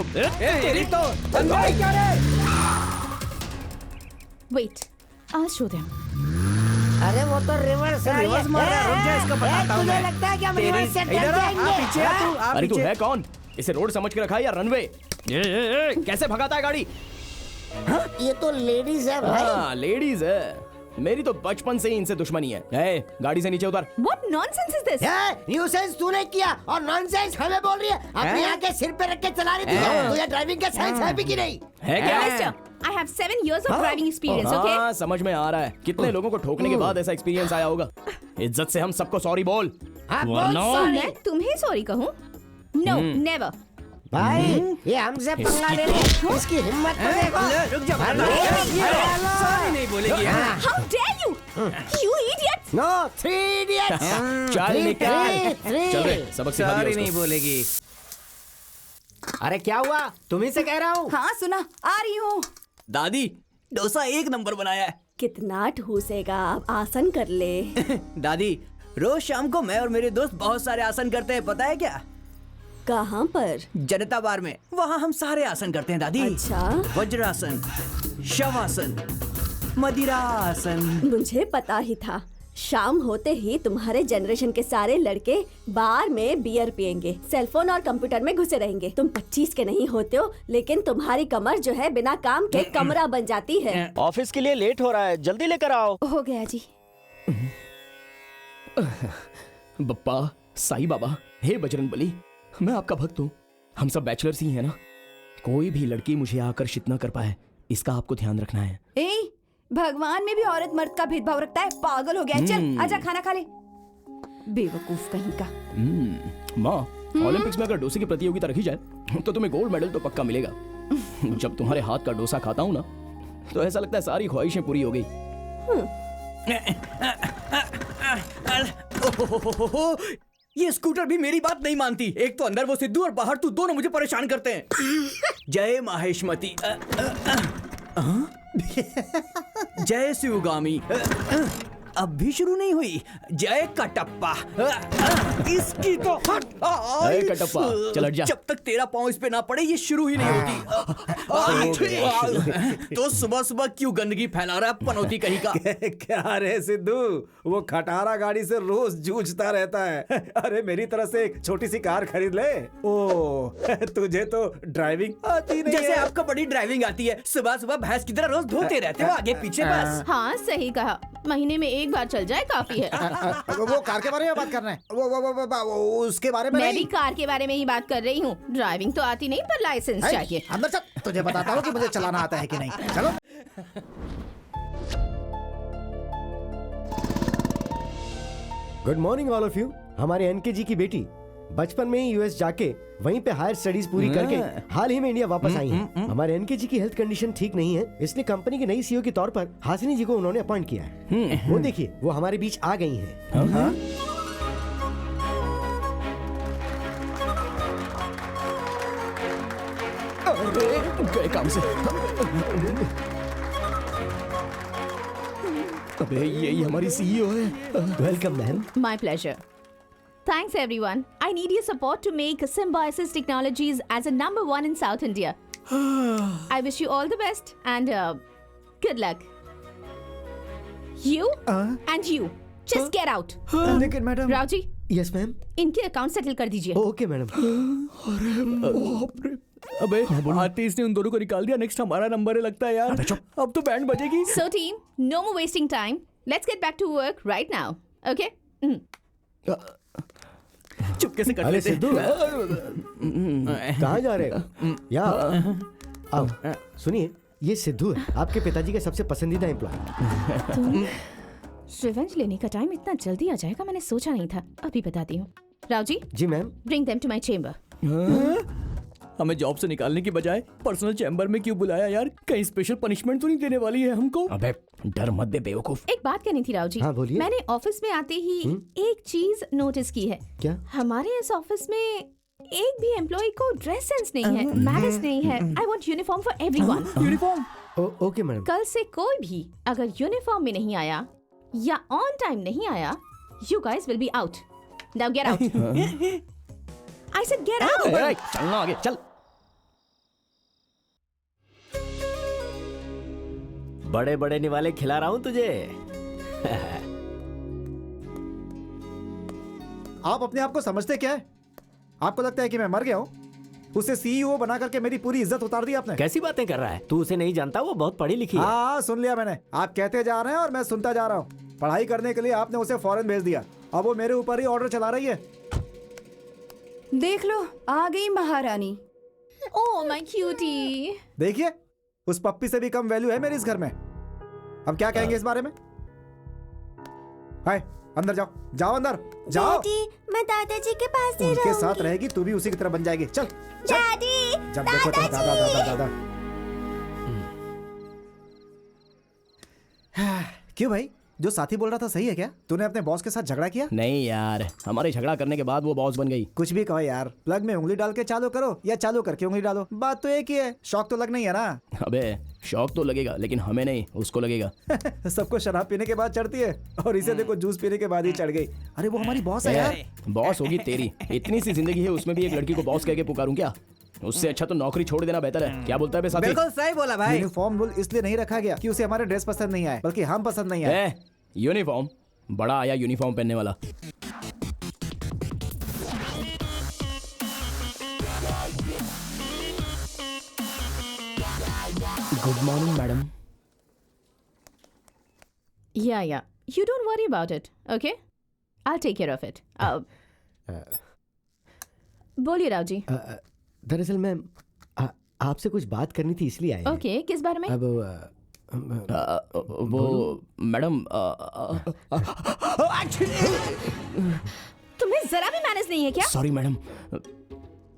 तेरी तो अंदर क्या रे? Wait, I'll show them. अरे वो तो रिवर्स है, रिवर्स मार रहा है, रुक जा, इसको बताता हूँ तुझे मैं। लगता है कि हम तेरी- रिवर्स से डर इधर आ, जाएंगे? पीछे आ तू, आ अरे तू पीछे। है कौन? इसे रोड समझ के रखा है या रनवे? कैसे भगाता है गाड़ी? ये तो लेडीज है भाई। हाँ लेडीज है। मेरी तो बचपन से ही इनसे दुश्मनी है। गाड़ी से नीचे उतर। What nonsense is this? Nuisance तूने किया और नॉनसेंस हमें बोल रही है। अपनी आंखें सिर पे रख के चला रही थी। तुझे ड्राइविंग का सेंस है भी कि नहीं? है क्या? Mister, I have 7 years of driving experience, okay? हाँ समझ में आ रहा है। कितने लोगों को ठोकने के बाद ऐसा एक्सपीरियंस आया होगा। इज्जत से हम सबको सॉरी बोल। हाँ, बोल वरना- sorry। मैं तुम्हें सॉरी कहूँ? No, never. भाई ये हमसे पंगा ले रही है। इसकी हिम्मत तो देखो। रुक जा, सॉरी नहीं बोलेगी। How dare you? You idiot! No 3 idiots. चल निकाल। three। चल रे सबक सिखा दिया सॉरी उसको। नहीं बोलेगी। अरे क्या हुआ? तुम्ही से कह रहा हूँ। हाँ सुना, आ रही हूँ। दादी डोसा 1 नंबर बनाया है। कितना ठूसेगा? आसन कर ले। दादी रोज शाम को मैं और मेरे दोस्त बहुत सारे आसन करते हैं, पता है क्या? कहाँ पर? जनता बार में। वहाँ हम सारे आसन करते हैं दादी। अच्छा। वज्रासन, शवासन, मदिरासन। मुझे पता ही था। शाम होते ही तुम्हारे जनरेशन के सारे लड़के बार में बियर पियेंगे, सेलफोन और कंप्यूटर में घुसे रहेंगे। तुम 25 के नहीं होते हो, लेकिन तुम्हारी कमर जो है बिना काम के कमरा बन जाती है। ऑफिस के लिए लेट हो रहा है, जल्दी लेकर आओ। हो गया जी। बप्पा, साईं बाबा, हे बजरंगबली, मैं आपका भक्त हूँ। हम सब बैचलर्स ही हैं ना। कोई भी लड़की मुझे आकर्षित न कर पाए, इसका आपको ध्यान रखना है। ए, भगवान में भी औरत मर्द का भेदभाव रखता है। पागल हो गया है। चल आजा खाना खा ले। बेवकूफ कहीं का। माँ, ओलंपिक्स में अगर डोसे की प्रतियोगिता रखी जाए तो तुम्हें गोल्ड मेडल तो पक्का मिलेगा। जब तुम्हारे हाथ का डोसा खाता हूँ ना, तो ऐसा लगता है सारी ख्वाहिशें पूरी हो गई। ये स्कूटर भी मेरी बात नहीं मानती। एक तो अंदर वो सिद्धू और बाहर तू, दोनों मुझे परेशान करते हैं। जय माहेशमती। जय शिवगामी। अब भी शुरू नहीं हुई। जय कटप्पा। इसकी तो जय कटप्पा, चल हट जा। जब तक तेरा पाँव इस पे ना पड़े ये शुरू ही नहीं होती। तो सुबह सुबह क्यों गंदगी फैला रहा है पनौती कहीं का? क्या रे सिद्धू, वो खटारा गाड़ी से रोज जूझता रहता है। अरे मेरी तरह से एक छोटी सी कार खरीद ले। ओ तुझे तो ड्राइविंग आती नहीं जैसे है। आपको बड़ी ड्राइविंग आती है, सुबह सुबह भैंस की तरह रोज धोते रहते हो आगे पीछे बस। हाँ सही कहा। महीने में एक बार चल जाए काफी है। वो कार के बारे में बात कर रहे हैं। वो उसके बारे में मैं भी नहीं। कार के बारे में ही बात कर रही हूँ। ड्राइविंग तो आती नहीं, पर लाइसेंस चाहिए। अंदर चल, तुझे बताता हूँ कि मुझे चलाना आता है कि नहीं। चलो। Good morning all of you. हमारे एनके जी की बेटी बचपन में ही यूएस जाके वहीं पे हायर स्टडीज पूरी करके हाल ही में इंडिया वापस आई हैं। हमारे एनके जी की हेल्थ कंडीशन ठीक नहीं है, इसलिए कंपनी की नई सीईओ के तौर पर हासिनी जी को उन्होंने अपॉइंट किया है। वो देखिए, वो हमारे बीच आ गई हैं। गए काम से। अबे यही हमारी सीईओ है। Welcome ma'am. My pleasure. Thanks everyone. I need your support to make Symbiosis Technologies as a #1 in South India. I wish you all the best and good luck. You and you. Just get out. लेकिन madam. Rao ji, yes ma'am. इनके account settle कर दीजिए। Okay madam. अबे artist ने उन दोनों को निकाल दिया। नेक्स्ट हमारा नंबर है लगता है यार। अब तो band बजेगी। So team, no more wasting time. Let's get back to work right now. Okay? चुपके से कर अरे लेते सिद्धू, कहाँ जा रहे हो? यहाँ आओ। सुनिए, ये सिद्धू है, आपके पिताजी का सबसे पसंदीदा एम्प्लॉय। रिवेंज लेने का टाइम इतना जल्दी आ जाएगा मैंने सोचा नहीं था। अभी बताती हूँ। राव जी, जी ma'am. bring them to my chamber. हमें जॉब से निकालने की बजाय पर्सनल चैम्बर में क्यों बुलाया यार? कहीं स्पेशल पनिशमेंट तो नहीं देने वाली है हमको? अबे डर मत दे बेवकूफ। एक बात कहनी थी राव जी। हाँ, बोलिए। मैंने ऑफिस में आते ही एक चीज नोटिस की है। क्या? हमारे इस ऑफिस में एक भी एम्प्लॉय को ड्रेस सेंस नहीं है, मैनर्स नहीं है। I want uniform for everyone. Uniform. Okay madam. कल से कोई भी अगर यूनिफॉर्म में नहीं आया या ऑन टाइम नहीं आया, you guys will be out. Now get out. I said get out. चलना आगे चल। बड़े बड़े निवाले खिला रहा हूँ तुझे। आप अपने आप को समझते क्या है? आपको लगता है कि मैं मर गया हूँ? उसे सीईओ बना करके मेरी पूरी इज्जत उतार दी आपने। कैसी बातें कर रहा है तू? उसे नहीं जानता, वो बहुत पढ़ी लिखी है। हाँ, सुन लिया मैंने। आप कहते जा रहे हैं और मैं सुनता जा रहा हूँ। पढ़ाई करने के लिए आपने उसे फॉरेन भेज दिया, अब वो मेरे ऊपर ही ऑर्डर चला रही है। देख लो, आ गई महारानी। Oh my cutie. देखिए, उस पप्पी से भी कम वैल्यू है मेरी इस घर में। अब क्या कहेंगे इस बारे में? हाय, अंदर जाओ, जाओ अंदर जाओ। डैडी, मैं दादाजी के पास ही उनके साथ रहूंगी। रहेगी तू भी उसी की तरह बन जाएगी। चल चल। डैडी, जब देखो तो दादा दादा दादा। क्यों भाई, जो साथी बोल रहा था सही है क्या? तूने अपने बॉस के साथ झगड़ा किया? नहीं यार, हमारे झगड़ा करने के बाद वो बॉस बन गई। कुछ भी कहो यार, प्लग में उंगली डाल के चालू करो या चालू करके उंगली डालो, बात तो एक ही है। शौक तो लगना ही है ना। अबे शौक तो लगेगा, लेकिन हमें नहीं, उसको लगेगा। सबको शराब पीने के बाद चढ़ती है, और इसे देखो जूस पीने के बाद ही चढ़ गई। अरे वो हमारी बॉस है यार। बॉस होगी तेरी। इतनी सी जिंदगी है, उसमें भी एक लड़की को बॉस कह के पुकारूं क्या? उससे अच्छा तो नौकरी छोड़ देना बेहतर है। क्या बोलता है बे साथी? बिल्कुल सही बोला भाई। यूनिफॉर्म रूल इसलिए नहीं रखा गया कि उसे हमारे ड्रेस पसंद नहीं आए, बल्कि हम पसंद नहीं आए। यूनिफॉर्म बड़ा आया, यूनिफॉर्म पहनने वाला। Good morning madam. Yeah. You don't worry about it, okay? I'll take care of it. बोलिए राव जी। दरअसल मैम, आपसे कुछ बात करनी थी इसलिए आए हैं। ओके, किस बारे में? अब वो मैडम तुम्हें जरा भी मैनेज नहीं है क्या? Sorry madam.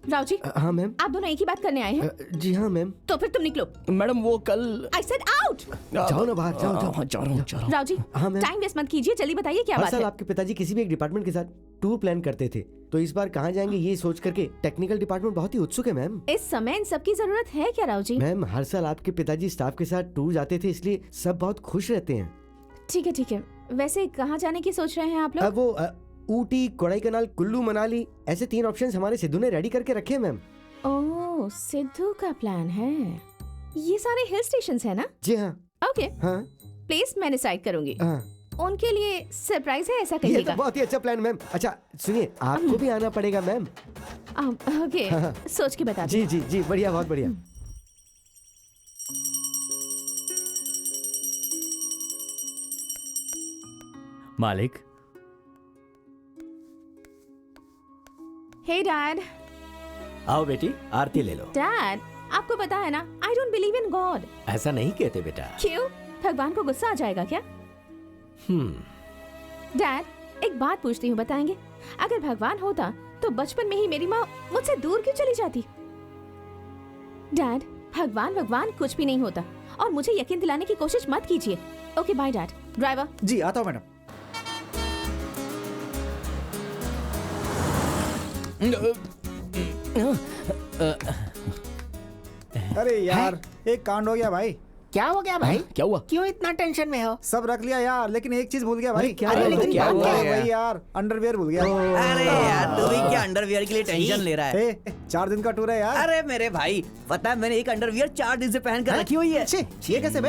राव जी, हाँ मैम। आप दोनों एक ही बात करने आए हैं? जी हाँ मैम। तो फिर तुम निकलो। मैडम वो कल I said out! जाओ ना बाहर, जाओ जाओ। हाँ, जा रहा हूँ। राव जी, हाँ, मैम। टाइम वेस्ट मत कीजिए, जल्दी बताइए क्या हर बात साल है? आपके पिताजी किसी भी एक डिपार्टमेंट के साथ टूर प्लान करते थे, तो इस बार कहाँ जाएंगे ये सोच करके टेक्निकल डिपार्टमेंट बहुत ही उत्सुक है मैम। इस समय इन सबकी जरूरत है क्या राव जी? मैम, हर साल आपके पिताजी स्टाफ के साथ टूर जाते थे, इसलिए सब बहुत खुश रहते हैं। ठीक है। वैसे कहाँ जाने की सोच रहे हैं आप लोग? अब वो ऊटी, कोडाईकनाल, कुल्लू मनाली, ऐसे 3 ऑप्शंस हमारे सिद्धू ने रेडी करके रखे हैं मैम। ओह, सिद्धू का प्लान है। ये सारे हिल स्टेशंस है ना? जी हाँ। ओके, हाँ प्लेस मैं डिसाइड करूंगी। हाँ, उनके लिए सरप्राइज है ऐसा ये तो कहिएगा। बहुत ही अच्छा प्लान मैम। अच्छा सुनिए, आपको भी आना पड़ेगा मैम। ओके, सोच के बता जी जी जी, बढ़िया, बहुत बढ़िया। मालिक, हे डैड। आओ बेटी, आरती ले लो। डैड, आपको पता है ना, I don't believe in God. ऐसा नहीं कहते बेटा। क्यों? भगवान को गुस्सा आ जाएगा क्या? डैड, एक बात पूछती हूँ, बताएंगे? अगर भगवान होता तो बचपन में ही मेरी माँ मुझसे दूर क्यों चली जाती? डैड, भगवान कुछ भी नहीं होता, और मुझे यकीन दिलाने की कोशिश मत कीजिए। Okay bye dad. ड्राइवर। जी आता हूँ मैडम। अरे यार, एक कांड हो गया भाई। क्या हो गया भाई? क्या हुआ? क्यों इतना टेंशन में हो? सब रख लिया यार, लेकिन एक चीज भूल गया भाई। क्या अरे हुआ? लेकिन क्या बात हुआ? क्या है? भाई यार, अंडरवियर भूल गया। अरे यार, तू भी क्या अंडरवियर के लिए टेंशन ले रहा है? 4 दिन का टूर है यार। अरे मेरे भाई, पता है मैंने एक अंडरवियर 4 दिन से पहन कर रखी हुई है। छी, ये कैसे बे?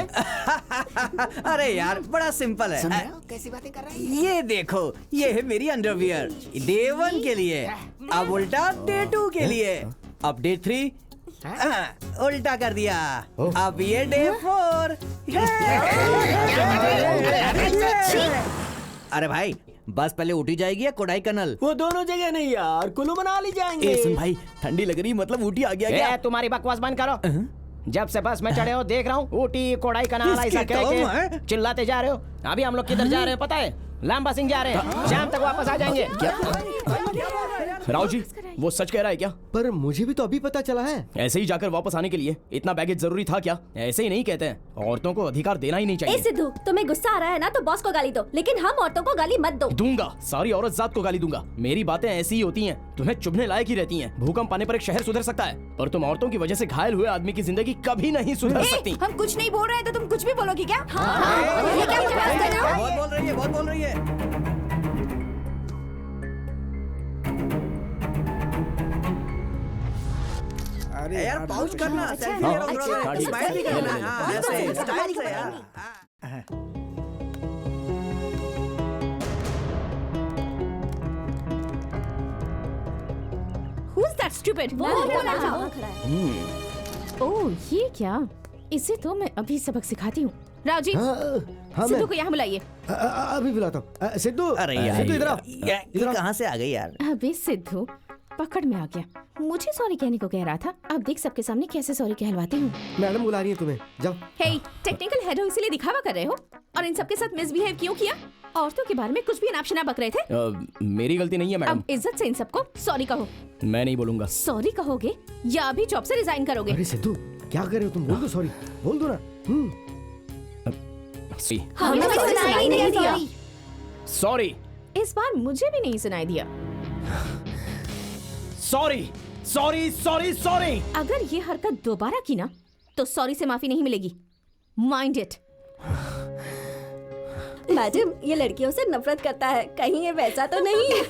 अरे यार, बड़ा सिंपल सुन रहे है। हो? कैसी बातें कर रहे हैं? ये देखो, ये है मेरी अंडरवियर डे 1 के लिए, अब उल्टा डे 2 के लिए, अब डे 3 उल्टा कर दिया, अब ये डे 4। अरे भाई, बस पहले ऊटी जाएगी या कोडाईकनाल? वो दोनों जगह नहीं यार, कुल्लू मनाली जाएंगे। सुन भाई, ठंडी लग रही, मतलब ऊटी आ गया क्या? तुम्हारी बकवास बंद करो। जब से बस में चढ़े हो देख रहा हूँ, ऊटी, कोडाईकनाल ऐसा कह के चिल्लाते जा रहे हो। अभी हम लोग किधर जा रहे हैं पता है? लांबा सिंह जा रहे हैं, शाम तक वापस आ जाएंगे। राव जी, वो सच कह रहा है क्या? पर मुझे भी तो अभी पता चला है। ऐसे ही जाकर वापस आने के लिए इतना बैगेज जरूरी था क्या? ऐसे ही नहीं कहते हैं, औरतों को अधिकार देना ही नहीं ए चाहिए। सिद्धू, तुम्हें गुस्सा आ रहा है ना तो बॉस को गाली दो, लेकिन हम औरतों को गाली मत दो। दूंगा, सारी औरत जात को गाली दूंगा। मेरी बातें ऐसी ही होती हैं, तुम्हें चुभने लायक ही रहती हैं। भूकंप आने पर एक शहर सुधर सकता है, पर तुम औरतों की वजह से घायल हुए आदमी की जिंदगी कभी नहीं सुधर सकती। हम कुछ नहीं बोल रहे हैं तो तुम कुछ भी बोलोगी क्या? ये क्या बकवास कर रहे हो? बहुत बोल रही है, बहुत बोल रही है। अरे यार पाउच करना, सेल्फी हाँ, ले रहा हूँ, हाँ, ठीक। स्माइल भी करना, हाँ, बहुत ऐसे अच्छा, स्टाइल से बहुत यार। Who's that stupid? वो बोला था, वहाँ खड़ा है। ओह, ये क्या? इसे तो मैं अभी सबक सिखाती हूँ। रावजी, हाँ सिद्धू मैं को यहाँ बुलाइए। अभी बुलाता हूँ। सिद्धू, अरे यार, सिद्धू इधर आओ। ये कहाँ से आ गई यार? अबे सिद्धू, पकड़ में आ गया। मुझे सॉरी कहने को कह रहा था। अब देख सबके सामने कैसे सॉरी कहलवाती हूँ। मैडम बुला रही है तुम्हें, जाओ। हे, टेक्निकल हेड हो इसीलिए दिखावा कर रहे हो? और इन सबके साथ मिसबिहेव क्यों किया? औरतों के बारे में कुछ भी नापशना बक रहे थे। मेरी गलती नहीं है मैडम। अब इज्जत से इन सबको सॉरी कहो। मैं नहीं बोलूंगा। सॉरी कहोगे या अभी जॉब से रिजाइन करोगे? अरे सिद्धू, क्या कर रहे हो तुम? बोल दो सॉरी, बोल दो ना। हमें तो सुनाई नहीं दिया। सॉरी, इस बार मुझे भी नहीं सुनाई दिया। Sorry, sorry, sorry, sorry. अगर ये हरकत दोबारा की ना तो सॉरी से माफी नहीं मिलेगी। Mind it. मैडम, ये लड़कियों से नफरत करता है, कहीं ये वैसा तो नहीं है?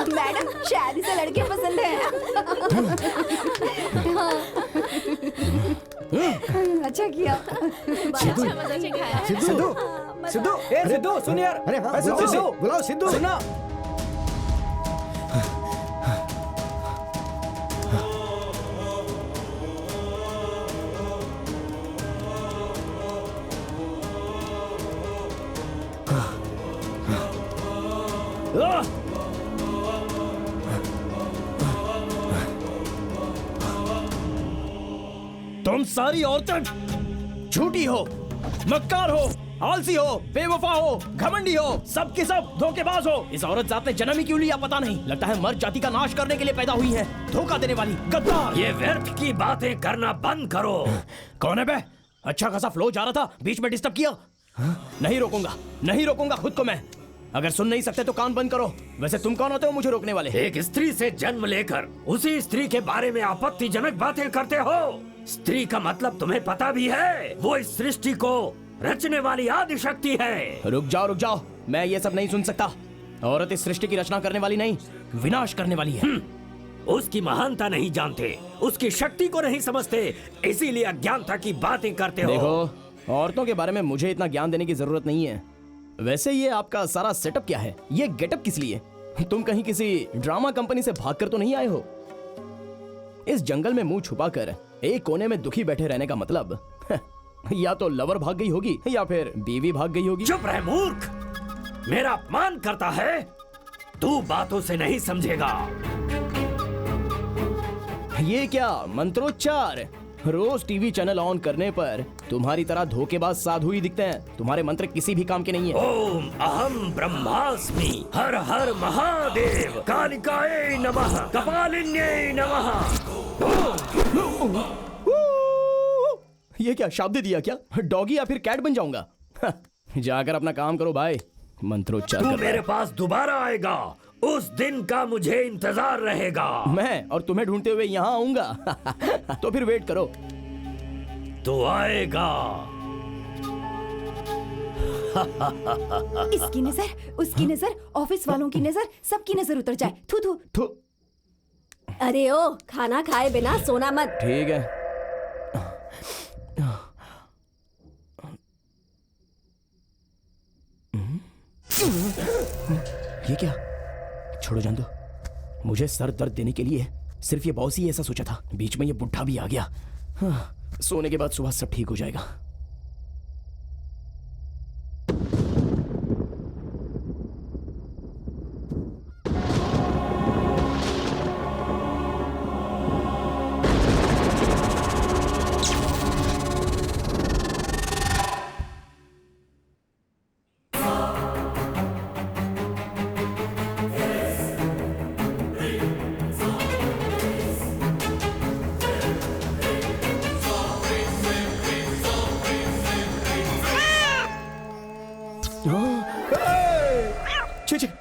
मैडम, शायद इसे लड़के पसंद है। अच्छा किया। अच्छा मजा सिखाया। सिद्धू, सिद्धू, ए सिद्धू, सुन यार। अरे हाँ, सिद्धू, बुलाओ सिद्धू। सुना। तुम सारी औरतें झूठी हो, मक्कार हो, आलसी हो, बेवफा हो, घमंडी हो, सब के सब धोखेबाज हो। इस औरत जात ने जन्म ही क्यों लिया पता नहीं। लगता है मर्द जाति का नाश करने के लिए पैदा हुई है। धोखा देने वाली गद्दार। ये व्यर्थ की बातें करना बंद करो। कौन है बे? अच्छा खासा फ्लो जा रहा था, बीच में डिस्टर्ब किया। नहीं रोकूंगा, नहीं रोकूंगा खुद को मैं। अगर सुन नहीं सकते तो कान बंद करो। वैसे तुम कौन होते हो मुझे रोकने वाले? एक स्त्री से जन्म लेकर उसी स्त्री के बारे में आपत्तिजनक बातें करते हो। स्त्री का मतलब तुम्हें पता भी है? वो इस सृष्टि को रचने वाली आदि शक्ति है। रुक जाओ, मैं ये सब नहीं सुन सकता। औरत इस सृष्टि की रचना करने वाली नहीं, विनाश करने वाली है। उसकी महानता नहीं जानते, उसकी शक्ति को नहीं समझते, इसीलिए अज्ञानता की बातें करते हो। देखो, औरतों के बारे में मुझे इतना ज्ञान देने की जरूरत नहीं है। वैसे ये आपका सारा सेटअप क्या है? ये गेटअप किस लिए? तुम कहीं किसी ड्रामा कंपनी से भागकर तो नहीं आए हो? इस जंगल में मुंह छुपाकर एक कोने में दुखी बैठे रहने का मतलब या तो लवर भाग गई होगी या फिर बीवी भाग गई होगी। चुप रह मूर्ख, मेरा अपमान करता है? तू बातों से नहीं समझेगा। ये क्या मंत्रोच्चार? रोज टीवी चैनल ऑन करने पर तुम्हारी तरह धोखेबाज साधु ही दिखते हैं। तुम्हारे मंत्र किसी भी काम के नहीं है। ओम अहम ब्रह्मास्मि, हर हर महादेव, कालिकायै नमः, कपालिन्यै नमः। ये क्या शाब्द दिया क्या? डॉगी या फिर कैट बन जाऊंगा? जाकर अपना काम करो भाई। मंत्रोच्चार तू कर रहा मेरे है। पास दोबारा आएगा, उस दिन का मुझे इंतजार रहेगा। मैं और तुम्हें ढूंढते हुए यहाँ आऊंगा। तो फिर वेट करो। तो आएगा। इसकी नजर, उसकी नजर, ऑफिस वालों की नजर, सबकी नजर उतर जाए। थू थू। तो अरे ओ, खाना खाए बिना सोना मत। ठीक है। ये क्या? छोड़ो, जान दो। मुझे सर दर्द देने के लिए सिर्फ ये बॉस ही ऐसा सोचा था। बीच में ये बुढ़ा भी आ गया। हाँ, सोने के बाद सुबह सब ठीक हो जाएगा।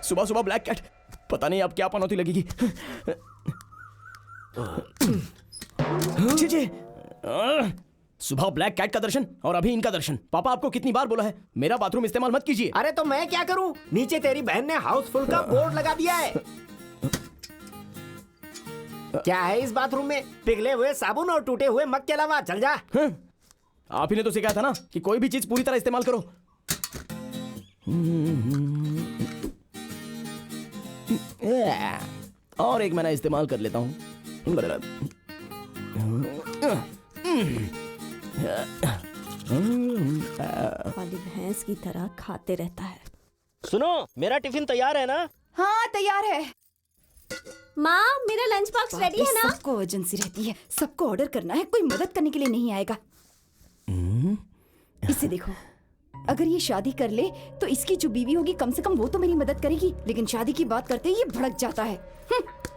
सुबह सुबह ब्लैक कैट, पता नहीं अब क्या पनौती लगेगी। सुबह ब्लैक कैट का दर्शन और अभी इनका दर्शन। पापा आपको कितनी बार बोला है मेरा बाथरूम इस्तेमाल मत कीजिए। अरे तो मैं क्या करूं? नीचे तेरी बहन ने हाउसफुल का बोर्ड लगा दिया है। क्या है इस बाथरूम में? पिघले हुए साबुन और टूटे हुए मग के अलावा चल जा। आप ही ने तो सिखाया था ना कि कोई भी चीज पूरी तरह इस्तेमाल करो। और एक मैंने इस्तेमाल कर लेता हूँ। वाली भैंस की तरह खाते रहता है। सुनो, मेरा टिफिन तैयार है ना? हाँ तैयार है। माँ मेरा लंच बॉक्स रेडी है ना? सबको अर्जेंसी रहती है, सबको ऑर्डर करना है, कोई मदद करने के लिए नहीं आएगा। इसे देखो, अगर ये शादी कर ले तो इसकी जो बीवी होगी कम से कम वो तो मेरी मदद करेगी, लेकिन शादी की बात करते ही ये भड़क जाता है।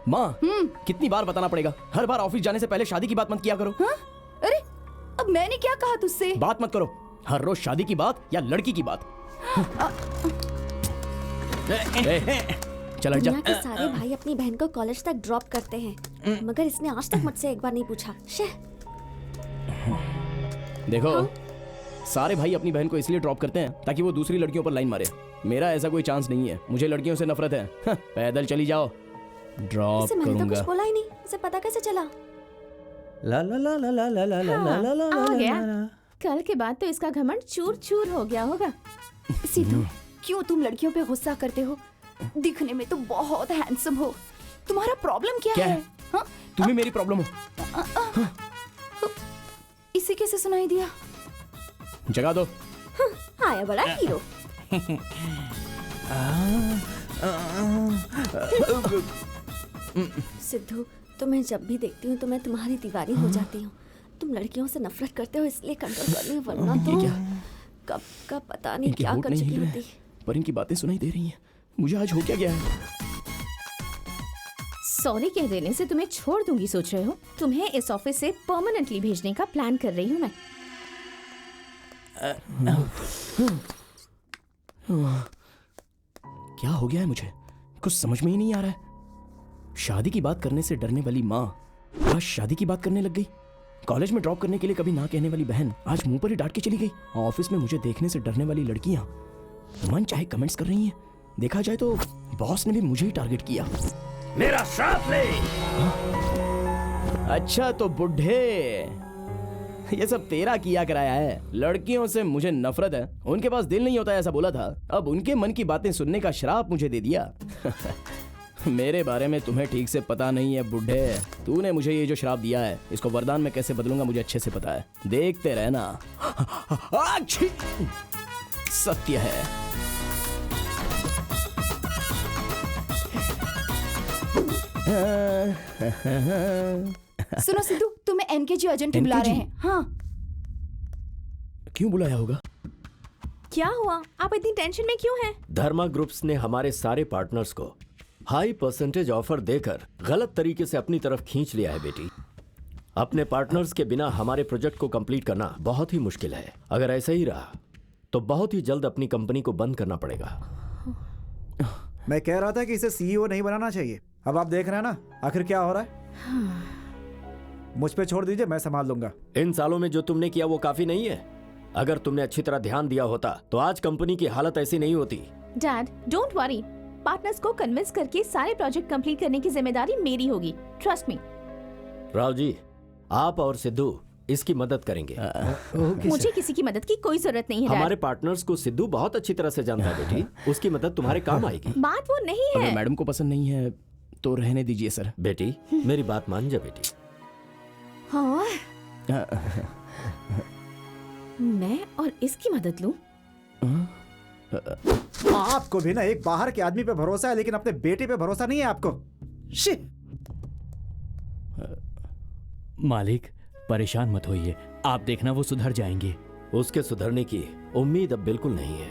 माँ, कितनी बार बताना पड़ेगा? हर बार ऑफिस जाने से पहले शादी की बात मत किया करो। हाँ? अरे अब मैंने क्या कहा तुझसे? बात मत करो, हर रोज शादी की बात या लड़की की बात। चल हट जा। दुनिया के सारे भाई अपनी बहन को कॉलेज तक ड्रॉप करते हैं, मगर इसने आज तक मुझसे एक बार नहीं पूछा। देखो, सारे भाई अपनी बहन को इसलिए ड्रॉप करते हैं ताकि वो दूसरी लड़कियों पर लाइन मारे। मेरा ऐसा कोई चांस नहीं है, मुझे लड़कियों से नफरत है। पैदल चली जाओ, ड्रॉप मैंने तो करूंगा। कुछ बोला ही नहीं, इसे पता कैसे चला? ला ला ला ला ला ला ला ला हाँ, ला ला आ ला गया। ला। कल के बाद तो इसका घमंड चूर चूर हो गया होगा। सिद्धू, क्यों तुम लड़कियों पे गुस्सा करते हो? दिखने में तो बहुत हैंडसम हो, तुम्हारा प्रॉब्लम क्या क्या है? है? हाँ? तुम्हें मेरी प्रॉब्लम हो? इसे कैसे सुनाई दिया? जगा दो। आया बड़ा हीरो। सिद्धू, तुम्हें जब भी देखती हूँ तो मैं तुम्हारी दीवानी हो जाती हूँ। तुम लड़कियों से नफरत करते हो इसलिए कंट्रोल कर रही हो, वरना तो कब का पता नहीं इनके क्या होंठ कर नहीं चुकी हिल रहे होती। हैं, पर इनकी बातें सुनाई दे रही हैं। मुझे आज हो क्या गया है? सॉरी कह देने से तुम्हें छोड़ दूंगी सोच रहे हो? तुम्हें इस ऑफिस से परमानेंटली भेजने का प्लान कर रही हूँ मैं। क्या हो गया है मुझे? कुछ समझ में ही नहीं आ रहा है। शादी की बात करने से डरने वाली माँ आज शादी की बात करने लग गई। कॉलेज में ड्रॉप करने के लिए कभी ना कहने वाली बहन आज मुंह पर ही डांट के चली गई। ऑफिस में मुझे देखने से डरने वाली लड़कियां मन चाहे कमेंट्स कर रही हैं। देखा जाए तो बॉस ने भी मुझे ही टारगेट किया। मेरा श्राप ले। अच्छा तो बुढ़े, ये सब तेरा किया कराया है। लड़कियों से मुझे नफरत है, उनके पास दिल नहीं होता ऐसा बोला था। अब उनके मन की बातें सुनने का श्राप मुझे दे दिया। मेरे बारे में तुम्हें ठीक से पता नहीं है बुढ़े। तूने मुझे ये जो श्राप दिया है इसको वरदान में कैसे बदलूंगा मुझे अच्छे से पता है। देखते रहना। सत्य है। सुनो सिद्धू, तुम्हें एनकेजी एजेंट बुला रहे हैं। हाँ। क्यों बुलाया होगा? क्या हुआ? आप इतनी टेंशन में क्यों हैं? धर्मा ग्रुप्स ने हमारे सारे पार्टनर्स को हाई परसेंटेज ऑफर देकर गलत तरीके से अपनी तरफ खींच लिया है बेटी। अपने पार्टनर्स के बिना हमारे प्रोजेक्ट को कंप्लीट करना बहुत ही मुश्किल है। अगर ऐसा ही रहा तो बहुत ही जल्द अपनी कंपनी को बंद करना पड़ेगा। मैं कह रहा था कि इसे सीईओ नहीं बनाना चाहिए। अब आप देख रहे हैं ना आखिर क्या हो रहा है। मुझ पे छोड़ दीजिए, मैं संभाल लूंगा। इन सालों में जो तुमने किया वो काफी नहीं है। अगर तुमने अच्छी तरह ध्यान दिया होता तो आज कंपनी की हालत ऐसी नहीं होती। Dad, don't worry. पार्टनर्स को कन्विंस करके सारे प्रोजेक्ट कंप्लीट करने की जिम्मेदारी मेरी होगी। Trust me. राव जी, आप और सिद्धू इसकी मदद करेंगे। मुझे किसी की मदद की कोई जरूरत नहीं है। हमारे पार्टनर्स को सिद्धू बहुत अच्छी तरह से जानता है बेटी। उसकी मदद तुम्हारे काम आएगी। बात वो नहीं अगर है। मैडम को पसंद नहीं है तो रहने दीजिए सर। बेटी मेरी बात मान जा बेटी। हाँ, मैं और इसकी मदद लूं? आपको भी ना एक बाहर के आदमी पे भरोसा है लेकिन अपने बेटे पे भरोसा नहीं है आपको। शी! मालिक परेशान मत होइए, आप देखना वो सुधर जाएंगे। उसके सुधरने की उम्मीद अब बिल्कुल नहीं है।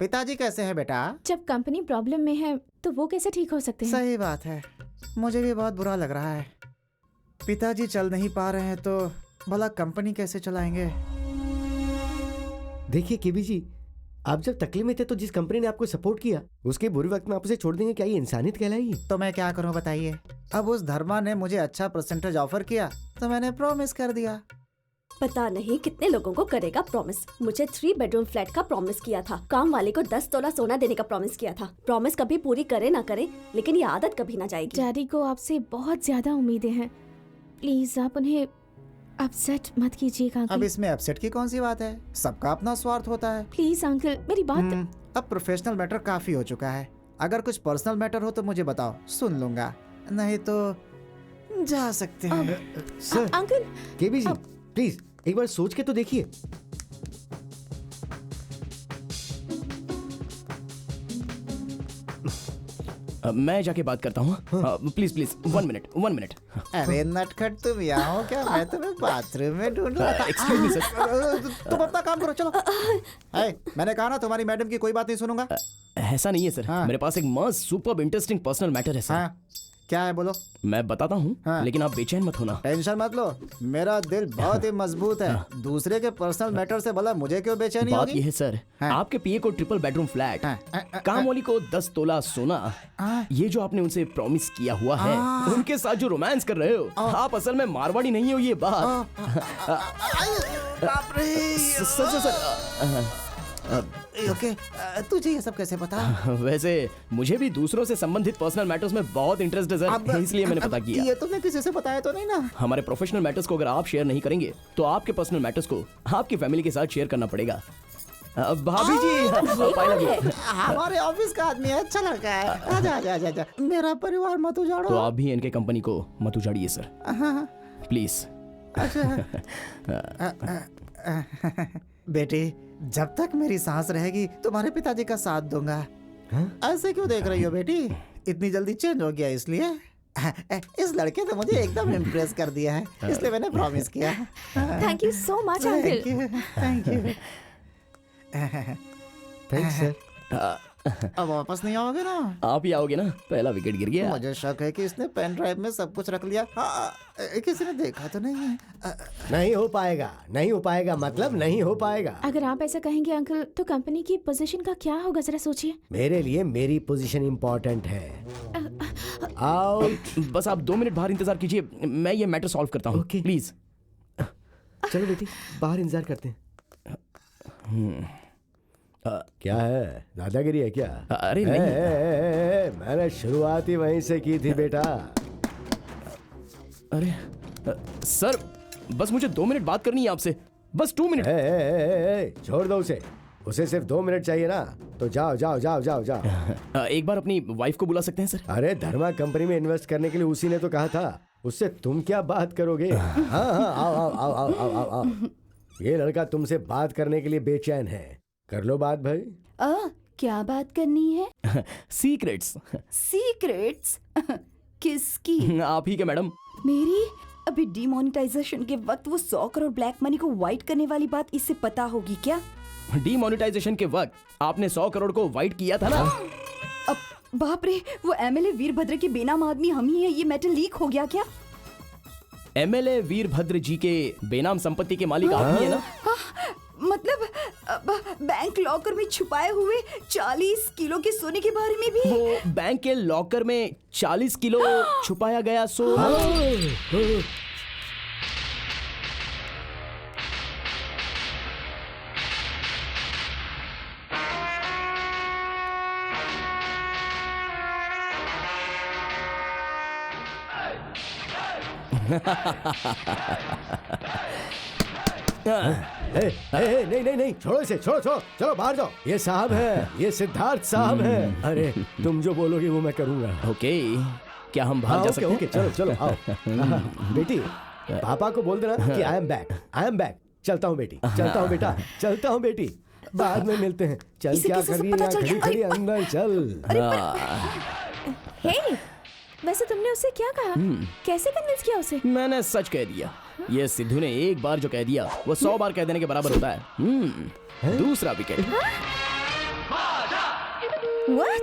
पिताजी कैसे हैं बेटा? जब कंपनी प्रॉब्लम में है तो वो कैसे ठीक हो सकते हैं? सही बात है, मुझे भी बहुत बुरा लग रहा है। पिताजी चल नहीं पा रहे हैं तो भला कंपनी कैसे चलाएंगे? देखिए केबी जी, आप जब तकलीफ में थे तो जिस कंपनी ने आपको सपोर्ट किया उसके बुरे वक्त में आप उसे छोड़ देंगे, क्या ये इंसानियत कहलाएगी? तो मैं क्या करूं बताइए। अब उस धर्मा ने मुझे अच्छा परसेंटेज ऑफर किया तो मैंने प्रॉमिस कर दिया। पता नहीं कितने लोगों को करेगा प्रॉमिस। मुझे 3 बेडरूम फ्लैट का प्रॉमिस किया था, काम वाले को 10 तोला सोना देने का प्रॉमिस किया था। प्रॉमिस कभी पूरी करे ना करे, लेकिन ये आदत कभी ना जाएगी। डैडी को आपसे बहुत ज्यादा उम्मीदें हैं, प्लीज आप उन्हें अपसेट मत कीजिएगा अब अंकल। इसमें अपसेट की कौन सी बात है? सबका अपना स्वार्थ होता है। प्लीज अंकल मेरी बात। अब प्रोफेशनल मैटर काफी हो चुका है। अगर कुछ पर्सनल मैटर हो तो मुझे बताओ, सुन लूंगा, नहीं तो जा सकते हैं। Sir uncle KB ji please एक बार सोच के तो देखिए। मैं जाके बात करता हूँ। Please please 1 minute 1 minute. अरे नटखट, तुम यहाँ हो क्या? मैं तुम्हें बाथरूम में ढूंढ रहा था। Excuse me sir. तुम अपना काम करो, चलो। मैंने कहा ना तुम्हारी मैडम की कोई बात नहीं सुनूंगा। ऐसा नहीं है सर, मेरे पास एक मस्त सुपर इंटरेस्टिंग पर्सनल मैटर है सर। हाँ, क्या है बोलो। मैं बताता हूँ, लेकिन आप बेचैन मत होना। टेंशन मत लो, मेरा दिल बहुत ही मजबूत है। दूसरे के पर्सनल मैटर से भला मुझे क्यों बेचैनी बात होगी? यह है सर, आपके पीए को 3 बेडरूम फ्लैट, काम वाली को 10 तोला सोना, ये जो आपने उनसे प्रॉमिस किया हुआ है, उनके साथ जो रोमांस कर रहे हो, आप असल में मारवाड़ी नहीं हो, ये बात। बाप रे। सर ओके, तुझे ये सब कैसे पता? वैसे मुझे भी दूसरों से संबंधित पर्सनल मैटर्स में बहुत इंटरेस्ट है सर, इसलिए मैंने पता किया। ये तुमने किसी से बताया तो नहीं ना? हमारे प्रोफेशनल मैटर्स को अगर आप शेयर नहीं करेंगे तो आपके पर्सनल मैटर्स को आपकी फैमिली के साथ शेयर करना पड़ेगा। भाभी जी, हमारे ऑफिस का आदमी है, अच्छा लड़का है। आजा आजा आजा आजा, मेरा परिवार मत उजाड़ो। तो आप भी इनके कंपनी को मत उजाड़िए सर, प्लीज। बेटी, जब तक मेरी सांस रहेगी तुम्हारे पिताजी का साथ दूंगा। ऐसे क्यों देख रही हो बेटी? इतनी जल्दी चेंज हो गया इसलिए? इस लड़के ने मुझे एकदम इम्प्रेस कर दिया है, इसलिए मैंने प्रॉमिस किया। Thank you so much uncle. Thank you. Thanks sir. अब वापस नहीं आओगे ना? आप ही आओगे ना? पहला विकेट गिर गया। मुझे शक है कि इसने पेन ड्राइव में सब कुछ रख लिया। किसी ने देखा तो नहीं है? नहीं हो पाएगा, नहीं हो पाएगा, मतलब नहीं हो पाएगा। अगर आप ऐसा कहेंगे अंकल, तो कंपनी की पोजीशन का क्या होगा, जरा सोचिए। मेरे लिए मेरी पोजीशन इम्पोर्टेंट है। आओ, बस आप 2 मिनट बाहर इंतजार कीजिए, मैं ये मैटर सॉल्व करता हूँ, प्लीज। चलो बेटी, बाहर इंतजार करते हैं। क्या है, दादागिरी है क्या? अरे नहीं। मैंने शुरुआत ही वहीं से की थी बेटा। अरे सर, बस मुझे 2 मिनट बात करनी है आपसे, बस 2 मिनट। छोड़ दो उसे सिर्फ 2 मिनट चाहिए ना, तो जाओ जाओ जाओ जाओ जाओ। एक बार अपनी वाइफ को बुला सकते हैं सर? अरे धर्मा कंपनी में इन्वेस्ट करने के लिए उसी ने तो कहा था, उससे तुम क्या बात करोगे? हाँ हाँ, आओ आओ आओ आओ आओ आओ आओ। ये लड़का तुमसे बात करने के लिए बेचैन है, कर लो बात भाई। क्या बात करनी है? सीक्रेट्स। सीक्रेट्स? किसकी? आप ही के मैडम। मेरी? अभी डीमोनेटाइजेशन के वक्त वो 100 करोड़ ब्लैक मनी को वाइट करने वाली बात इससे पता होगी क्या? डीमोनेटाइजेशन के वक्त आपने 100 करोड़ को वाइट किया था ना? अब बाप रे, वो एमएलए वीरभद्र के बेनाम आदमी हम ही है, ये मैटर लीक हो गया क्या? एमएलए वीरभद्र जी के बेनाम संपत्ति के मालिक आप ही है ना? मतलब बैंक लॉकर में छुपाए हुए 40 किलो के सोने के बारे में भी? वो बैंक के लॉकर में 40 किलो छुपाया गया सो। नहीं नहीं नहीं, छोड़ो इसे, छोड़ो छोड़ो, चलो बाहर जाओ। ये साहब है, ये सिद्धार्थ साहब है। अरे तुम जो बोलोगे वो मैं करूंगा। ओके, क्या हम बाहर जा सकते हैं? ओके, चलो चलो आओ। बेटी, पापा को बोल देना कि I am back, I am back. चलता हूँ बेटी, चलता हूँ बेटा, चलता हूँ बेटी, बाद में मिलते हैं। चल, क्या कर रही है खड़ी खड़ी, अंदर चल। हे, वैसे तुमने उसे क्या कहा? कैसे कन्विंस किया उसे? मैंने सच कह दिया। ये सिद्धू ने एक बार जो कह दिया वो 100 बार कह देने के बराबर होता है। दूसरा विकेट। What?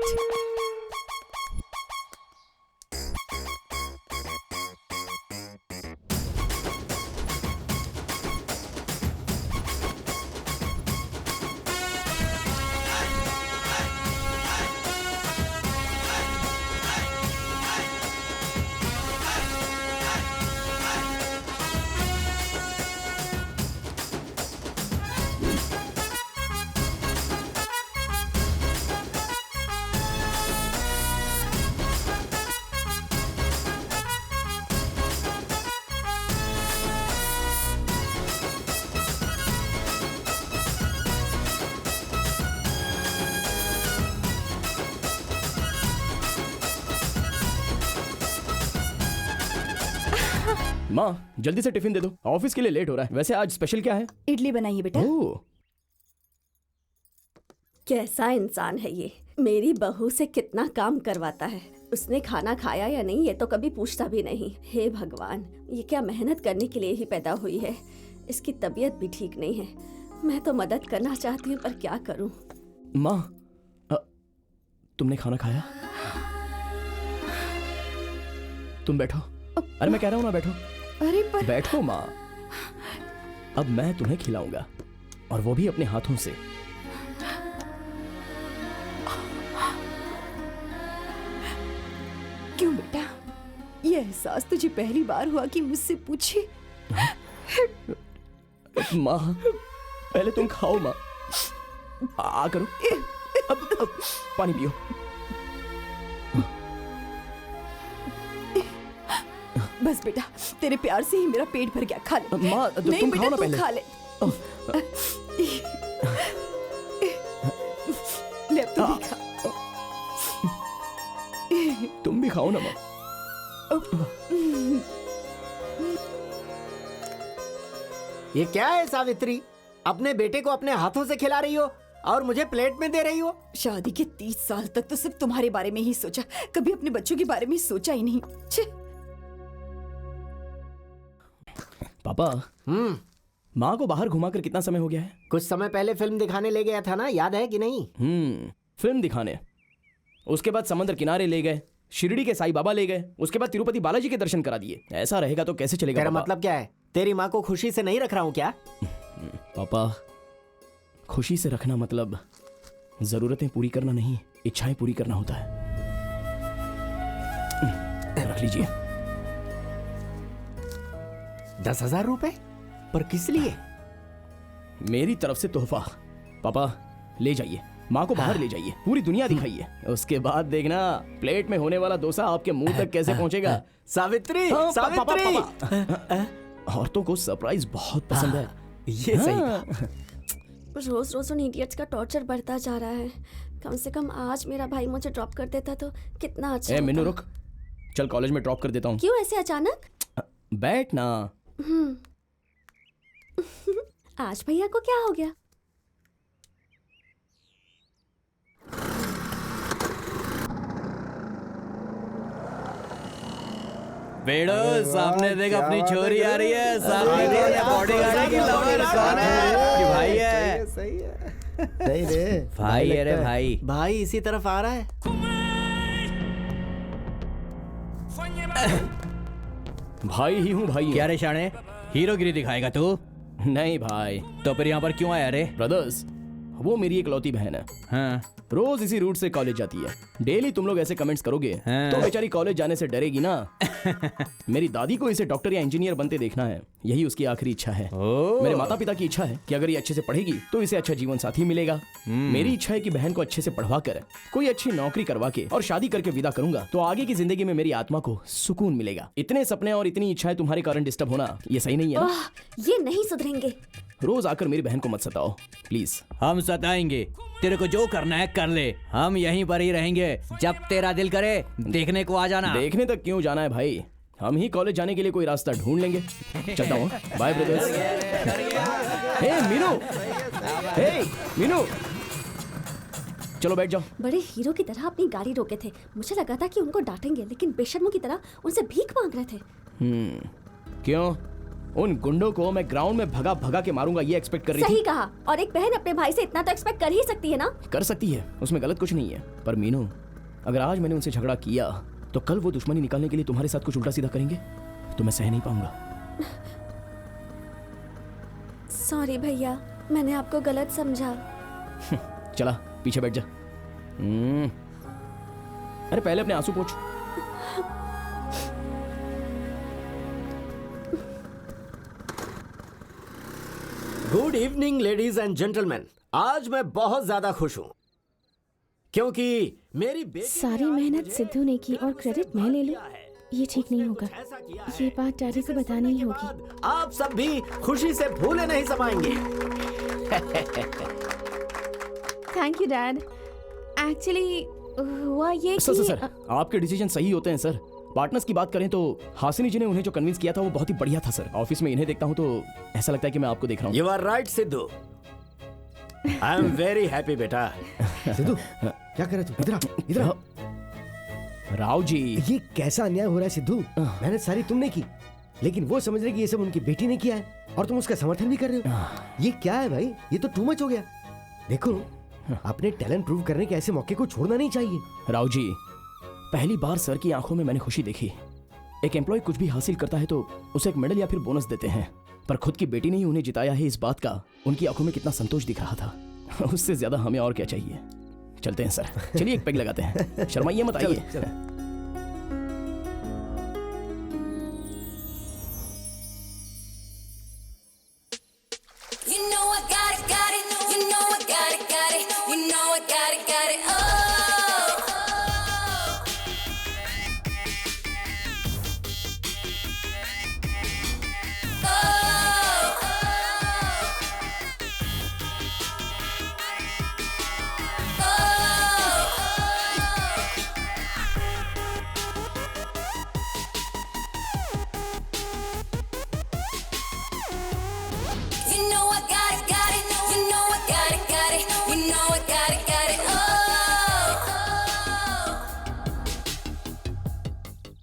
माँ जल्दी से टिफिन दे दो, ऑफिस के लिए लेट हो रहा है। वैसे आज स्पेशल क्या है? इडली बनाइए बेटा। ओह, कैसा इंसान है ये, मेरी बहू से कितना काम करवाता है। उसने खाना खाया या नहीं ये तो कभी पूछता भी नहीं। हे भगवान, ये क्या मेहनत करने के लिए ही पैदा हुई है। इसकी तबीयत भी ठीक नहीं है। मैं तो मदद करना चाहती हूँ पर क्या करूँ। माँ तुमने खाना खाया? तुम बैठो। अरे मैं कह रहा हूँ ना बैठो। अरे पर बैठो माँ, अब मैं तुम्हें खिलाऊंगा और वो भी अपने हाथों से। क्यों बेटा, ये एहसास तुझे पहली बार हुआ कि मुझसे पूछे? माँ पहले तुम खाओ माँ। आ करो, अब पानी पियो। बस बेटा, तेरे प्यार से ही मेरा पेट भर गया। खा ले। माँ नहीं तुम बेटा, खाओ ना तू पहले। खा ले। ले अब तू भी खा। तुम भी खाओ ना माँ। ये क्या है सावित्री, अपने बेटे को अपने हाथों से खिला रही हो और मुझे प्लेट में दे रही हो? शादी के 30 साल तक तो सिर्फ तुम्हारे बारे में ही सोचा, कभी अपने बच्चों के बारे में सोचा ही नहीं। छे। पापा माँ को बाहर घुमाकर कितना समय हो गया है? कुछ समय पहले फिल्म दिखाने ले गया था ना, याद है कि नहीं? फिल्म दिखाने, उसके बाद समंदर किनारे ले गए, शिरडी के साईं बाबा ले गए, उसके बाद तिरुपति बालाजी के दर्शन करा दिए। ऐसा रहेगा तो कैसे चलेगा? तेरा पापा? मतलब क्या है? तेरी माँ को खुशी से नहीं रख रहा हूँ क्या? पापा खुशी से रखना मतलब जरूरतें पूरी करना नहीं, इच्छाएं पूरी करना होता है। रख लीजिए। 10,000 रुपए? पर किस लिए? मेरी तरफ से तोहफा। पापा ले जाइए, माँ को बाहर ले जाइए, पूरी दुनिया दिखाइए। उसके बाद देखना प्लेट में होने वाला डोसा आपके मुंह तक कैसे पहुंचेगा। सावित्री, हाँ, सावित्री। औरतों को सरप्राइज बहुत पसंद है। ये सही कहा। रोज रोज उन इडियट्स का टॉर्चर बढ़ता जा रहा है। कम से कम आज मेरा भाई मुझे ड्रॉप कर देता तो कितना अच्छा होता। मिनू रुक, चल कॉलेज में ड्रॉप कर देता हूँ। क्यों ऐसे अचानक? बैठ ना। आज भैया को क्या हो गया? बेड़ो सामने देख, अपनी छोरी आ रही है। सामने देख, बॉडीगार्ड की लवर कौन है? कि भाई है। सही है। नहीं रे भाई है रे भाई। भाई इसी तरफ आ रहा है। भाई ही हूँ भाई। क्या रे शाणे, हीरोगिरी दिखाएगा तू? नहीं भाई। तो फिर यहाँ पर क्यों आया रे? ब्रदर्स, वो मेरी इकलौती बहन है। हाँ। रोज इसी रूट से कॉलेज जाती है। डेली तुम लोग ऐसे कमेंट्स करोगे हाँ। तो बेचारी कॉलेज जाने से डरेगी ना। मेरी दादी को इसे डॉक्टर या इंजीनियर बनते देखना है, यही उसकी आखिरी इच्छा है। मेरे माता पिता की इच्छा है कि अगर ये अच्छे से पढ़ेगी तो इसे अच्छा जीवन साथी मिलेगा। मेरी इच्छा है कि बहन को अच्छे से पढ़वा कर कोई अच्छी नौकरी करवा के और शादी करके विदा करूंगा तो आगे की जिंदगी में मेरी आत्मा को सुकून मिलेगा। इतने सपने और इतनी इच्छाएं तुम्हारे कारण डिस्टर्ब होना ये सही नहीं है ना? ये नहीं सुधरेंगे। रोज आकर मेरी बहन को मत सताओ प्लीज। हम सताएंगे, तेरे को जो करना है कर ले, हम यहीं पर ही रहेंगे। जब तेरा दिल करे देखने को आ जाना। देखने तक क्यों जाना है भाई, हम ही कॉलेज जाने के लिए कोई रास्ता ढूंढ लेंगे। चलता हूँ, बाय ब्रदर्स। हे मीनू, हे मीनू, चलो बैठ जाओ। बड़े हीरो की तरह अपनी गाड़ी रोके थे। मुझे लगा था कि उनको डांटेंगे, लेकिन बेशर्मों की तरह उनसे भीख मांग रहे थे। क्यों? उन गुंडों को मैं ग्राउंड में भगा भगा के मारूंगा ये एक्सपेक्ट कर रही थी? सही कहा। और एक बहन अपने भाई से इतना तो एक्सपेक्ट कर ही सकती है ना? कर सकती है, उसमें गलत कुछ नहीं है। पर मीनू, अगर आज मैंने उनसे झगड़ा किया तो कल वो दुश्मनी निकालने के लिए तुम्हारे साथ कुछ उल्टा सीधा करेंगे तो मैं सह नहीं पाऊंगा। सॉरी भैया, मैंने आपको गलत समझा। चला पीछे बैठ जा। अरे पहले अपने आंसू पोंछ। Good evening ladies and gentleman. आज मैं बहुत ज्यादा खुश हूँ क्योंकि मेरी बेटी सारी मेहनत सिद्धू ने की और क्रेडिट मैं ले लूं, ये ठीक नहीं होगा। ये बात डैडी को बतानी ही होगी। आप सब भी खुशी से भूले नहीं समाएंगे। Thank you dad. एक्चुअली हुआ ये सर कि सर आपके डिसीजन सही होते हैं सर। पार्टनर्स की बात करें तो हासिनी जी ने उन्हें जो कन्विंस किया था वो बहुत ही बढ़िया था सर। ऑफिस में इन्हें देखता हूँ तो ऐसा लगता है कि मैं आपको देख रहा हूँ। You are right Siddhu, I am very happy बेटा। सिद्धू क्या कर रहे तू? इधर आ, इधर आ। राव जी, ये कैसा अन्याय हो रहा है सिद्धू? मेहनत सारी तुमने की, लेकिन वो समझ रहे कि ये सब उनकी बेटी ने किया है और तुम उसका समर्थन भी कर रहे हो। ये क्या है भाई? ये तो टू मच हो गया। देखो, अपने टैलेंट प्रूव करने के ऐसे मौके को छोड़ना नहीं चाहिए। राव जी, पहली बार सर की आंखों में मैंने खुशी देखी। एक एम्प्लॉय कुछ भी हासिल करता है तो उसे एक मेडल या फिर बोनस देते हैं, पर खुद की बेटी ने ही उन्हें जिताया है, इस बात का उनकी आंखों में कितना संतोष दिख रहा था। उससे ज्यादा हमें और क्या चाहिए। चलते हैं सर, चलिए एक पेग लगाते हैं। शर्माइए मत, आइए।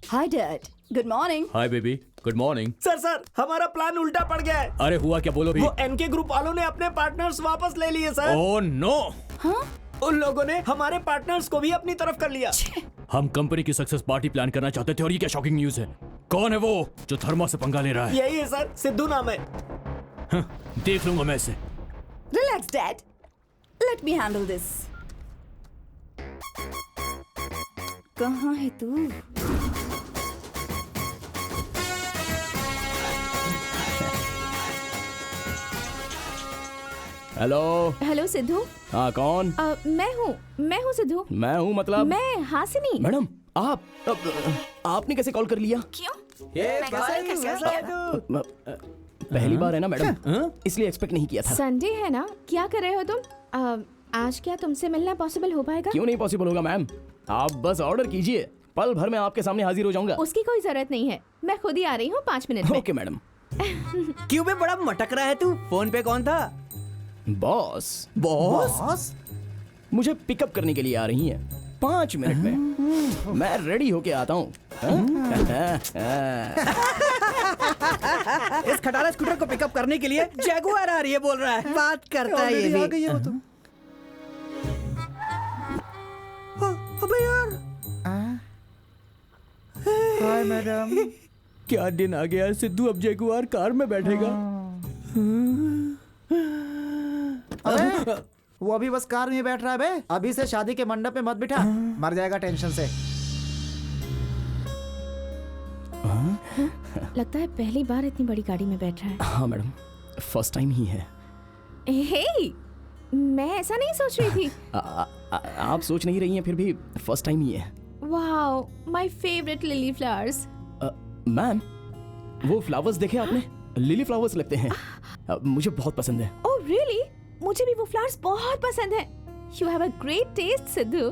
Hi dad, good morning. Hi baby, good morning. Sir हमारा प्लान उल्टा पड़ गया है। अरे हुआ क्या, बोलो भी। वो एनके ग्रुप वालों ने अपने पार्टनर्स वापस ले लिए सर। Oh no. हाँ? उन लोगों ने हमारे पार्टनर्स को भी अपनी तरफ कर लिया। हम कंपनी की सक्सेस पार्टी प्लान करना चाहते थे और ये क्या शॉकिंग न्यूज़ है। कौन है वो जो थर्मा से पंगा ले रहा है? यही है सर, सिद्धू नाम है। देख लूंगा मैं इसे। Relax dad, let me handle this. कहाँ है तू? हेलो। हेलो सिद्धू। हाँ कौन? मैं हूँ सिद्धू। मैं हूँ मतलब? मैं हासिनी। मैडम आप आपने कैसे कॉल कर लिया? क्यों? पहली बार है ना मैडम, इसलिए एक्सपेक्ट नहीं किया था। संडे है ना, क्या कर रहे हो तुम? आज क्या तुमसे मिलना पॉसिबल हो पाएगा? क्यों नहीं पॉसिबल होगा मैम, आप बस ऑर्डर कीजिए, पल भर में आपके सामने हाजिर हो जाऊंगा। उसकी कोई जरूरत नहीं है, मैं खुद ही आ रही हूँ 5 मिनट में। Okay madam. क्यों बे बड़ा मटक रहा है तू? फोन पे कौन था? बॉस। बॉस मुझे पिकअप करने के लिए आ रही हैं 5 मिनट में। मैं रेडी होके आता हूँ। इस खटारा स्कूटर को पिकअप करने के लिए जैगुआर आ रही है बोल रहा है। बात करता है ये भी। आ गई है वो तो। अबे यार। Hi madam. क्या दिन आ गया, सिद्धू अब जैगुआर कार में बैठेगा। अबे वो अभी बस कार में बैठ रहा है बे। अभी से शादी के मंडप में मत बिठा, मर जाएगा टेंशन से। लगता है पहली बार इतनी बड़ी गाड़ी में बैठ रहा है। हाँ मैडम, फर्स्ट टाइम ही है। हे, मैं ऐसा नहीं सोच रही थी। आप सोच नहीं रही हैं, फिर भी फर्स्ट टाइम ही है। Wow, my favourite lily flowers. Ma'am, वो फ्लावर्स देखे आपने? लिली फ्लावर्स लगते हैं। मुझे बहुत पसंद है। Oh really? मुझे भी वो फ्लावर्स बहुत पसंद है। You have a great test Sidhu.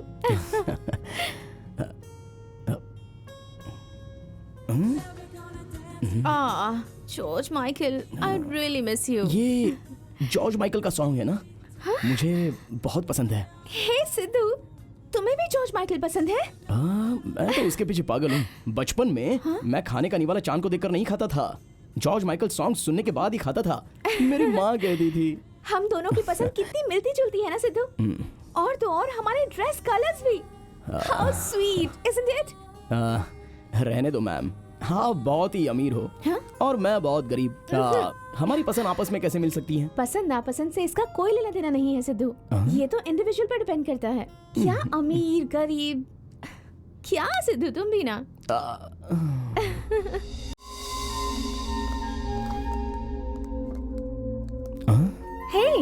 George Michael, I really miss you. ये जॉर्ज माइकल का सॉन्ग है ना? मुझे बहुत पसंद है। हे सिद्धू, तुम्हें भी जॉर्ज माइकल पसंद है? मैं तो उसके पीछे पागल हूँ। बचपन में मैं खाने का निवाला चांद को देखकर नहीं खाता था, जॉर्ज माइकल सॉन्ग सुनने के बाद ही खाता था। मेरी माँ कहती थी। हम दोनों की पसंद कितनी मिलती जुलती है ना सिद्धू। और तो और हमारे ड्रेस कलर्स भी। How sweet isn't it? रहने दो मैम, हाँ बहुत ही अमीर हो और मैं बहुत गरीब। हमारी पसंद आपस में कैसे मिल सकती है? पसंद नापसंद से इसका कोई लेना देना नहीं है सिद्धू। ये तो इंडिविजुअल पर डिपेंड करता है। क्या अमीर गरीब, क्या सिद्धू तुम भी ना। Hey,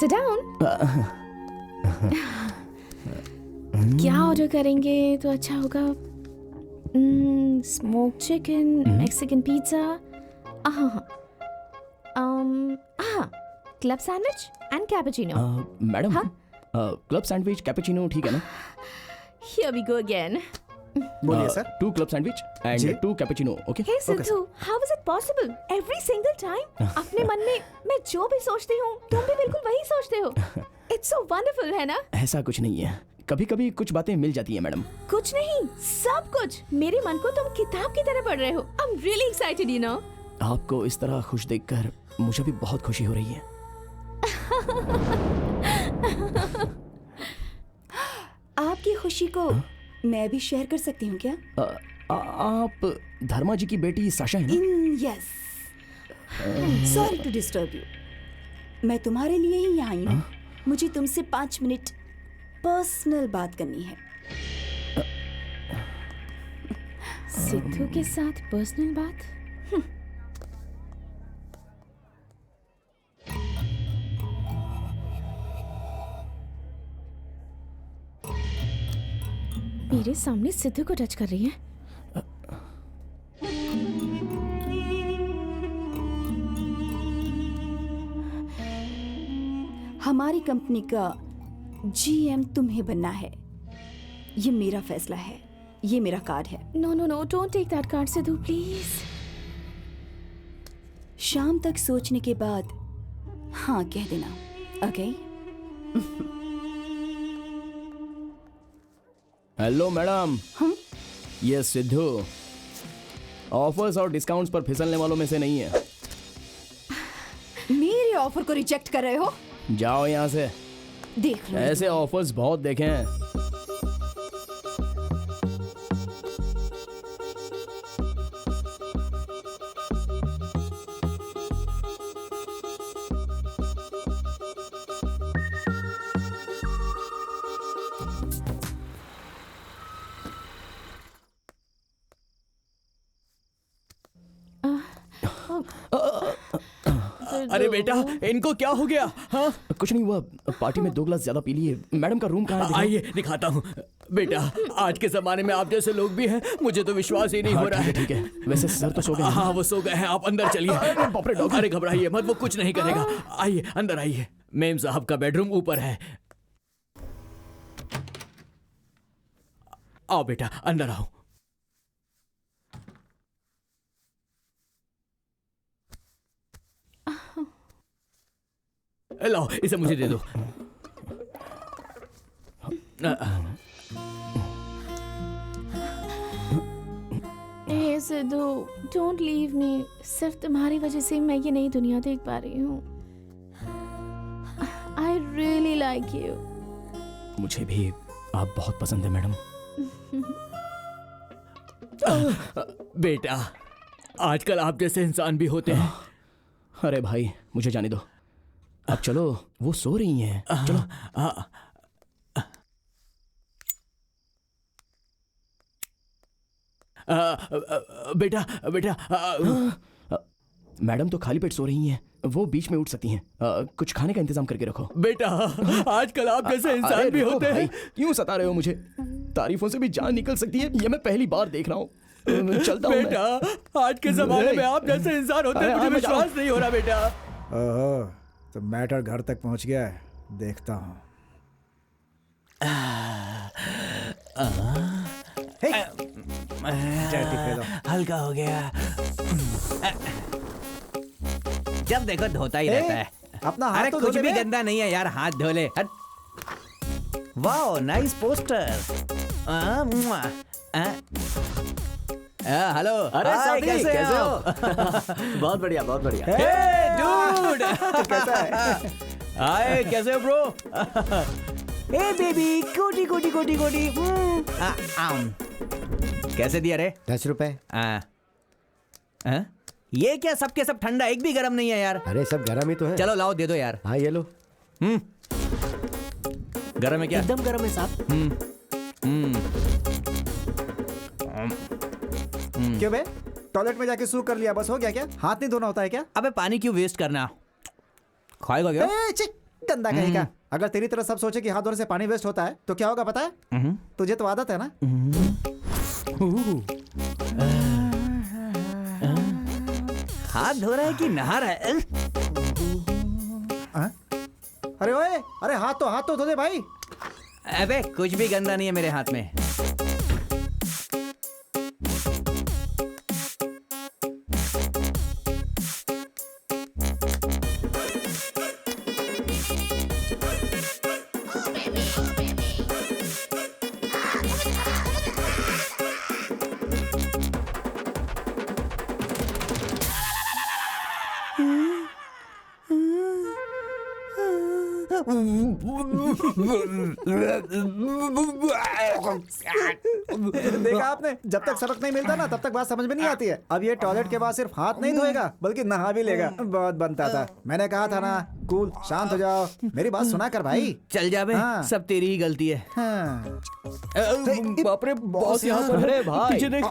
sit down. क्या ऑर्डर करेंगे तो अच्छा होगा? Smoke chicken, Mexican pizza, club sandwich and cappuccino. Madam, club sandwich cappuccino ठीक है ना? Here we go again. बोलिए सर। 2 क्लब सैंडविच जी। And 2 cappuccino, okay? Hey Siddhu, how is it possible? Every single time अपने मन में मैं जो भी सोचती हूँ तुम भी बिल्कुल वही सोचते हो। इट्स सो वंडरफुल, है ना? ऐसा कुछ नहीं है, कभी कभी कुछ बातें मिल जाती है मैडम। कुछ नहीं, सब कुछ। मेरे मन को तुम किताब की तरह पढ़ रहे हो। I am really excited, you know. आपको इस तरह खुश देखकर मुझे भी बहुत खुशी हो रही है। आपकी खुशी को मैं भी शेयर कर सकती हूँ क्या? आप धर्मा जी की बेटी साशा है ना? Yes. Sorry to disturb you. मैं तुम्हारे लिए ही यहाँ आई हूँ। मुझे तुमसे 5 मिनट पर्सनल बात करनी है। सिद्धू के साथ पर्सनल बात? मेरे सामने सिद्धू को टच कर रही है। हमारी कंपनी का GM तुम्हें बनना है। ये मेरा फैसला है। ये मेरा कार्ड है। No no no, don't take that card Siddhu, please. शाम तक सोचने के बाद हाँ कह देना, ओके? Hello madam. ये सिद्धू ऑफर्स और डिस्काउंट्स पर फिसलने वालों में से नहीं है। मेरे ऑफर को रिजेक्ट कर रहे हो? जाओ यहाँ से। देख लो, ऐसे ऑफर्स बहुत देखे हैं। अरे बेटा, इनको क्या हो गया? हाँ? कुछ नहीं हुआ, पार्टी में 2 ग्लास ज्यादा पी लिए। मैडम का रूम कहाँ है? आइए दिखाता हूँ। बेटा, आज के जमाने में आप जैसे लोग भी हैं, मुझे तो विश्वास ही नहीं हो रहा है। ठीक है। वैसे सर तो सो गए हैं। हाँ, वो सो गए हैं। आप अंदर चलिए। अरे घबराइए मत, वो कुछ नहीं करेगा। आइए अंदर आइए। मेम साहब का बेडरूम ऊपर है। आओ बेटा, अंदर आओ। लाओ, इसे मुझे दे दो। हे सिद्धू, डोंट लीव मी। सिर्फ तुम्हारी वजह से मैं ये नई दुनिया देख पा रही हूँ। I really like you. मुझे भी आप बहुत पसंद है मैडम। बेटा, आजकल आप जैसे इंसान भी होते हैं। अरे भाई, मुझे जाने दो। अब चलो, वो सो रही हैं। चलो। बेटा बेटा, मैडम तो खाली पेट सो रही हैं, वो बीच में उठ सकती हैं। कुछ खाने का इंतजाम करके रखो। बेटा, आजकल आप जैसे इंसान भी होते हैं। क्यों सता रहे हो मुझे? तारीफों से भी जान निकल सकती है, ये मैं पहली बार देख रहा हूँ। चलता हूँ बेटा, आज के जमाने में आप जैसे इंसान होते हैं, मुझे विश्वास नहीं हो रहा बेटा। ओह, तो मैटर घर तक पहुंच गया है। देखता हूँ। हल्का हो गया। जब देखो धोता ही रहता है। अपना हाथ अरे तो कुछ धो भी ले बे। गंदा नहीं है यार, हाथ धो ले। हट। Wow, nice poster. हेलो। अरे हाय, साथी, कैसे हो? हो? बहुत बढ़िया, बहुत बढ़िया। Hey dude. कैसा है? हाय, कैसे हो ब्रो? ए बेबी, कोटी कोटी कोटी कोटी। कैसे दिया रे? 10 रुपए। ये क्या सबके सब ठंडा, एक भी गर्म नहीं है यार। अरे सब गर्म ही तो है। चलो लाओ, दे दो यार। हाँ ये लो। गर्म है क्या? एकदम गर्म है साहब। क्यों बे? टॉयलेट में जाके सू कर लिया, बस हो गया क्या? हाथ नहीं धोना होता है क्या? अबे पानी क्यों वेस्ट करना? खाएगा क्या? गंदा कहेगा। अगर तेरी तरह सब सोचे कि हाथ धोने से पानी वेस्ट होता है तो क्या होगा पता है? तुझे तो आदत है ना। हाथ धो रहा है कि नहा रहा है? अरे ओए, अरे हाथ तो धो दे भाई। अबे कुछ भी गंदा नहीं है मेरे हाथ में। देखा आपने, जब तक सबक नहीं मिलता ना तब तक बात समझ में नहीं आती है। अब ये टॉयलेट के बाद सिर्फ हाथ नहीं धोएगा बल्कि नहा भी लेगा। बहुत बनता था। मैंने कहा था ना, कूल, शांत हो जाओ। मेरी बात सुना कर भाई। चल जा बे, हाँ। सब तेरी ही गलती है। हाँ। बाप रे बॉस यहाँ पर। अरे भाई। पीछे देख।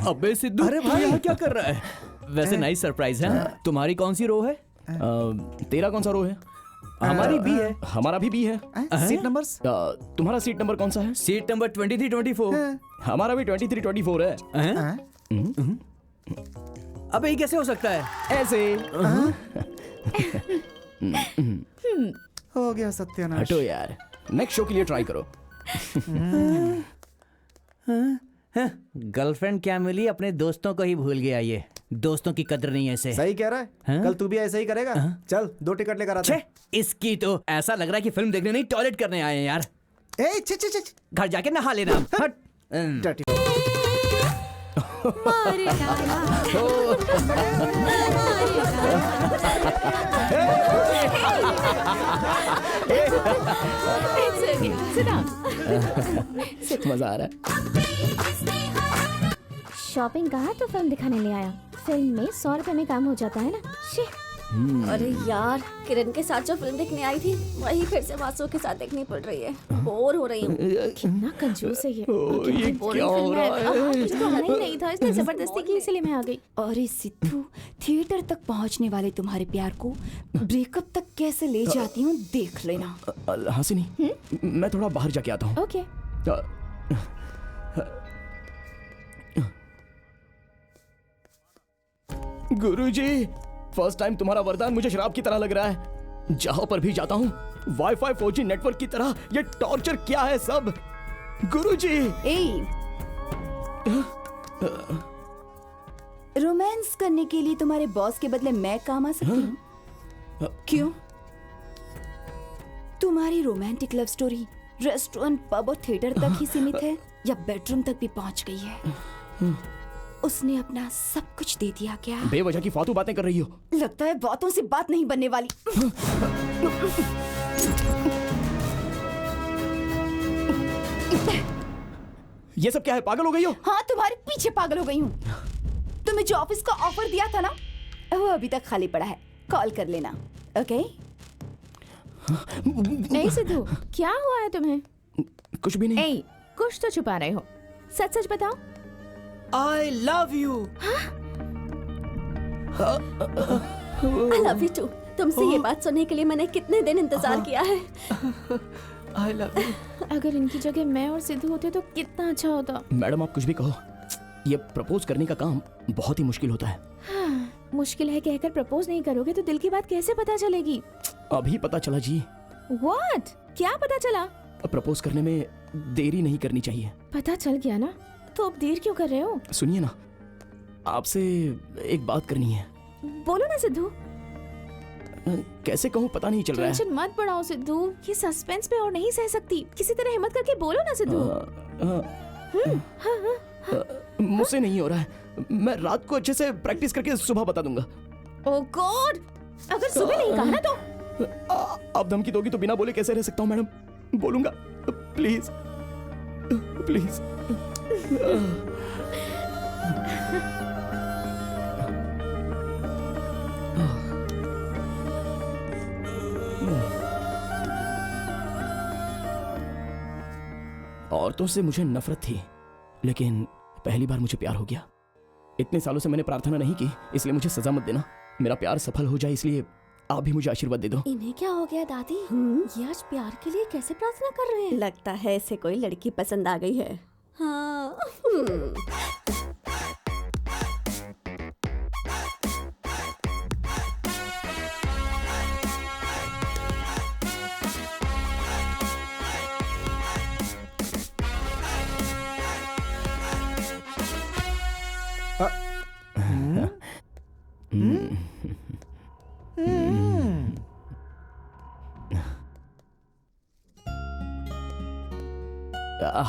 अबे सिद्धू, अरे भाई, यहाँ क्या कर रहा है? वैसे नाइस सरप्राइज है। तुम्हारी कौन सी रो है? तेरा कौन सा रो है? हमारी बी है। हमारा भी बी है। Seat numbers? तुम्हारा सीट नंबर कौन सा है? Seat number 23-24। हमारा भी 23-24 है। अबे ये कैसे हो सकता है? ऐसे। हो गया सत्यानाश। हटो यार, नेक्स्ट शो के लिए ट्राई करो। गर्लफ्रेंड क्या मिली, अपने दोस्तों को ही भूल गया। ये दोस्तों की कदर नहीं है इसे। सही कह रहा है। हाँ? कल तू भी ऐसे ही करेगा। चल 2 टिकट लेकर आते हैं। इसकी तो ऐसा लग रहा है कि फिल्म देखने नहीं टॉयलेट करने आए हैं यार। ए, छ, छ, छ, छ। घर जाके नहा लेना। हट। डर्टी। मजा आ रहा है। शॉपिंग कहा तो फिल्म दिखाने ले आया। फिल्म में 100 रुपए में काम हो जाता है ना। शी। अरे यार, किरण के साथ जो फिल्म देखने आई थी वही फिर से वासु के साथ देखनी पड़ रही है। बोर हो रही हूँ। कितना कंजूस है ये। ये बोरिंग क्या हो फिल्म रहा है। है? मुझे तो आना ही नहीं था, इसने जबरदस्ती की, इसलिए मैं आ गई। अरे सिद्धू, थिएटर तक पहुंचने वाले तुम्हारे प्यार को ब्रेकअप तक कैसे ले जाती हूँ देख लेना। हंसिनी, मैं थोड़ा बाहर जाके आता हूँ। ओके। गुरुजी, फर्स्ट टाइम तुम्हारा वरदान मुझे शराब की तरह लग रहा है। जहां पर भी जाता हूँ वाईफाई 4G नेटवर्क की तरह ये टॉर्चर क्या है सब। गुरुजी। रोमांस करने के लिए तुम्हारे बॉस के बदले मैं काम आ सकती हूँ? क्यों? तुम्हारी romantic love story restaurant, pub और थिएटर तक ही सीमित है या बेडरूम तक भी पहुंच गई है? उसने अपना सब कुछ दे दिया क्या? बेवजह की फालतू बातें कर रही हो। लगता है बातों से बात नहीं बनने वाली। ये सब क्या है, पागल हो गई हो? हाँ, तुम्हारे पीछे पागल हो गई हूँ। तुम्हें जो ऑफिस का ऑफर दिया था ना, वो अभी तक खाली पड़ा है। कॉल कर लेना, ओके? नहीं सिद्धू, क्या हुआ है तुम्हें? कुछ भी नहीं। ए, कुछ तो छुपा रहे हो। सच सच बताओ। I love you. I love you too. तुमसे ये बात सुनने के लिए मैंने कितने दिन इंतजार किया है। I love you. अगर इनकी जगह मैं और सिद्धू होते तो कितना अच्छा होता। मैडम, आप कुछ भी कहो, ये प्रपोज करने का काम बहुत ही मुश्किल होता है। हाँ, मुश्किल है कहकर प्रपोज नहीं करोगे तो दिल की बात कैसे पता चलेगी? अभी पता चला जी। What? क्या पता चला? प्रपोज करने में देरी नहीं करनी चाहिए। पता चल गया ना, तो अब देर क्यों कर रहे हो? सुनिए ना, आपसे एक बात करनी है। बोलो ना सिद्धू। कैसे कहूँ पता नहीं चल रहा है। टेंशन मत बढ़ाओ सिद्धू, ये सस्पेंस पे और नहीं सह सकती। किसी तरह हिम्मत करके बोलो ना सिद्धू। मुझसे नहीं हो रहा है। मैं रात को अच्छे से प्रैक्टिस करके सुबह बता दूंगा। ओह गॉड, अगर सुबह नहीं कहा ना तो। आप धमकी दोगी तो बिना बोले कैसे रह सकता हूँ मैडम? बोलूंगा, प्लीज प्लीज। औरतों से मुझे नफरत थी, लेकिन पहली बार मुझे प्यार हो गया। इतने सालों से मैंने प्रार्थना नहीं की, इसलिए मुझे सजा मत देना। मेरा प्यार सफल हो जाए, इसलिए आप भी मुझे आशीर्वाद दे दो। इन्हें क्या हो गया दादी? ये आज प्यार के लिए कैसे प्रार्थना कर रहे हैं? लगता है इसे कोई लड़की पसंद आ गई है। हाँ।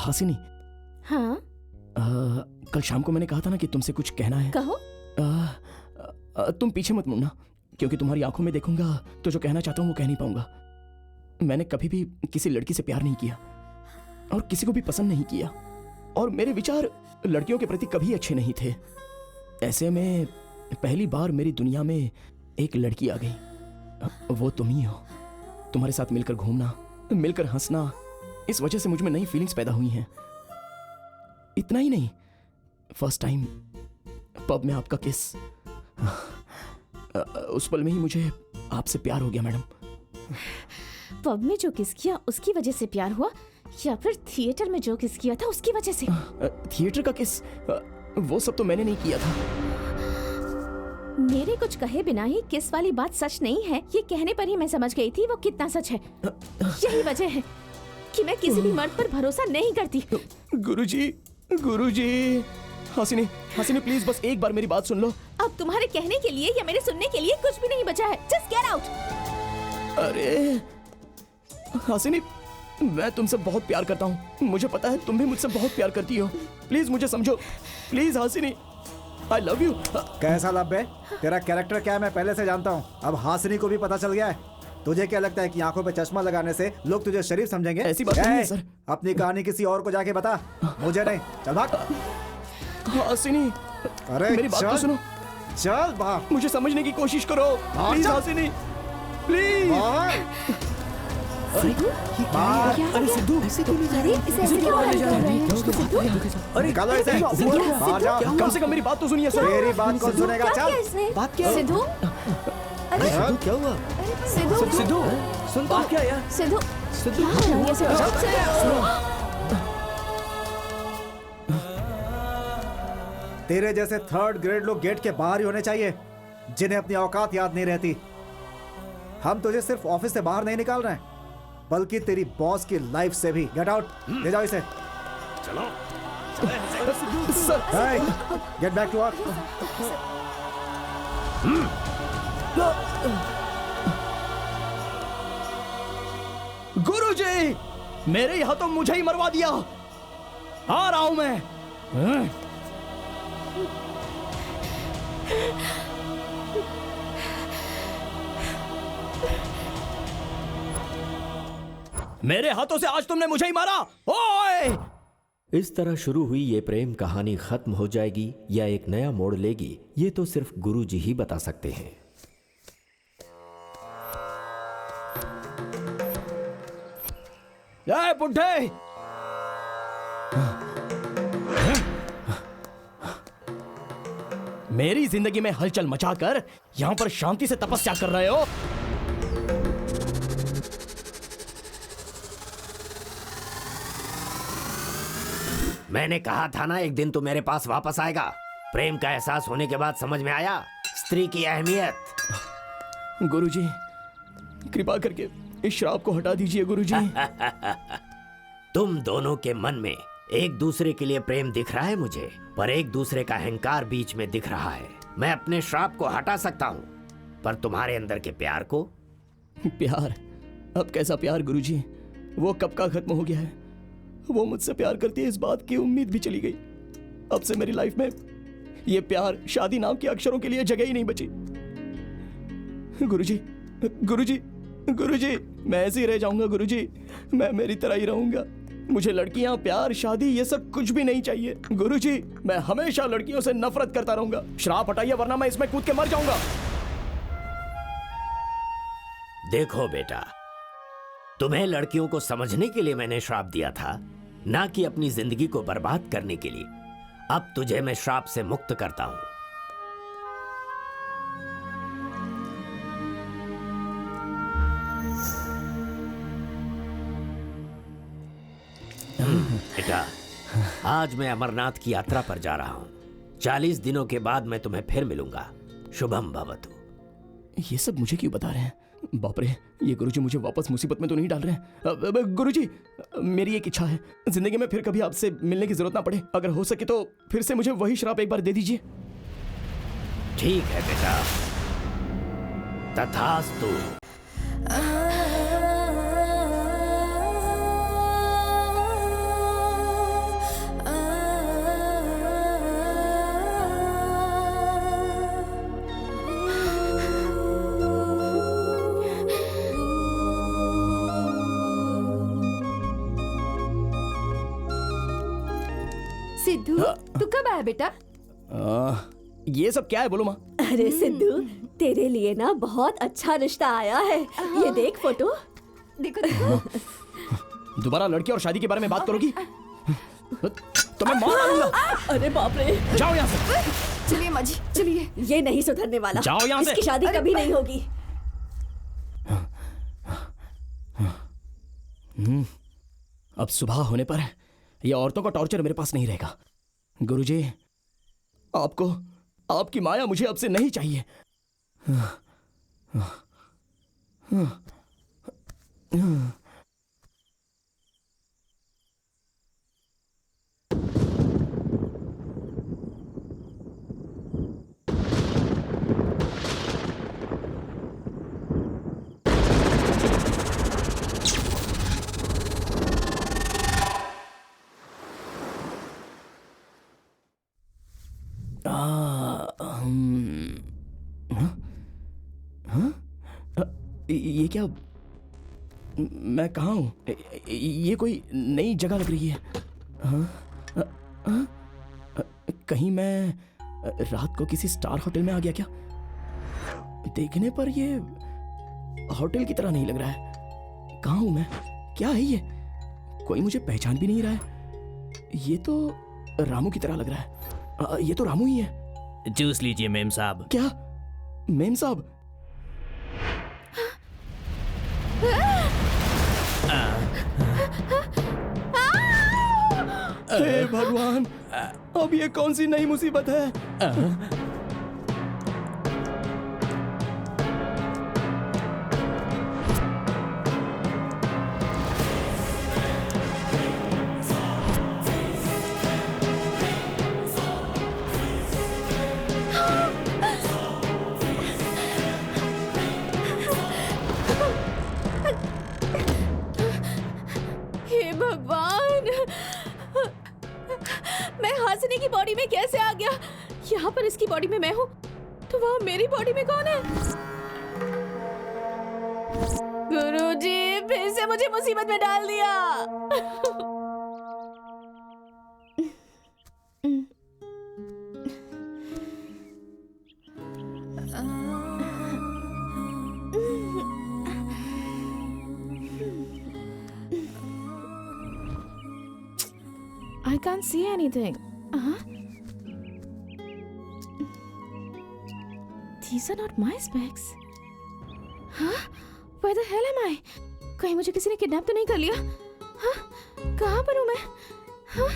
हसीनी। हाँ? कल शाम को मैंने कहा था ना कि तुमसे कुछ कहना है। कहो। तुम पीछे मत मुड़ना, क्योंकि तुम्हारी आंखों में देखूंगा तो जो कहना चाहता हूँ वो कह नहीं पाऊंगा। मैंने कभी भी किसी लड़की से प्यार नहीं किया और किसी को भी पसंद नहीं किया, और मेरे विचार लड़कियों के प्रति कभी अच्छे नहीं थे। ऐसे में पहली बार मेरी दुनिया में एक लड़की आ गई। वो तुम ही हो। तुम्हारे साथ मिलकर घूमना, मिलकर हंसना, इस वजह से मुझ में नई फीलिंग्स पैदा हुई हैं। इतना ही नहीं, फर्स्ट टाइम पब में आपका किस, उस पल में ही मुझे आपसे प्यार हो गया मैडम। पब में जो किस किया उसकी वजह से प्यार हुआ, या फिर थिएटर में जो किस किया था उसकी वजह से? थिएटर का किस, वो सब तो मैंने नहीं किया था। मेरे कुछ कहे बिना ही किस वाली बात सच नहीं है, ये कहने पर ही मैं समझ गई थी वो कितना सच है। यही वजह है कि मैं किसी भी मर्द पर भरोसा नहीं करती। गुरुजी, गुरुजी, हसीनी, हसीनी प्लीज बस एक बार मेरी बात सुन लो। अब तुम्हारे कहने के लिए या मेरे सुनने के लिए कुछ भी नहीं बचा है। Just get out. अरे हसीनी, मैं तुमसे बहुत प्यार करता हूँ। मुझे पता है तुम भी मुझसे बहुत प्यार करती हो। प्लीज मुझे समझो, please Hasini, I love you. कैसा लव है? तेरा कैरेक्टर क्या है मैं पहले से जानता हूँ। अब हासिनी को भी पता चल गया है। तुझे क्या लगता है कि आंखों पे चश्मा लगाने से लोग तुझे शरीफ समझेंगे? ऐसी बात नहीं है सर। अपनी कहानी किसी और को जाके बता, मुझे नहीं। चल भाग। हासिनी, अरे मेरी बात तो सुनो। चल भाग। मुझे समझने की कोशिश करो प्लीज हासिनी, प्लीज। अरे सिद्धू, अरे निकालो इसे, बाहर जाओ। कम से कम मेरी बात तो सुनिए सर। मेरी बात कौन सुनेगा? चल। बात क्या है? सिद्धू, अरे सिद्धू क्या हुआ? सिद्धू, सिद्धू, सुन बात क्या है यार? सिद्धू, सिद्धू, तेरे जैसे थर्ड ग्रेड लोग गेट के बाहर ही होने चाहिए, जिन्हें अपनी औकात याद नहीं रहती। हम तुझे सिर्फ ऑफिस से बाहर नहीं निकाल रहे हैं, बल्कि तेरी बॉस की लाइफ से भी। Get out. ले जाओ इसे। चलो। Get back to work. Guruji, मेरे यहाँ तो मुझे ही मरवा दिया। आ रहा हूं मैं। मेरे हाथों से आज तुमने मुझे ही मारा। ओए! इस तरह शुरू हुई ये प्रेम कहानी खत्म हो जाएगी या एक नया मोड़ लेगी, ये तो सिर्फ गुरुजी ही बता सकते हैं। बुड्ढे, मेरी जिंदगी में हलचल मचाकर यहां पर शांति से तपस्या कर रहे हो। मैंने कहा था ना एक दिन तू मेरे पास वापस आएगा। प्रेम का एहसास होने के बाद समझ में आया स्त्री की अहमियत। गुरुजी, कृपा करके इस श्राप को हटा दीजिए गुरुजी। तुम दोनों के मन में एक दूसरे के लिए प्रेम दिख रहा है मुझे, पर एक दूसरे का अहंकार बीच में दिख रहा है। मैं अपने श्राप को हटा सकता हूँ, पर तुम्हारे अंदर के प्यार को? प्यार? अब कैसा प्यार गुरुजी? वो कब का खत्म हो गया है। वो मुझसे प्यार करती है, इस बात की उम्मीद भी चली गई। अब से मेरी लाइफ में ये प्यार, शादी नाम के अक्षरों के लिए जगह ही नहीं बची। गुरुजी, गुरुजी, गुरुजी, मैं ऐसे ही रह जाऊंगा गुरुजी। मैं मेरी तरह ही रहूंगा। मुझे लड़कियां, प्यार, शादी ये सब कुछ भी नहीं चाहिए गुरुजी। मैं हमेशा लड़कियों से नफरत करता रहूंगा। श्राप हटाइए वरना मैं इसमें कूद के मर जाऊंगा। देखो बेटा, तुम्हें लड़कियों को समझने के लिए मैंने श्राप दिया था, ना कि अपनी जिंदगी को बर्बाद करने के लिए। अब तुझे मैं श्राप से मुक्त करता हूं। बेटा, आज मैं अमरनाथ की यात्रा पर जा रहा हूं। 40 दिनों के बाद मैं तुम्हें फिर मिलूंगा। शुभम भवतु। ये सब मुझे क्यों बता रहे हैं? बाप रे, ये गुरुजी मुझे वापस मुसीबत में तो नहीं डाल रहे हैं? गुरुजी, मेरी एक इच्छा है, जिंदगी में फिर कभी आपसे मिलने की जरूरत ना पड़े। अगर हो सके तो फिर से मुझे वही श्राप एक बार दे दीजिए। ठीक है बेटा, तथास्तु। सिद्धू तू कब आया बेटा? ये सब क्या है बोलो माँ? अरे सिद्धू, तेरे लिए ना बहुत अच्छा रिश्ता आया है। ये देख फोटो। देखो देखो। दोबारा लड़की और शादी के बारे में बात करोगी तो मैं मार डालूंगा। अरे बाप रे, जाओ यहाँ से। चलिए माँ जी चलिए। ये नहीं सुधरने वाला। जाओ यहाँ से। इसकी शादी कभी नहीं होगी। अब सुबह होने पर ये औरतों का टॉर्चर मेरे पास नहीं रहेगा। गुरुजी, आपको आपकी माया मुझे अब से नहीं चाहिए। ये क्या? मैं कहाँ हूँ? ये कोई नई जगह लग रही है। कहीं मैं रात को किसी स्टार होटल में आ गया क्या? देखने पर ये होटल की तरह नहीं लग रहा है। कहाँ हूँ मैं? क्या है ये? कोई मुझे पहचान भी नहीं रहा है। ये तो रामू की तरह लग रहा है। ये तो रामू ही है। जूस लीजिए मेम साहब। क्या? मेम साहब? हे भगवान, अब ये कौन सी नई मुसीबत है? हे भगवान, मैं हासिनी की बॉडी में कैसे आ गया? यहाँ पर इसकी बॉडी में मैं हूँ, तो वहाँ मेरी बॉडी में कौन है? गुरुजी, फिर से मुझे मुसीबत में डाल दिया। I can't see anything. These are not my specs. Huh? Where the hell am I? कहीं मुझे किसी ने किडनैप तो नहीं कर लिया? हाँ? कहाँ पर हूँ मैं? हाँ?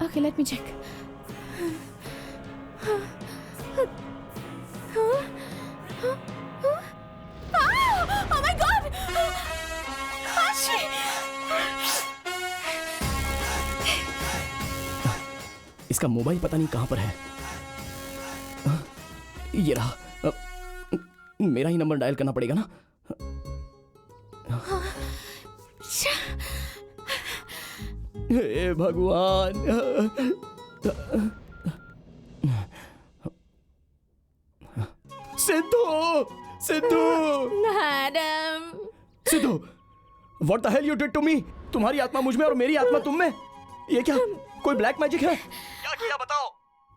Okay, let me check. Oh my God! इसका मोबाइल पता नहीं कहां पर है। ये रहा। मेरा ही नंबर डायल करना पड़ेगा ना। हे भगवान। Siddhu, Siddhu, madam. Siddhu, what the hell you did to me? तुम्हारी आत्मा मुझ में और मेरी आत्मा तुम में। ये क्या कोई ब्लैक मैजिक है? क्या किया बताओ?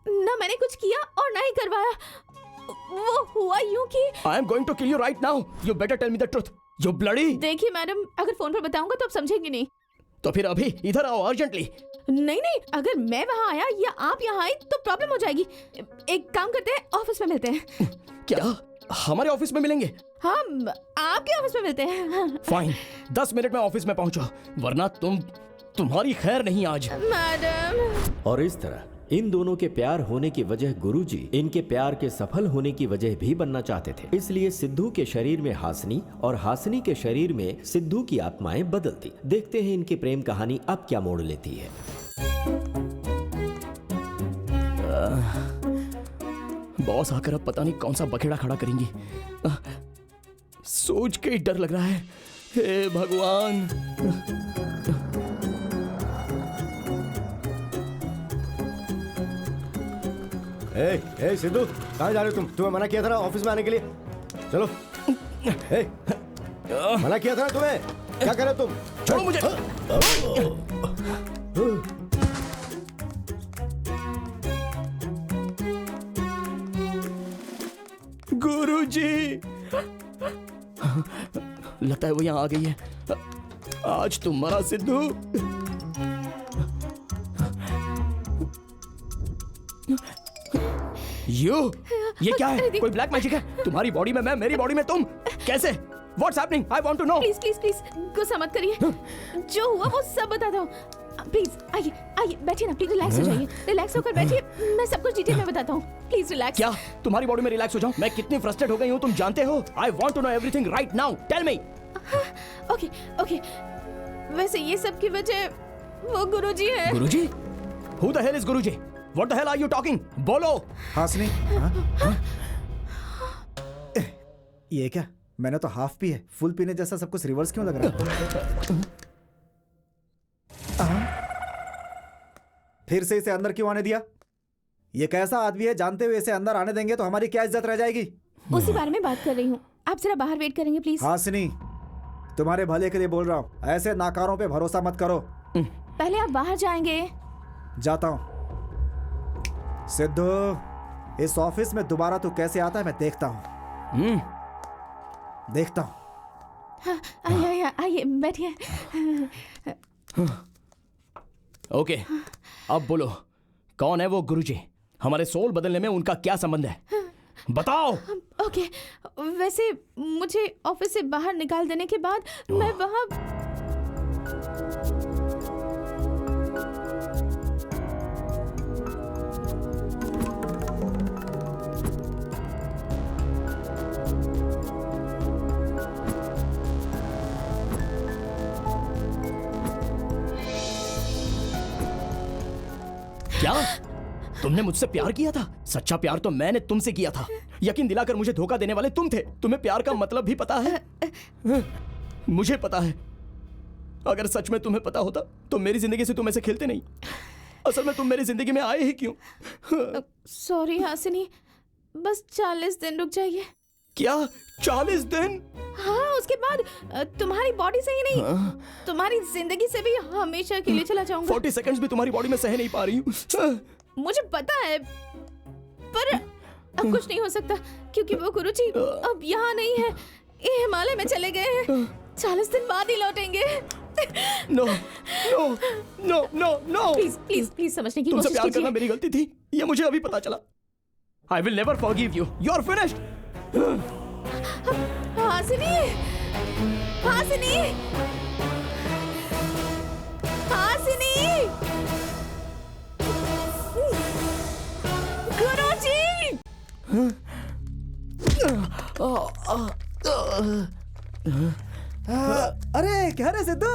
ना मैंने कुछ किया और ना ही करवाया। वो हुआ यूं कि I am going to kill you right now. You better tell me the truth. You bloody. देखिए मैडम, अगर फोन पर बताऊंगा तो आप समझेंगे नहीं। तो फिर अभी इधर आओ अर्जेंटली। नहीं नहीं, अगर मैं वहाँ आया या आप यहाँ आए तो प्रॉब्लम हो जाएगी। एक काम करते हैं, ऑफिस में मिलते हैं। क्या हमारे ऑफिस में मिलेंगे? हम आपके ऑफिस में मिलते हैं। फाइन, 10 मिनट में ऑफिस में पहुंचो, वरना तुम्हारी खैर नहीं आज। मैडम। और इस तरह इन दोनों के प्यार होने की वजह गुरुजी इनके प्यार के सफल होने की वजह भी बनना चाहते थे। इसलिए सिद्धू के शरीर में हासिनी और हासिनी के शरीर में सिद्धू की आत्माएं बदलती। देखते हैं इनकी प्रेम कहानी अब क्या मोड़ लेती है। बॉस आकर अब पता नहीं कौन सा बखेड़ा खड़ा करेंगी। सोच के ही डर लग रहा है। हे भगवान। ए सिद्धू, कहाँ जा रहे हो तुम? तुम्हें मना किया था ना ऑफिस में आने के लिए। चलो। ए, मना किया था ना तुम्हें। क्या कर रहे हो तुम? छोड़ो मुझे। गुरुजी, लगता है वो यहाँ आ गई है। आज तुम मरा सिद्धू। ये क्या है? कोई ब्लैक मैजिक है? तुम्हारी बॉडी में मैं, मेरी बॉडी में तुम, कैसे? What's happening? I want to know. Please please please गुस्सा मत करिए। जो हुआ वो सब बताता हूँ। प्लीज आइए आइए, बैठिए ना, प्लीज रिलैक्स हो जाइए। रिलैक्स होकर बैठिए, मैं सब कुछ डिटेल में बताता हूँ। Please relax. क्या तुम्हारी बॉडी में रिलैक्स हो जाऊं? मैं कितनी फ्रस्ट्रेट हो गई हूँ तुम जानते हो। I want to know everything right now. Tell me. Okay okay, वैसे ये सब की वजह वो गुरुजी है। गुरुजी? Who the hell is Guruji? What the hell are you talking? बोलो। हासिनी, ये क्या? मैंने तो हाफ पी है, फुल पीने जैसा सब कुछ रिवर्स क्यों लग रहा है? फिर से इसे अंदर क्यों आने दिया? ये कैसा आदमी है? जानते हुए इसे अंदर आने देंगे तो हमारी क्या इज्जत रह जाएगी? उसी बारे में बात कर रही हूँ। आप जरा बाहर वेट करेंगे प्लीज। हासिनी, तुम्हारे भले के लिए बोल रहा हूँ, ऐसे नाकारों पे भरोसा मत करो। पहले आप बाहर जाएंगे। जाता हूँ। सिद्धू, इस ऑफिस में दोबारा तू कैसे आता है मैं देखता हूँ। देखता हूँ। हाँ, आइए आइए बैठिए। ओके, अब बोलो, कौन है वो गुरुजी? हमारे सोल बदलने में उनका क्या संबंध है? बताओ। ओके, वैसे मुझे ऑफिस से बाहर निकाल देने के बाद मैं वहाँ क्या तुमने मुझसे प्यार किया था? सच्चा प्यार तो मैंने तुमसे किया था। यकीन दिलाकर मुझे धोखा देने वाले तुम थे। तुम्हें प्यार का मतलब भी पता है? मुझे पता है। अगर सच में तुम्हें पता होता तो मेरी जिंदगी से तुम ऐसे खेलते नहीं। असल में तुम मेरी जिंदगी में आए ही क्यों? सॉरी हासिनी, बस 40 दिन रुक जाइए। क्या 40 दिन? हाँ, उसके बाद तुम्हारी बॉडी से ही नहीं, तुम्हारी जिंदगी से भी हमेशा के लिए चला जाऊंगा। 40 सेकंड्स भी तुम्हारी बॉडी में सह नहीं पा रही हूँ। मुझे पता है, पर अब कुछ नहीं हो सकता क्योंकि वो गुरुजी अब यहाँ नहीं है। ये हिमालय में चले गए हैं। 40 दिन बाद ही लौटेंगे। No no no no no, please please please समझने की कोशिश कीजिए। तुमसे प्यार करना मेरी गलती थी, ये मुझे अभी पता चला। I will never forgive you. You are finished. Hasini, Hasini, Hasini, गुरुजी। अरे क्या रे सिद्धू?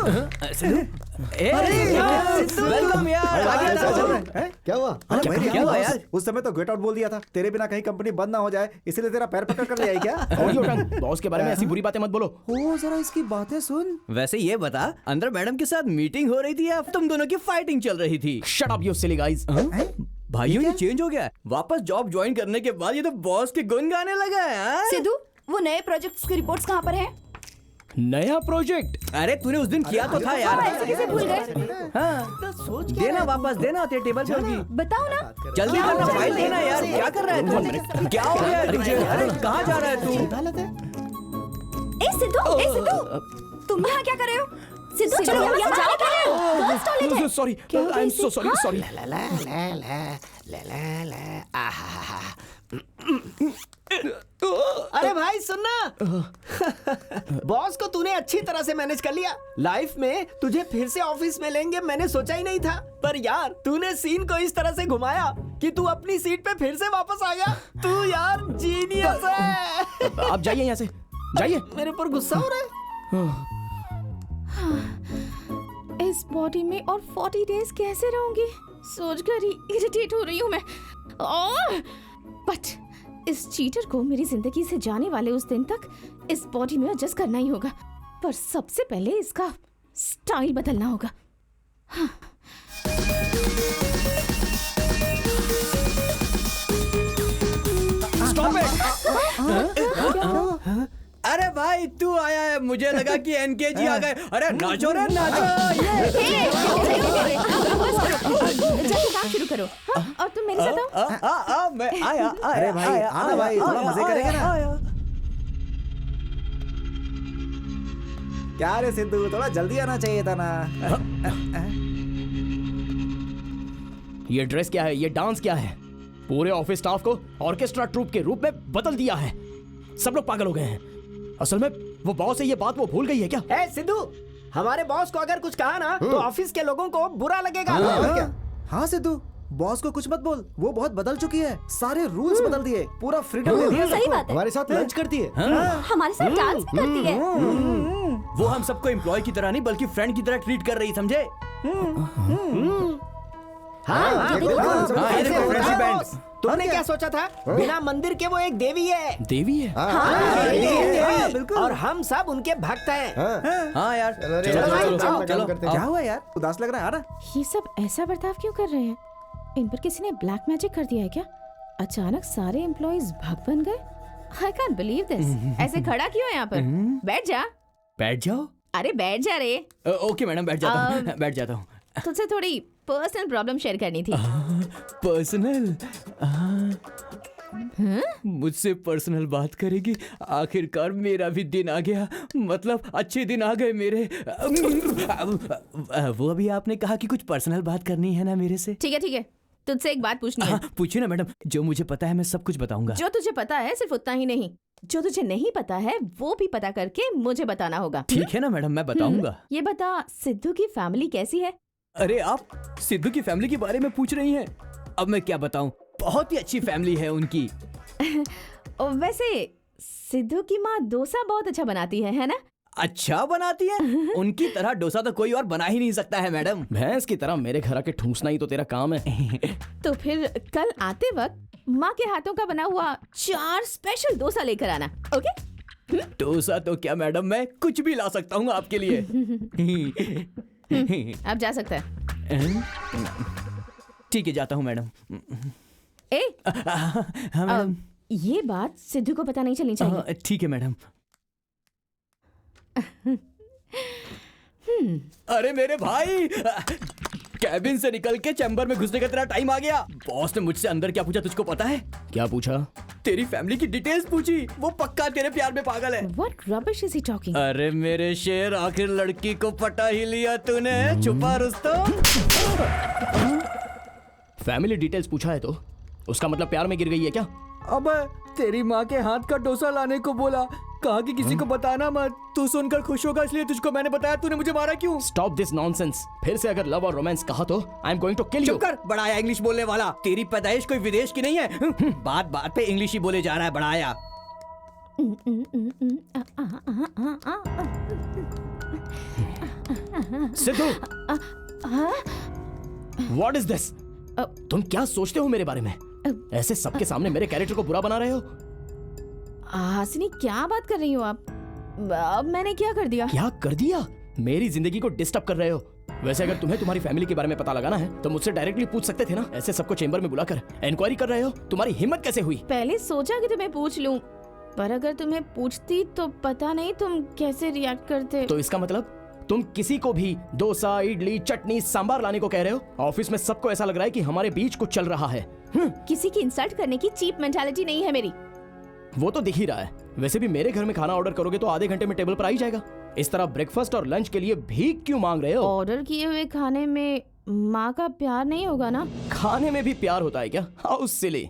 वेलकम यार। क्या हुआ? क्या हुआ यार? उस समय तो गेट आउट बोल दिया था। तेरे बिना कहीं कंपनी बंद ना हो जाए इसलिए तेरा पैर पकड़ कर ले आई क्या? बॉस के बारे में ऐसी बुरी बातें मत बोलो। ओ, जरा इसकी बातें सुन। वैसे ये बता, अंदर मैडम के साथ मीटिंग हो रही थी या तुम दोनों की फाइटिंग चल रही थी? Shut up you silly guys. भाइयों ये चेंज हो गया। वापस जॉब ज्वाइन करने के बाद ये तो बॉस के गुन गाने लगा है। सिद्धू, वो नए प्रोजेक्ट्स की रिपोर्ट्स कहाँ पर हैं? नया प्रोजेक्ट? अरे तूने उस दिन किया तो था यार। ऐसे कैसे भूल गए? हाँ, देना वापस, देना तेरे टेबल पे होगी। बताओ ना। जल्दी करना, फाइल देना यार। क्या कर रहा है तू? क्या हो गया तुझे? अरे कहाँ जा रहा है तू? ए सिद्धू, तुम यहाँ क्या कर रहे हो? सिद्धू चलो यहाँ जाने के लिए। गर्ल्स टॉयलेट है। Sorry, I am so sorry, sorry. अरे भाई सुनना, बॉस को तूने अच्छी तरह से मैनेज कर लिया। लाइफ में तुझे फिर से ऑफिस में लेंगे मैंने सोचा ही नहीं था, पर यार तूने सीन को इस तरह से घुमाया कि तू अपनी सीट पे फिर से वापस आ गया। तू यार जीनियस है। आप जाइए यहाँ से, जाइए। मेरे ऊपर गुस्सा हो रहा है। इस बॉडी में और 40 डेज कैसे रहूंगी? सोचकर ही इरिटेट हो रही हूँ मैं। बट इस चीटर को मेरी जिंदगी से जाने वाले उस दिन तक इस बॉडी में एडजस्ट करना ही होगा। पर सबसे पहले इसका स्टाइल बदलना होगा। हाँ। Stop it. अरे भाई तू आया है, मुझे लगा कि एनकेजी आ गए। अरे नाचो रे नाचो। जाके काम शुरू करो। हाँ, और तुम मेरे साथ आओ। मैं आया। अरे भाई आना भाई, थोड़ा मजे करेंगे ना। क्या रे सिद्धू, थोड़ा जल्दी आना चाहिए था ना। ये ड्रेस क्या है, ये डांस क्या है? पूरे ऑफिस स्टाफ को ऑर्केस्ट्रा ट्रूप के रूप में बदल दिया है। सब लोग पागल हो गए हैं। असल में वो बॉस है, ये बात वो भूल गई है क्या? ए सिद्धू, हमारे बॉस को अगर कुछ कहा ना तो ऑफिस के लोगों को बुरा लगेगा। हाँ सिद्धू, बॉस को कुछ मत बोल, वो बहुत बदल चुकी है। सारे रूल्स बदल दिए, पूरा फ्रीडम दे दिया। सही बात है। हमारे साथ लंच करती है, हमारे साथ डांस भी करती है। वो हम सबको एम्प्लॉय की तरह नहीं बल्कि फ्रेंड की तरह ट्रीट कर रही, समझे? तुमने क्या सोचा था? बिना मंदिर के वो एक देवी है। देवी है? बिल्कुल। और हम सब उनके भक्त हैं। हाँ यार, चलो। क्या हुआ यार, उदास लग रहा है ना? ये सब ऐसा बर्ताव क्यों कर रहे हैं? इन पर किसी ने ब्लैक मैजिक कर दिया है क्या? अचानक सारे एम्प्लॉइज भक्त बन गए। I can't believe this. ऐसे खड़ा क्यों है यहाँ पर? बैठ जा। बैठ जाओ। अरे बैठ जा रे। ओके मैडम, बैठ जाता हूँ। बैठ जाता हूँ। तुझसे थोड़ी पर्सनल प्रॉब्लम शेयर करनी थी। पर्सनल? मुझसे पर्सनल बात करेगी? आखिरकार मेरा भी दिन आ गया, मतलब अच्छे दिन आ गए मेरे। वो अभी आपने कहा कि कुछ पर्सनल बात करनी है ना मेरे से? ठीक है, तुझसे एक बात पूछनी है। पूछिए ना मैडम, जो मुझे पता है मैं सब कुछ बताऊंगा। जो तुझे पता है सिर्फ उतना ही नहीं, जो तुझे नहीं पता है वो भी पता करके मुझे बताना होगा। ठीक है ना मैडम, मैं बताऊंगा। ये बता, सिद्धू की फैमिली कैसी है? अरे आप सिद्धू की फैमिली के बारे में पूछ रही हैं? अब मैं क्या बताऊं, बहुत ही अच्छी फैमिली है उनकी। वैसे सिद्धू की माँ डोसा बहुत अच्छा बनाती है ना? अच्छा बनाती है? उनकी तरह डोसा तो कोई और बना ही नहीं सकता है मैडम। भैंस की तरह मेरे घर आके ठूंसना ही तो तेरा काम है। तो फिर कल आते वक्त माँ के हाथों का बना हुआ 4 स्पेशल डोसा लेकर आना, ओके? डोसा तो क्या मैडम, मैं कुछ भी ला सकता हूँ आपके लिए। अब जा सकता है। ठीक है, जाता हूँ मैडम। हाँ मैडम। ये बात सिद्धू को पता नहीं चलनी चाहिए। ठीक है मैडम। अरे मेरे भाई, कैबिन से निकल के चैम्बर में घुसने का तेरा टाइम आ गया। बॉस ने मुझसे अंदर क्या पूछा तुझको पता है? क्या पूछा? तेरी फैमिली की डिटेल्स पूछी। वो पक्का तेरे प्यार में पागल है। What rubbish is he talking? अरे मेरे शेर, आखिर लड़की को पटा ही लिया तूने। छुपा रुस्तम। फैमिली डिटेल्स पूछा है तो उसका मतलब प्यार में गिर गई है क्या? अब तेरी माँ के हाथ का डोसा लाने को बोला, कहा कि किसी को बताना मत। तू सुनकर खुश होगा इसलिए तुझको मैंने बताया। तूने मुझे मारा क्यों? Stop this nonsense. फिर से अगर लव और रोमांस कहा तो I am going to kill you. चुप कर, बड़ाया इंग्लिश बोलने वाला। तेरी पैदाइश कोई विदेश की नहीं है। बात बात पे इंग्लिश ही बोले जा रहा है बड़ाया। Sidhu, what is this? तुम क्या सोचते हो मेरे बारे में? ऐसे सबके सामने मेरे कैरेक्टर को बुरा बना रहे हो? हासिनी, क्या बात कर रही हो आप? अब मैंने क्या कर दिया? क्या कर दिया? मेरी जिंदगी को डिस्टर्ब कर रहे हो। वैसे अगर तुम्हें तुम्हारी फैमिली के बारे में पता लगाना है तो मुझसे डायरेक्टली पूछ सकते थे ना। ऐसे सबको चेंबर में बुलाकर इंक्वायरी कर रहे हो। तुम्हारी हिम्मत कैसे हुई? पहले सोचा कि तुम्हें पूछ लूं, पर अगर तुम्हें पूछती तो पता नहीं तुम कैसे रिएक्ट करते। तो इसका मतलब तुम किसी को भी डोसा, इडली, चटनी, सांबार लाने को कह रहे हो? ऑफिस में सबको ऐसा लग रहा है कि हमारे बीच कुछ चल रहा है। किसी की इंसल्ट करने की चीप मेंटालिटी नहीं है मेरी। वो तो दिख ही रहा है। वैसे भी मेरे घर में खाना ऑर्डर करोगे तो आधे घंटे में टेबल पर आ ही जाएगा। इस तरह ब्रेकफास्ट और लंच के लिए भीख क्यों मांग रहे हो? ऑर्डर किए हुए खाने में माँ का प्यार नहीं होगा ना? खाने में भी प्यार होता है क्या? How silly.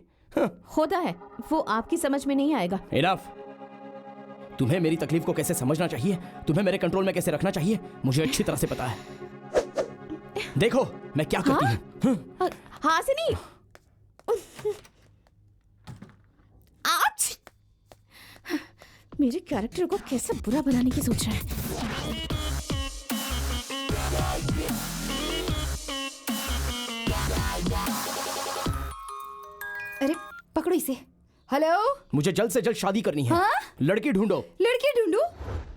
होता है, वो आपकी समझ में नहीं आएगा। इनफ। तुम्हें मेरी तकलीफ को कैसे समझना चाहिए, तुम्हें मेरे कंट्रोल में कैसे रखना चाहिए, मुझे अच्छी तरह से पता है। देखो मैं क्या करती हूँ। हासिनी, आज मेरे कैरेक्टर को कैसे बुरा बनाने की सोच रहा है। अरे पकड़ो इसे। हेलो, मुझे जल्द से जल्द शादी करनी है। हाँ? लड़की ढूंढो। लड़की ढूंढूं?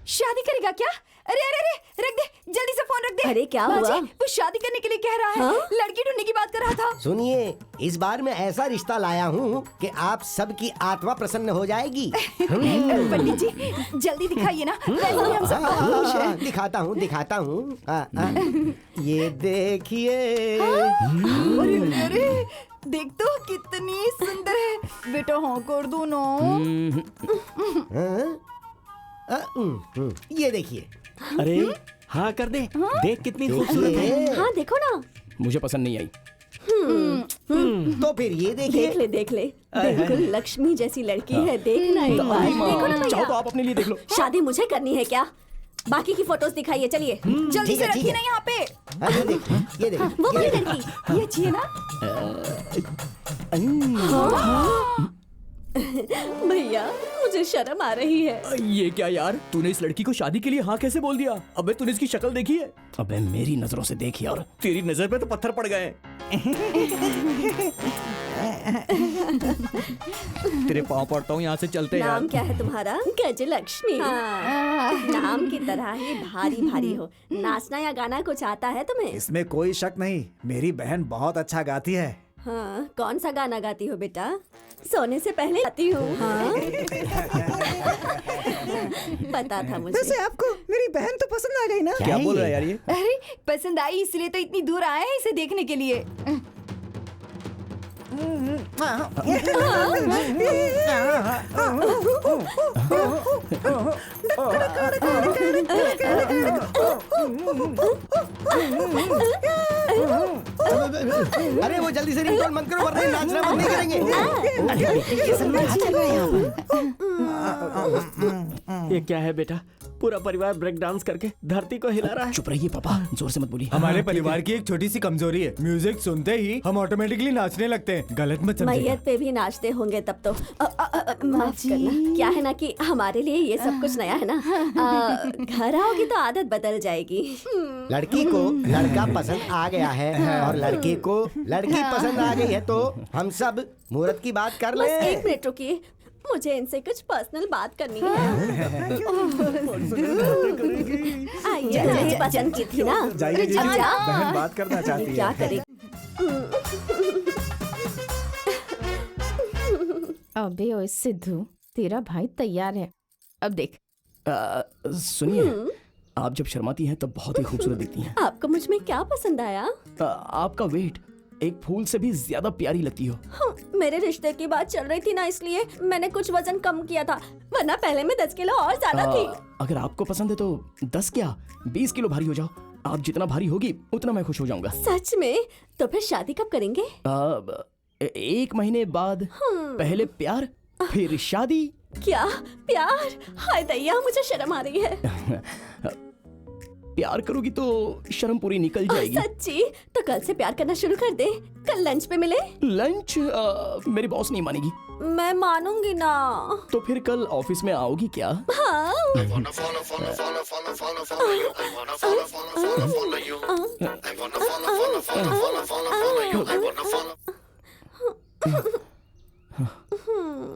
शादी करेगा क्या? अरे अरे अरे रख दे, जल्दी से फोन रख दे। अरे, क्या बाजी, हुआ? वो शादी करने के लिए कह रहा है। हाँ? लड़की ढूंढने की बात कर रहा था। सुनिए, इस बार मैं ऐसा रिश्ता लाया हूँ कि आप सबकी आत्मा प्रसन्न हो जाएगी। पंडित जी जल्दी दिखाइए ना, वैसे भी हम सब बहुत खुश हैं। दिखाता हूँ। ये देखिए। अरे अरे अरे, देख तो कितनी सुंदर है। बेटा हाँ कर दो ना। ये देखिए। अरे हाँ कर दे। देख कितनी खूबसूरत है। हाँ देखो ना। मुझे पसंद नहीं आई। तो फिर ये देखिए। देख ले बिल्कुल लक्ष्मी जैसी लड़की है। देखना एक बार। देखो ना चाहो तो भैया। आप अपने लिए देख लो। शादी मुझे करनी है क्या? बाकी की फोटोज दिखाइए, चलिए। जल्दी ठीक से है, ठीक रखिए है। ना यहाँ पे। ये देखिए, ये देखिए। वो वाली लड़की। ये अच्छी है ना? भैया मुझे शर्म आ रही है। ये क्या यार, तूने इस लड़की को शादी के लिए हाँ कैसे बोल दिया? अबे तूने इसकी शक्ल देखी है? अबे मेरी नजरों से देख यार। तेरी नजर पे तो पत्थर पड़ गए। तेरे पाँव पड़ता हूँ, यहाँ से चलते यार। नाम क्या है तुम्हारा? गजलक्ष्मी। नाम की तरह ही भारी भारी हो। नाचना या गाना कुछ आता है तुम्हें? इसमें कोई शक नहीं, मेरी बहन बहुत अच्छा गाती है। हाँ, कौन सा गाना गाती हो बेटा? सोने से पहले गाती हूँ। हाँ? पता था मुझे। वैसे आपको मेरी बहन तो पसंद आ गई ना? क्या बोल रहा है यार ये? अरे पसंद आई इसलिए तो इतनी दूर आए हैं इसे देखने के लिए। अरे वो जल्दी से रिंगटोन बंद करो वरना ये नाचना बंद नहीं करेंगे। ये क्या है बेटा? पूरा परिवार ब्रेक डांस करके धरती को हिला रहा है। चुप रहिए पापा, जोर से मत बोलिए। हमारे परिवार की एक छोटी सी कमजोरी है, म्यूजिक सुनते ही हम ऑटोमेटिकली नाचने लगते हैं। गलत मत समझिए। मैयत पे भी नाचते होंगे तब तो। माफ करना, क्या है ना कि हमारे लिए ये सब कुछ नया है ना। घर आओगी तो आदत बदल जाएगी। लड़की को लड़का पसंद आ गया है और लड़के को लड़की पसंद आ गई है, तो हम सब मुहूर्त की बात कर ले। बस 1 मिनट रुकिए, मुझे इनसे कुछ पर्सनल बात करनी है। आइए, तुम्हें पसंद की थी ना? जाइए जी, अब जाओ। बहन बात करना चाहती है। क्या करें? अबे ओए सिद्धू, तेरा भाई तैयार है। अब देख। सुनिए, आप जब शर्माती हैं तब बहुत ही खूबसूरत दिखती हैं। आपको मुझ में क्या पसंद आया? आपका वेट एक फूल से भी ज्यादा प्यारी लगती हो। मेरे रिश्ते की बात चल रही थी ना, इसलिए मैंने कुछ वजन कम किया था, वरना पहले मैं 10 किलो और ज्यादा थी। अगर आपको पसंद है तो 10 क्या 20 किलो भारी हो जाओ। आप जितना भारी होगी उतना मैं खुश हो जाऊंगा। सच में? तो फिर शादी कब करेंगे? 1 महीने बाद। पहले प्यार फिर शादी। क्या प्यार? हाय दैया, मुझे शर्म आ रही है। प्यार करोगी तो शर्म पूरी निकल जाएगी। सच्ची? तो कल से प्यार करना शुरू कर दे। कल लंच पे मिले? लंच? मेरी बॉस नहीं मानेगी। मैं मानूंगी ना। तो फिर कल ऑफिस में आओगी क्या? हाँ।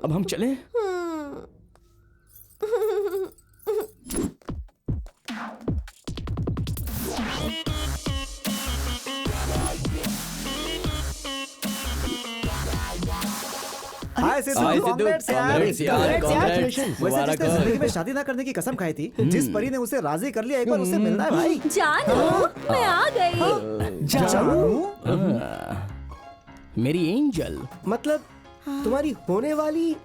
अब हम चलें? हाय सिद्धू, कांग्रेट्स यार, कांग्रेट्स। वैसे जिसने जिंदगी में शादी ना करने की कसम खाई थी, जिस परी ने उसे राजी कर लिया, एक बार उससे मिलना है भाई। जानू, मैं आ गई। जानू? मेरी एंजल। मतलब तुम्हारी होने वाली?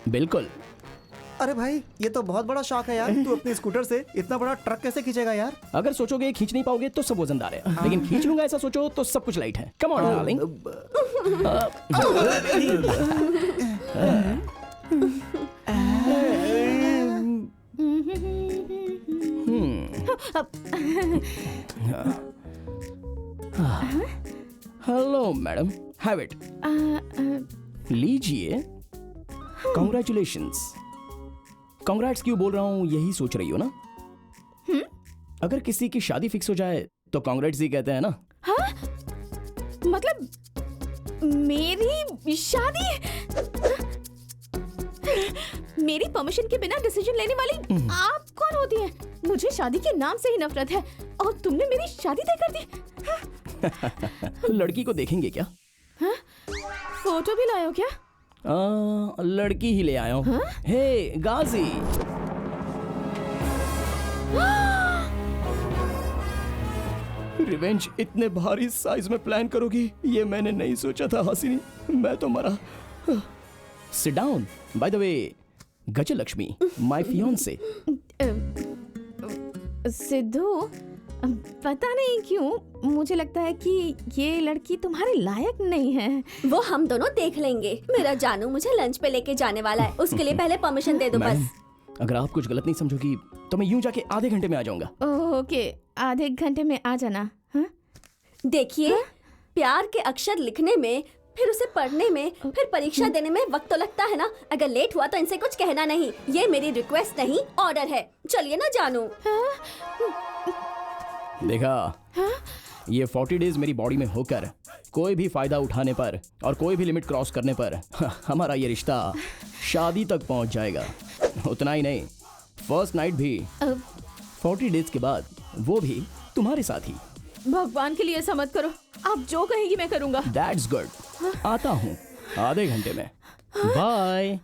बिल्कुल। अरे भाई, ये तो बहुत बड़ा शौक है यार। तू अपने स्कूटर से इतना बड़ा ट्रक कैसे खींचेगा यार? अगर सोचोगे खींच नहीं पाओगे तो सब वजनदार है, लेकिन खींच लूंगा ऐसा सोचो तो सब कुछ लाइट है। Come on darling. Hello madam, have it. लीजिए। कॉन्ग्रेचुलेशंस। कांग्रेट्स क्यों बोल रहा हूँ, यही सोच रही हो ना? अगर किसी की शादी फिक्स हो जाए तो कांग्रेट्स ही कहते हैं ना। हाँ? मतलब मेरी शादी? मेरी परमिशन के बिना डिसीजन लेने वाली आप कौन होती हैं? मुझे शादी के नाम से ही नफरत है और तुमने मेरी शादी तय कर दी। लड़की को देखेंगे क्या? हाँ? फोटो भी लाए हो क्या? लड़की ही ले आया हूँ। हे गाजी, रिवेंज इतने भारी साइज में प्लान करोगी, ये मैंने नहीं सोचा था हसीनी। मैं तो मरा। Sit down. By the way, Gajalakshmi, my fiancée. Siddhu, पता नहीं क्यों मुझे लगता है कि ये लड़की तुम्हारे लायक नहीं है। वो हम दोनों देख लेंगे। मेरा जानू मुझे लंच पे लेके जाने वाला है, उसके लिए पहले परमिशन दे दो बस। अगर आप कुछ गलत नहीं समझोगी तो मैं यूं जाके आधे घंटे में आ जाऊंगा। ओके, आधे घंटे में आ जाना। देखिए, प्यार के अक्षर लिखने में, फिर उसे पढ़ने में, फिर परीक्षा देने में वक्त तो लगता है ना। अगर लेट हुआ तो इनसे कुछ कहना नहीं। ये मेरी रिक्वेस्ट नहीं, ऑर्डर है। चलिए ना जानू। देखा, ये 40 डेज मेरी बॉडी में होकर कोई भी फायदा उठाने पर और कोई भी लिमिट क्रॉस करने पर हमारा ये रिश्ता शादी तक पहुंच जाएगा। उतना ही नहीं, फर्स्ट नाइट भी 40 डेज के बाद, वो भी तुम्हारे साथ ही। भगवान के लिए ऐसा मत करो। आप जो कहेगी मैं करूंगा। That's good। आता हूँ आधे घंटे में। बाय।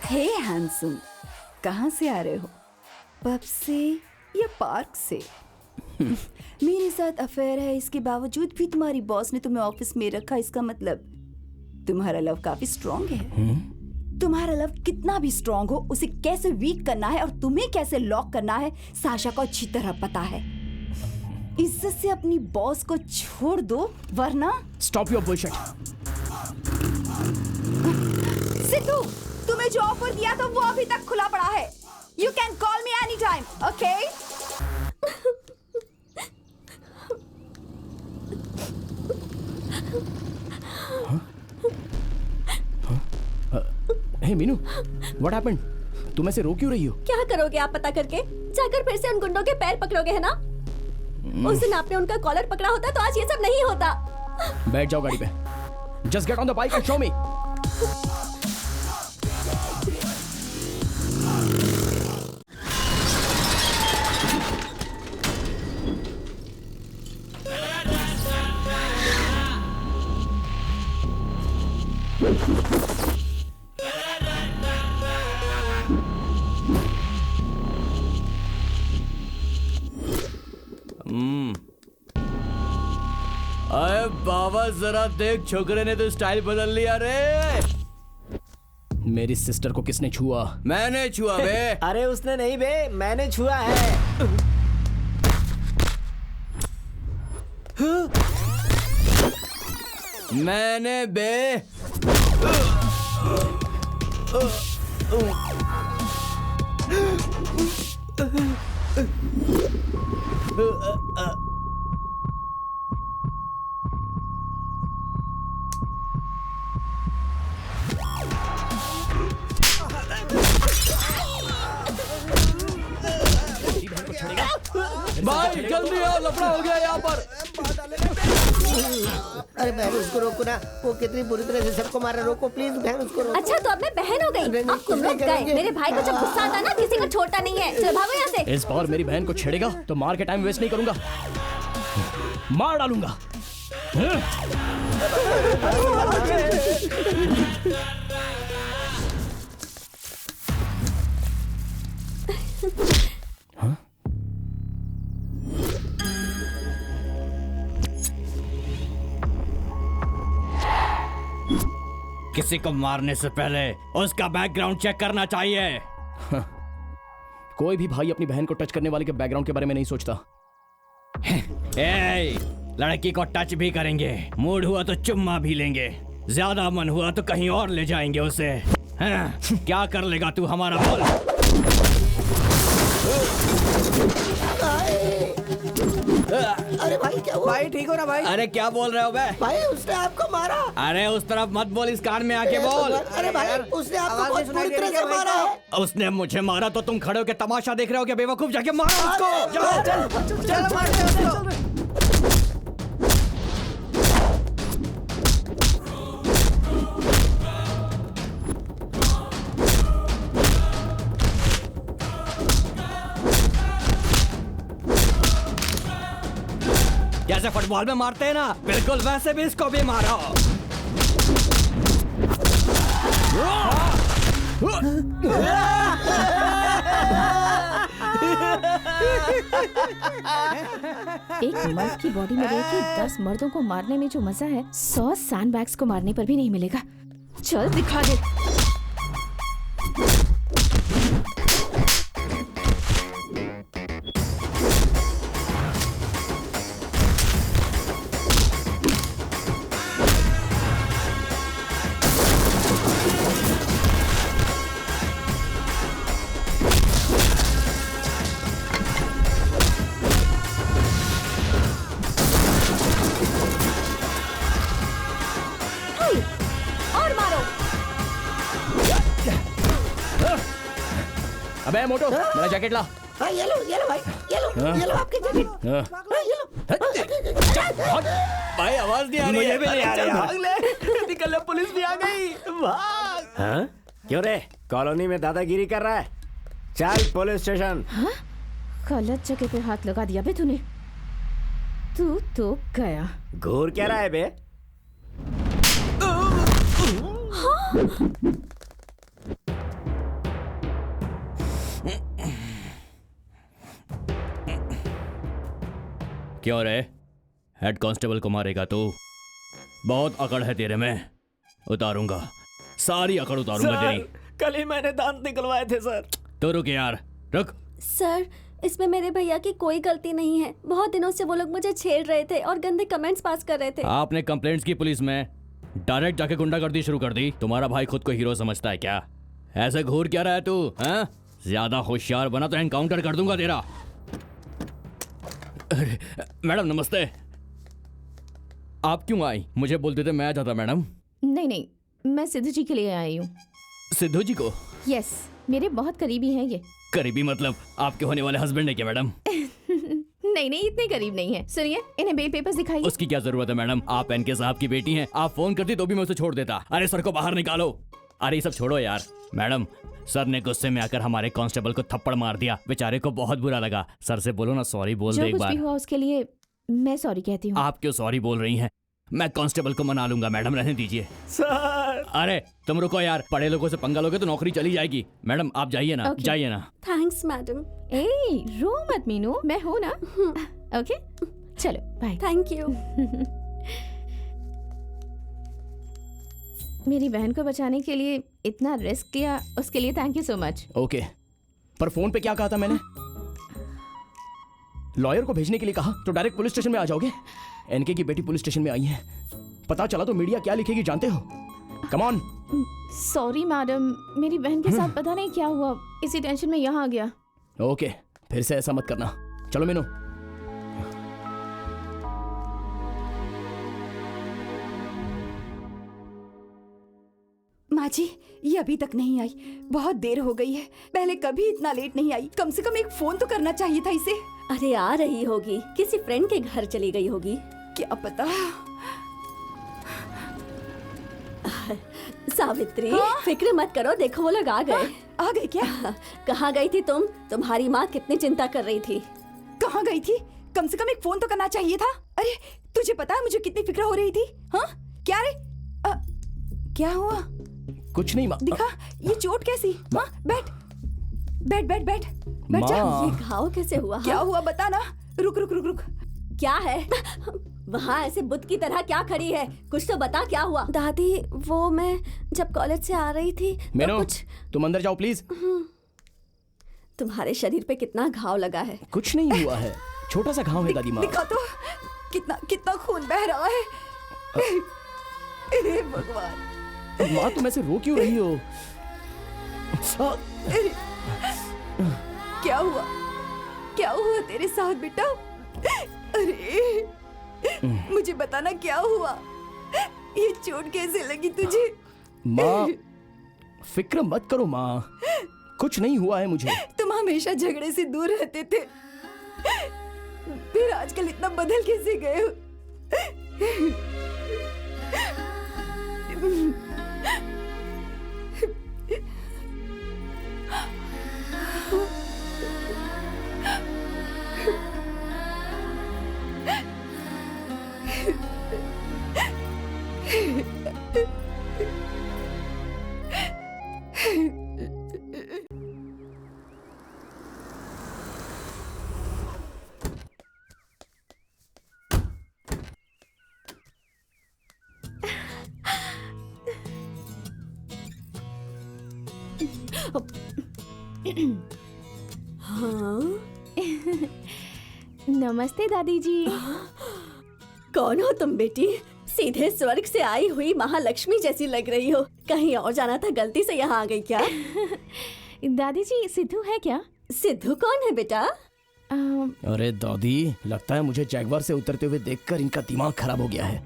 हे हैंडसम, कहाँ से आ रहे हो? पब से या पार्क से? मेरे साथ अफेयर है, इसके बावजूद भी तुम्हारी बॉस ने तुम्हें ऑफिस में रखा। इसका मतलब तुम्हारा लव काफी स्ट्रॉन्ग है। तुम्हारा लव कितना भी स्ट्रॉन्ग हो, उसे कैसे वीक करना है और तुम्हें कैसे लॉक करना है, साशा को अच्छी तरह पता है। इज्जत से अपनी बॉस को छोड़ दो, वरना। Stop your bullshit. सिद्धू, तुम्हें जो ऑफर दिया था वो अभी तक खुला पड़ा है। You can call me any time, okay? Hey Meenu, what happened? तुम ऐसे रो क्यों रही हो? क्या करोगे आप पता करके? जाकर फिर से उन गुंडों के पैर पकड़ोगे, है ना? उस दिन आपने उनका कॉलर पकड़ा होता तो आज ये सब नहीं होता। बैठ जाओ गाड़ी पे। Just get on the bike and show मी। अरे बाबा, जरा देख, छोकरे ने तो स्टाइल बदल लिया रे। मेरी सिस्टर को किसने छुआ? मैंने छुआ बे। अरे उसने नहीं बे, मैंने छुआ है। मैंने बे। भाई जल्दी आओ, लफड़ा हो गया यहाँ पर। अरे बहन उसको रोको ना, वो कितनी बुरी तरह से सबको मार रहा है। रोको प्लीज बहन, उसको रोको। अच्छा तो अब मैं बहन हो गई? अब तुम लोग गए। मेरे भाई को जब गुस्सा आता है ना, किसी को छोड़ता नहीं है। चलो भागो यहाँ से। इस बार मेरी बहन को छेड़ेगा तो मार के टाइम वेस्ट नहीं करूंगा, मार डालूंगा। किसी को मारने से पहले उसका बैकग्राउंड चेक करना चाहिए। कोई भी भाई अपनी बहन को टच करने वाले के बैकग्राउंड के बारे में नहीं सोचता। ए, लड़की को टच भी करेंगे, मूड हुआ तो चुम्मा भी लेंगे, ज्यादा मन हुआ तो कहीं और ले जाएंगे उसे। हाँ, क्या कर लेगा तू हमारा बोल? अरे अरे भाई क्या हुआ? भाई ठीक हो ना भाई? अरे क्या बोल रहे हो बे? भाई उसने आपको मारा। अरे उस तरफ मत बोल, इस कान में आके बोल। अरे भाई उसने आपको आवाज बहुत नहीं सुनाई बुरी दे रही तरह से क्या मारा भाई? है। उसने मुझे मारा तो तुम खड़े होकर तमाशा देख रहे हो क्या बेवकूफ? जाके मारो उसको। जाओ। चल मारते हैं उसको। जैसे फुटबॉल में मारते हैं ना, बिल्कुल वैसे भी इसको भी मारो। एक मर्द की बॉडी में रह के 10 मर्दों को मारने में जो मजा है 100 सैंडबैग्स को मारने पर भी नहीं मिलेगा। चल दिखा दे। और मारो। अबे मोटो, मेरा जैकेट ला। हाँ ये लो भाई, ये लो आपकी जैकेट। हाँ, ये लो। भाई आवाज नहीं आ रही है। मुझे भी नहीं आ रही है। भाग ले, निकल, पुलिस भी आ गई। भाग। हाँ? क्यों रे, कॉलोनी में दादागिरी कर रहा है? चल पुलिस स्टेशन। हाँ? गलत जगह पे हाथ लगा दिया बे तूने। तू तो गया। घूर क्या रहा है बे? क्यों रे, हेड कांस्टेबल को मारेगा तू? बहुत अकड़ है तेरे में। उतारूंगा, सारी अकड़ उतारूंगा तेरी। कल ही मैंने दांत निकलवाए थे सर। तो रुक यार, रुक। सर इसमें मेरे भैया की कोई गलती नहीं है। बहुत दिनों से वो लोग मुझे छेड़ रहे थे और गंदे कमेंट्स पास कर रहे थे। आपने कंप्लेंट्स की पुलिस में, डायरेक्ट जाके गुंडागर्दी शुरू कर दी। तुम्हारा भाई खुद को हीरो समझता है क्या? ऐसे घूर क्या रहा है तू? हाँ? ज्यादा होशियार बना तो एनकाउंटर कर दूंगा तेरा। अरे मैडम नमस्ते। आप क्यों आई? मुझे बोलते थे मैं आ जाता। मैडम नहीं, मैं सिद्धू जी के लिए आई हूँ। सिद्धू जी को? यस, मेरे बहुत करीबी हैं ये। करीबी मतलब आपके होने वाले हस्बैंड है क्या मैडम? नहीं, इतने करीब नहीं है। सुनिए, इन्हें बेल पेपर्स दिखाइए। उसकी क्या जरूरत है मैडम? आप एनके साहब की बेटी हैं। आप फोन करती तो भी मैं उसे छोड़ देता। अरे सर को बाहर निकालो। अरे ये सब छोड़ो यार। मैडम, सर ने गुस्से में आकर हमारे कांस्टेबल को थप्पड़ मार दिया। बेचारे को बहुत बुरा लगा। सर से बोलो ना सॉरी बोल दे एक जो कुछ भी बार। हुआ उसके लिए मैं सॉरी कहती हूँ। आप क्यों सॉरी बोल रही हैं? मैं कांस्टेबल को मना लूंगा। मैडम रहने दीजिए। सर अरे तुम रुको यार, बड़े लोगों से पंगा लोगे तो नौकरी चली जाएगी। मैडम आप जाइए ना, Okay. जाइए ना। Thanks madam. ए रो मत मीनू, मैं हूँ ना। ओके चलो बाय। Thank you. मेरी बहन को बचाने के लिए इतना रिस्क लिया, उसके लिए thank you so much. Okay, पर फोन पे क्या कहा था मैंने? लॉयर को भेजने के लिए कहा तो डायरेक्ट पुलिस स्टेशन में आ जाओगे? एनके की बेटी पुलिस स्टेशन में आई है, पता चला तो मीडिया क्या लिखेगी जानते हो? Come on. सॉरी मैडम, मेरी बहन के साथ पता नहीं क्या हुआ, इसी टेंशन में यहाँ आ गया। ओके, फिर से ऐसा मत करना। चलो मीनू। माँ जी, ये अभी तक नहीं आई। बहुत देर हो गई है। पहले कभी इतना लेट नहीं आई। कम से कम एक फोन तो करना चाहिए था इसे। अरे आ रही होगी, किसी फ्रेंड के घर चली गई होगी। क्या पता। सावित्री, फिक्र मत करो, देखो वो लोग आ गए। आ गए क्या? कहाँ गई थी तुम? तुम्हारी माँ कितनी चिंता कर रही थी। कहाँ गई थी? कम से कम एक फोन तो करना चाहिए था। अरे तुझे पता है मुझे कितनी फिक्र हो रही थी? हाँ क्या रे? क्या हुआ? कुछ नहीं माँ। दिखा, ये चोट कैसी? हाँ बैठ बैठ बैठ बैठ बैठ जा। ये घाव कैसे हुआ? क्या हुआ बता ना। रुक रुक रुक रुक। क्या है? वहाँ ऐसे बुत की तरह क्या खड़ी है? कुछ तो बता, क्या हुआ? दादी, वो मैं जब कॉलेज से आ रही थी मीनू, तो कुछ। तुम अंदर जाओ प्लीज। तुम्हारे शरीर पे कितना घाव लगा है? कुछ नहीं हुआ है, छोटा सा घाव है दादी माँ। दिखा तो, कितना कितना खून बह रहा है। हे भगवान। माँ तुम ऐसे रो क्यों रही हो? क्या हुआ? क्या हुआ तेरे साथ बेटा? अरे अरे मुझे बताना क्या हुआ, ये चोट कैसे लगी तुझे? माँ फिक्र मत करो माँ, कुछ नहीं हुआ है मुझे। तुम हमेशा झगड़े से दूर रहते थे, फिर आजकल इतना बदल कैसे गए हो? हाँ? नमस्ते दादी जी। कौन हो तुम बेटी? सीधे स्वर्ग से आई हुई महालक्ष्मी जैसी लग रही हो। कहीं और जाना था, गलती से यहाँ आ गई क्या? दादी जी सिद्धू है क्या? सिद्धू कौन है बेटा? अरे दादी, लगता है मुझे जैगवार से उतरते हुए देखकर इनका दिमाग खराब हो गया है।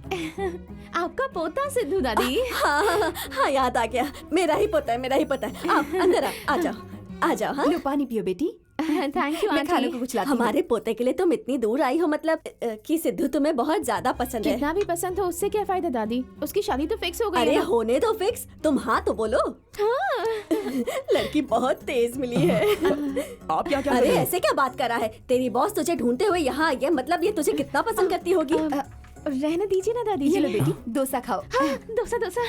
आपका पोता सिद्धू दादी। हाँ याद आ गया, मेरा ही पोता है, मेरा ही पोता है। आओ अंदर आ जाओ, आ जाओ। हाँ लो पानी पियो बेटी। थैंक यू मैं खाने को कुछ लाती हूँ। हमारे पोते के लिए तुम इतनी दूर आई हो, मतलब कि सिद्धू तुम्हें बहुत ज्यादा पसंद है। कितना भी पसंद हो उससे क्या फायदा दादी, उसकी शादी तो फिक्स हो गई अरे है। होने दो फिक्स, तुम हाँ तो बोलो। हाँ। लड़की बहुत तेज मिली है। आप क्या क्या अरे कर रहे हो? ऐसे क्या बात कर रहा है? तेरी बॉस तुझे ढूंढते हुए यहाँ आई है, मतलब ये तुझे कितना पसंद करती होगी। रहने दीजिए ना दादी ये जी। लो बेटी, डोसा खाओ। हाँ, डोसा डोसा।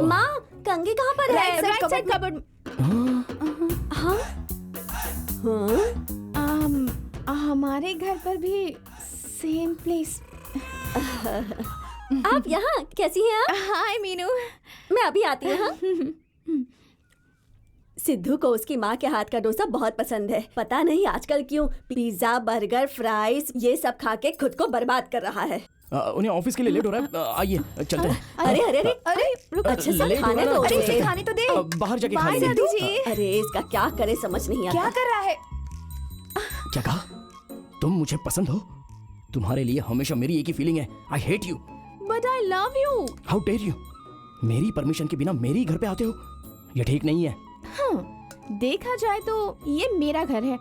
माँ कंगी कहाँ पर है? Right side cupboard. हाँ हमारे घर पर भी सेम प्लेस। आप यहाँ कैसी हैं आप? हाय मीनू, मैं अभी आती हूँ। हाँ? सिद्धू को उसकी माँ के हाथ का डोसा बहुत पसंद है। पता नहीं आजकल क्यों पिज्जा, बर्गर, फ्राइज ये सब खा के खुद को बर्बाद कर रहा है। उन्हें ऑफिस के लिए लेट हो रहा है, आइए चलते हैं। अरे अरे अरे अरे रुक, अच्छे से लेट खाने हो रहा दो है। अरे उसे। इसे खाने तो दे। बाहर जाके खा बाय लेंगे। दादी जी। अरे इसका क्या करे समझ नहीं आता। क्या कर रहा है? क्या कहा? तुम मुझे पसंद हो? तुम्हारे लिए हमेशा मेरी एक ही फीलिंग है, I hate you. But I love you. How dare you? मेरी परमिशन के बिना मेरी घर पे आते हो? ये ठीक नहीं है। हाँ, देखा जाए तो ये मेरा घर है।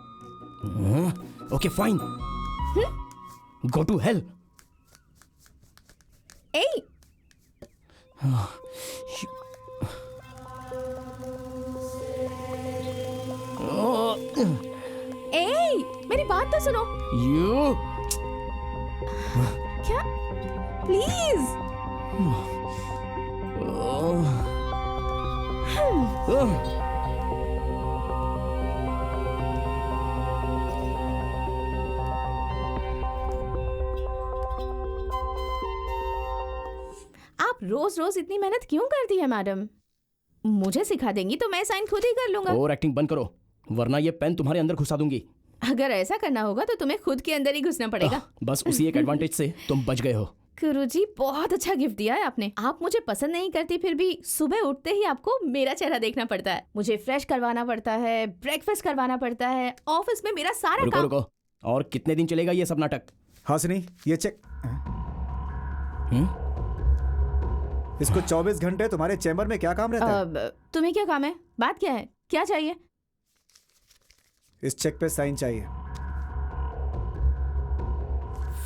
Okay fine, go to hell. ए मेरी बात तो सुनो। यू क्या? प्लीज। आप रोज रोज इतनी मेहनत क्यों करती है मैडम? मुझे सिखा देंगी तो मैं साइन खुद ही कर लूंगा। और एक्टिंग बंद करो, वरना ये पेन तुम्हारे अंदर घुसा दूंगी। अगर ऐसा करना होगा तो तुम्हें खुद के अंदर ही घुसना पड़ेगा। बस उसी एक एडवांटेज से तुम बच गए हो। गुरुजी बहुत अच्छा गिफ्ट दिया है आपने। आप मुझे पसंद नहीं करती फिर भी सुबह उठते ही आपको मेरा चेहरा देखना पड़ता है। मुझे फ्रेश करवाना पड़ता है, ब्रेकफास्ट करवाना पड़ता है, ऑफिस में मेरा सारा रुको काम। रुको, और कितने दिन चलेगा ये सब नाटक? हासिनी ये चेक। इसको 24 घंटे तुम्हारे चेम्बर में क्या काम रहता है? तुम्हें क्या काम है? बात क्या है? क्या चाहिए? इस चेक पे साइन चाहिए।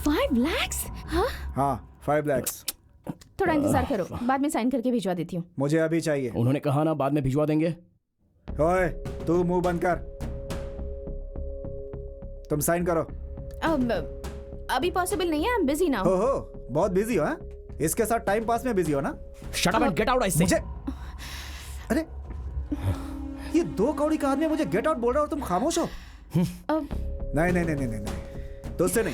5 lakhs? हाँ? हाँ 5 लाख। थोड़ा इंतजार करो, बाद में साइन करके भिजवा देती हूँ। मुझे अभी चाहिए। उन्होंने कहा ना बाद में भिजवा देंगे। ओए तू मुंह बंद कर, तुम साइन करो। अभी पॉसिबल नहीं है, बिजी ना हो बहुत बिजी हो? हाँ? इसके साथ टाइम पास में बिजी हो ना? Shut up and get out. मुझे अरे ये 2 कौड़ी का आदमी मुझे गेट आउट बोल रहा है और तुम खामोश हो? नहीं नहीं नहीं नहीं नहीं, तुझसे नहीं,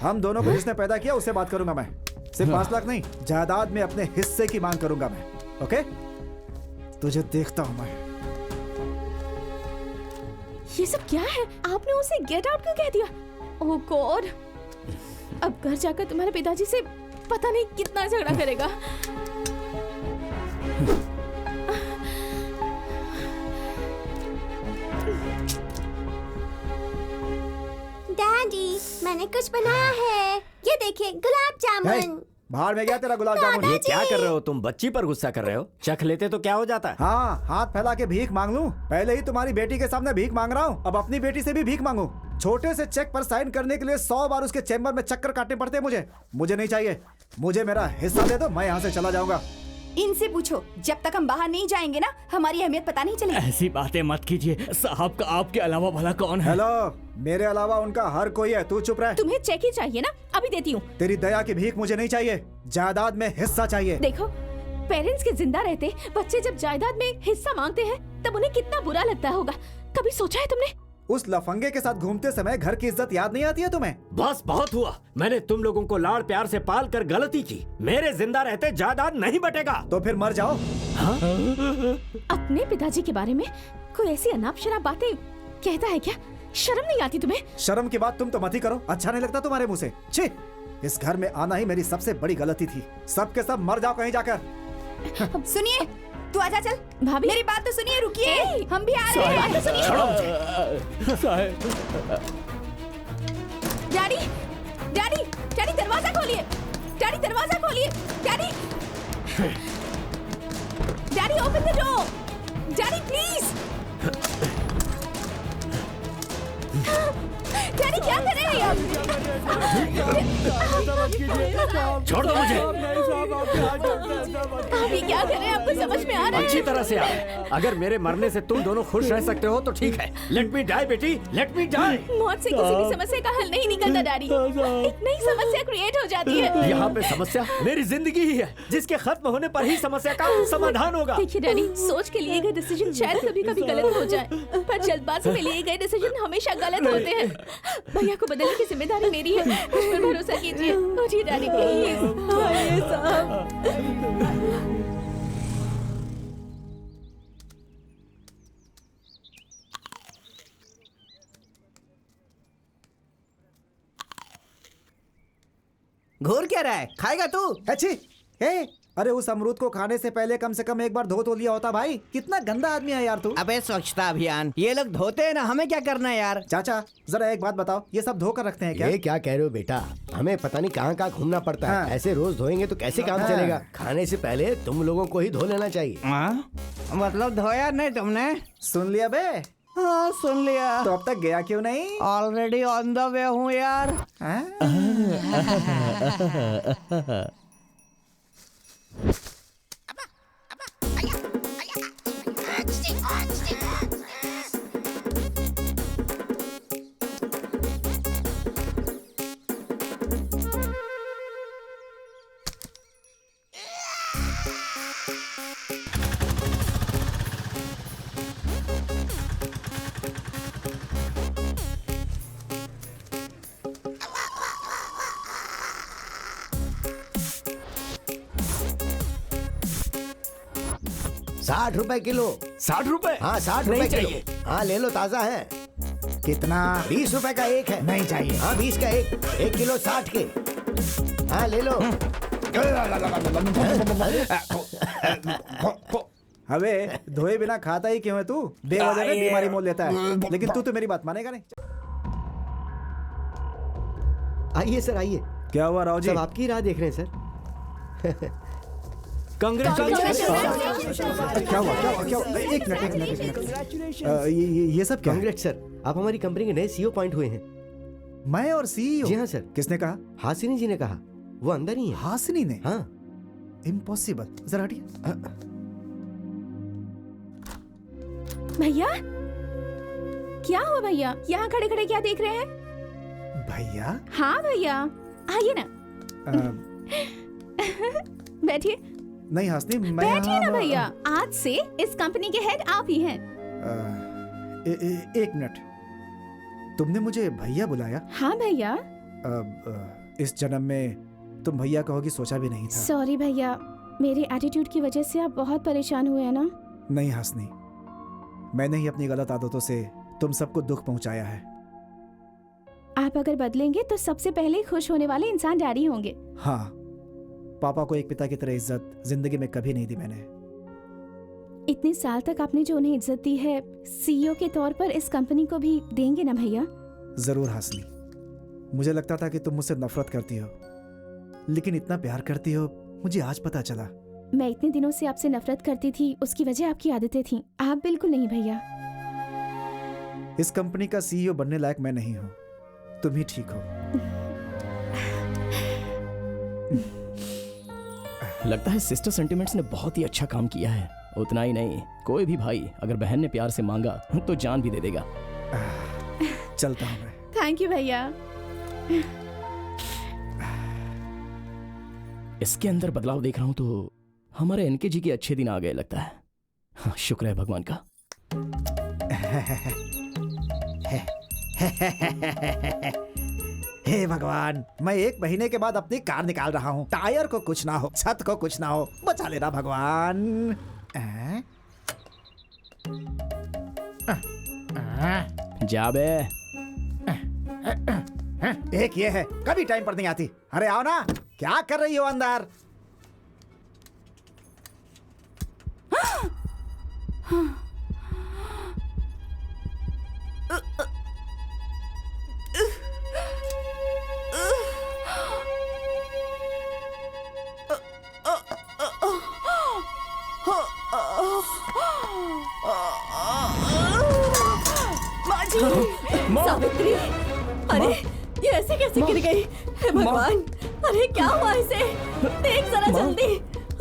हम दोनों को जिसने पैदा किया उससे बात करूंगा मैं। सिर्फ 5 लाख नहीं, जायदाद में अपने हिस्से की मांग करूंगा मैं। ओके, तुझे देखता हूं मैं। ये सब क्या है? आपने उसे गेट आउट क्यों कह दिया? ओह गॉड, अब घर जाकर तुम्हारे पिताजी से पता नहीं कितना झगड़ा करेगा। डैडी, मैंने कुछ बनाया है। ये देखिए, गुलाब जामुन। बाहर में गया तेरा गुलाब जामुन। ये क्या कर रहे हो तुम? बच्ची पर गुस्सा कर रहे हो? चख लेते तो क्या हो जाता? हाँ, हाथ फैला के भीख मांग लूं? पहले ही तुम्हारी बेटी के सामने भीख मांग रहा हूँ, अब अपनी बेटी से भी भीख मांगू। छोटे से चेक पर साइन करने के लिए 100 बार उसके चेम्बर में चक्कर काटने पड़ते हैं मुझे नहीं चाहिए। मुझे मेरा हिस्सा दे दो, मैं यहाँ से चला जाऊंगा। इनसे पूछो, जब तक हम बाहर नहीं जाएंगे ना, हमारी अहमियत पता नहीं चलेगी। ऐसी बातें मत कीजिए साहब, का आपके अलावा भला कौन है? हेलो, मेरे अलावा उनका हर कोई है, तू चुप रह। तुम्हें चेक ही चाहिए ना? अभी देती हूँ। तेरी दया की भीख मुझे नहीं चाहिए, जायदाद में हिस्सा चाहिए। देखो, पेरेंट्स के जिंदा रहते बच्चे जब जायदाद में हिस्सा मांगते हैं तब उन्हें कितना बुरा लगता होगा। कभी सोचा है तुमने? उस लफंगे के साथ घूमते समय घर की इज्जत याद नहीं आती है तुम्हें? बस बहुत हुआ, मैंने तुम लोगों को लाड़ प्यार से पाल कर गलती की। मेरे जिंदा रहते जायदाद नहीं बटेगा। तो फिर मर जाओ। हाँ? अपने पिताजी के बारे में कोई ऐसी अनाप शनाप बातें कहता है क्या? शर्म नहीं आती तुम्हें? शर्म की बात तुम तो मत ही करो, अच्छा नहीं लगता तुम्हारे मुंह से। छी, इस घर में आना ही मेरी सबसे बड़ी गलती थी। सबके सब मर जाओ कहीं जाकर। सुनिए, तू आजा, चल। भाभी, मेरी बात तो सुनिए, रुकिए, हम भी आ रहे हैं। बात तो सुनिए। डैडी, डैडी, डैडी दरवाजा खोलिए। डैडी दरवाजा खोलिए। Daddy, daddy open the door. Daddy please. Daddy क्या कर रहे हैं आप? छोड़ दो मुझे। आप ये क्या कर रहे हैं? आपको समझ में आ रहा है? अच्छी तरह से आ रहा है। अगर मेरे मरने से तुम दोनों खुश रह सकते हो तो ठीक है। लेट मी डाई बेटी, लेट मी डाई। मौत से किसी भी समस्या का हल नहीं निकलता डैडी, एक नई समस्या क्रिएट हो जाती है। यहाँ पे समस्या मेरी जिंदगी ही है, जिसके खत्म होने पर ही समस्या का समाधान होगा। देखिए डैडी, सोच के लिए गए डिसीजन शायद कभी कभी गलत हो जाए, पर जल्दबाजी में लिए गए डिसीजन हमेशा गलत होते हैं। भैया को बदलने की जिम्मेदारी मेरी है, मुझ पर भरोसा कीजिए। उठिए डैडी प्लीज। घूर क्या रहा है? खाएगा तू? अच्छी, हे, अरे उस अमरूद को खाने से पहले कम से कम एक बार धो तो लिया होता भाई। कितना गंदा आदमी है यार तू। अबे स्वच्छता अभियान, ये लोग धोते हैं ना, हमें क्या करना है यार? चाचा जरा एक बात बताओ, ये सब धोकर रखते हैं क्या? ये क्या कह रहे हो बेटा? हमें पता नहीं कहाँ कहाँ घूमना पड़ता है। हाँ। ऐसे रोज धोएंगे तो कैसे काम चलेगा? खाने से पहले तुम लोगों को ही धो लेना चाहिए। मतलब धोया नहीं तुमने? सुन लिया बे? हाँ सुन लिया। तो अब तक गया क्यों नहीं? ऑलरेडी ऑन द वे हूँ यार। ₹60 किलो। 60 रुपए? हाँ 60 नहीं रुपए चाहिए। किलो। हाँ ले लो, ताजा है। कितना? ₹20 का एक है। नहीं चाहिए। हाँ 20 का एक, 1 किलो 60 के। हाँ ले लो। अबे धोए बिना खाता ही क्यों है तू? बेवजह में बीमारी मोल लेता है। लेकिन तू तो मेरी बात मानेगा नहीं। आइए सर, आइए। क्या हुआ राव जी? सब आपकी राह देख रहे हैं सर। क्या हुआ? एक मिनट। ये सब क्या? कांग्रेस सर, आप हमारी कंपनी के नए सीईओ अपॉइंट हुए हैं। मैं और सीईओ? जी हाँ सर। किसने कहा? हासिनी जी ने कहा। वो अंदर ही है। हासिनी ने? हाँ। इम्पॉसिबल। जरा हटिए। भैया क्या हुआ? भैया यहाँ खड़े खड़े क्या देख रहे हैं? भैया? हाँ भैया आइए ना। बैठिए। नहीं हासिनी, मैं बैठिए ना भैया, आज से इस कंपनी के हेड आप ही हैं। एक मिनट, तुमने मुझे भैया बुलाया? हाँ भैया। इस जन्म में तुम भैया कहोगी सोचा भी नहीं था। सॉरी भैया, मेरे एटीट्यूड की वजह से आप बहुत परेशान हुए हैं ना? नहीं हासिनी, मैंने ही अपनी गलत आदतों से तुम सबको दुख पहुंचाया है। आप अगर बदलेंगे तो सबसे पहले खुश होने वाले इंसान डैडी होंगे। हाँ, पापा को एक पिता की तरह इज्जत जिंदगी में कभी नहीं दी मैंने। इतने साल तक आपने जो उन्हें इज्जत दी है, सीईओ के तौर पर इस कंपनी को भी देंगे ना भैया? जरूर हासिनी, मुझे लगता था कि तुम मुझसे नफरत करती हो, लेकिन इतना प्यार करती हो मुझे आज पता चला। मैं इतने दिनों से आपसे नफरत करती थी, उसकी वजह आपकी आदतें थी। आप बिल्कुल नहीं भैया। इस कंपनी का सीईओ बनने लायक मैं नहीं हूँ, तुम ही ठीक हो। लगता है सिस्टर सेंटिमेंट्स ने बहुत ही अच्छा काम किया है। उतना ही नहीं, कोई भी भाई अगर बहन ने प्यार से मांगा तो जान भी दे देगा। चलता हूँ मैं। थैंक यू भैया। इसके अंदर बदलाव देख रहा हूं तो हमारे एनके जी के अच्छे दिन आ गए लगता है। हाँ, शुक्र है भगवान का। हे भगवान, मैं 1 महीने के बाद अपनी कार निकाल रहा हूँ। टायर को कुछ ना हो, छत को कुछ ना हो, बचा लेना भगवान। जा बे। एक ये है, कभी टाइम पर नहीं आती। अरे आओ ना, क्या कर रही हो अंदर? सावित्री, अरे ये ऐसे कैसे गिर गई? हे भगवान, अरे क्या हुआ इसे? देख जरा जल्दी।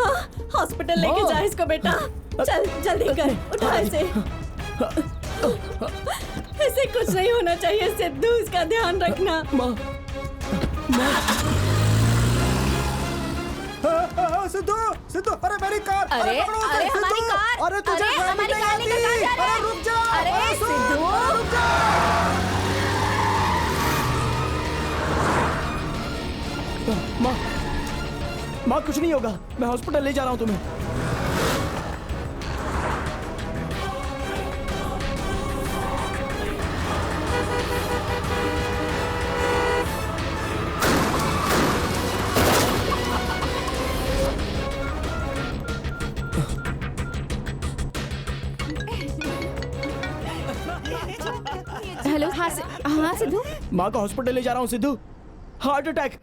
हाँ, हॉस्पिटल लेके जा इसको बेटा। चल जल्दी कर, उठा इसे। इसे कुछ नहीं होना चाहिए सिद्धू, इसका ध्यान रखना। सिद्धू, सिद्धू, अरे मेरी कार! अरे अरे हमारी कार! अरे तुझे हमारी कार लेकर कहाँ जा रहे हैं? रुक जा! अरे सिद्धू! रुक जा! माँ कुछ नहीं होगा, मैं हॉस्पिटल ले जा रहा हूँ तुम्हें। हेलो। हाँ हाँ सिद्धू। माँ को हॉस्पिटल ले जा रहा हूँ सिद्धू। Heart attack.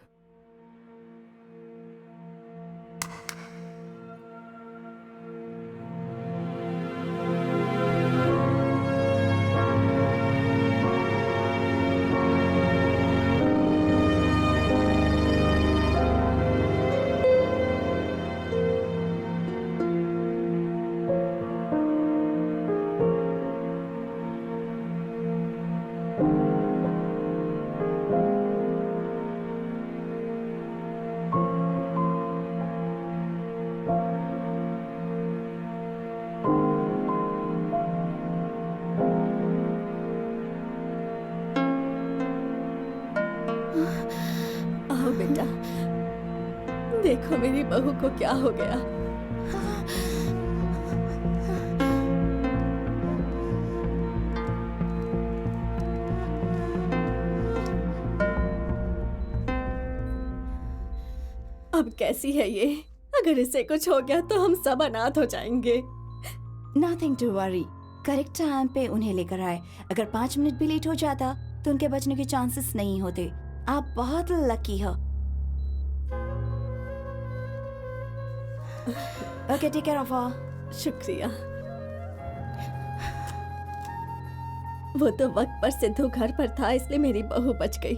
बेटा, देखो मेरी बहू को क्या हो गया। अब कैसी है ये? अगर इसे कुछ हो गया तो हम सब अनाथ हो जाएंगे। Nothing to worry, correct time पे उन्हें लेकर आए। अगर 5 मिनट भी लेट हो जाता तो उनके बचने के चांसेस नहीं होते। आप बहुत लकी हो। Okay, take care of her. शुक्रिया। वो तो वक्त पर सिद्धू घर पर था, इसलिए मेरी बहू बच गई।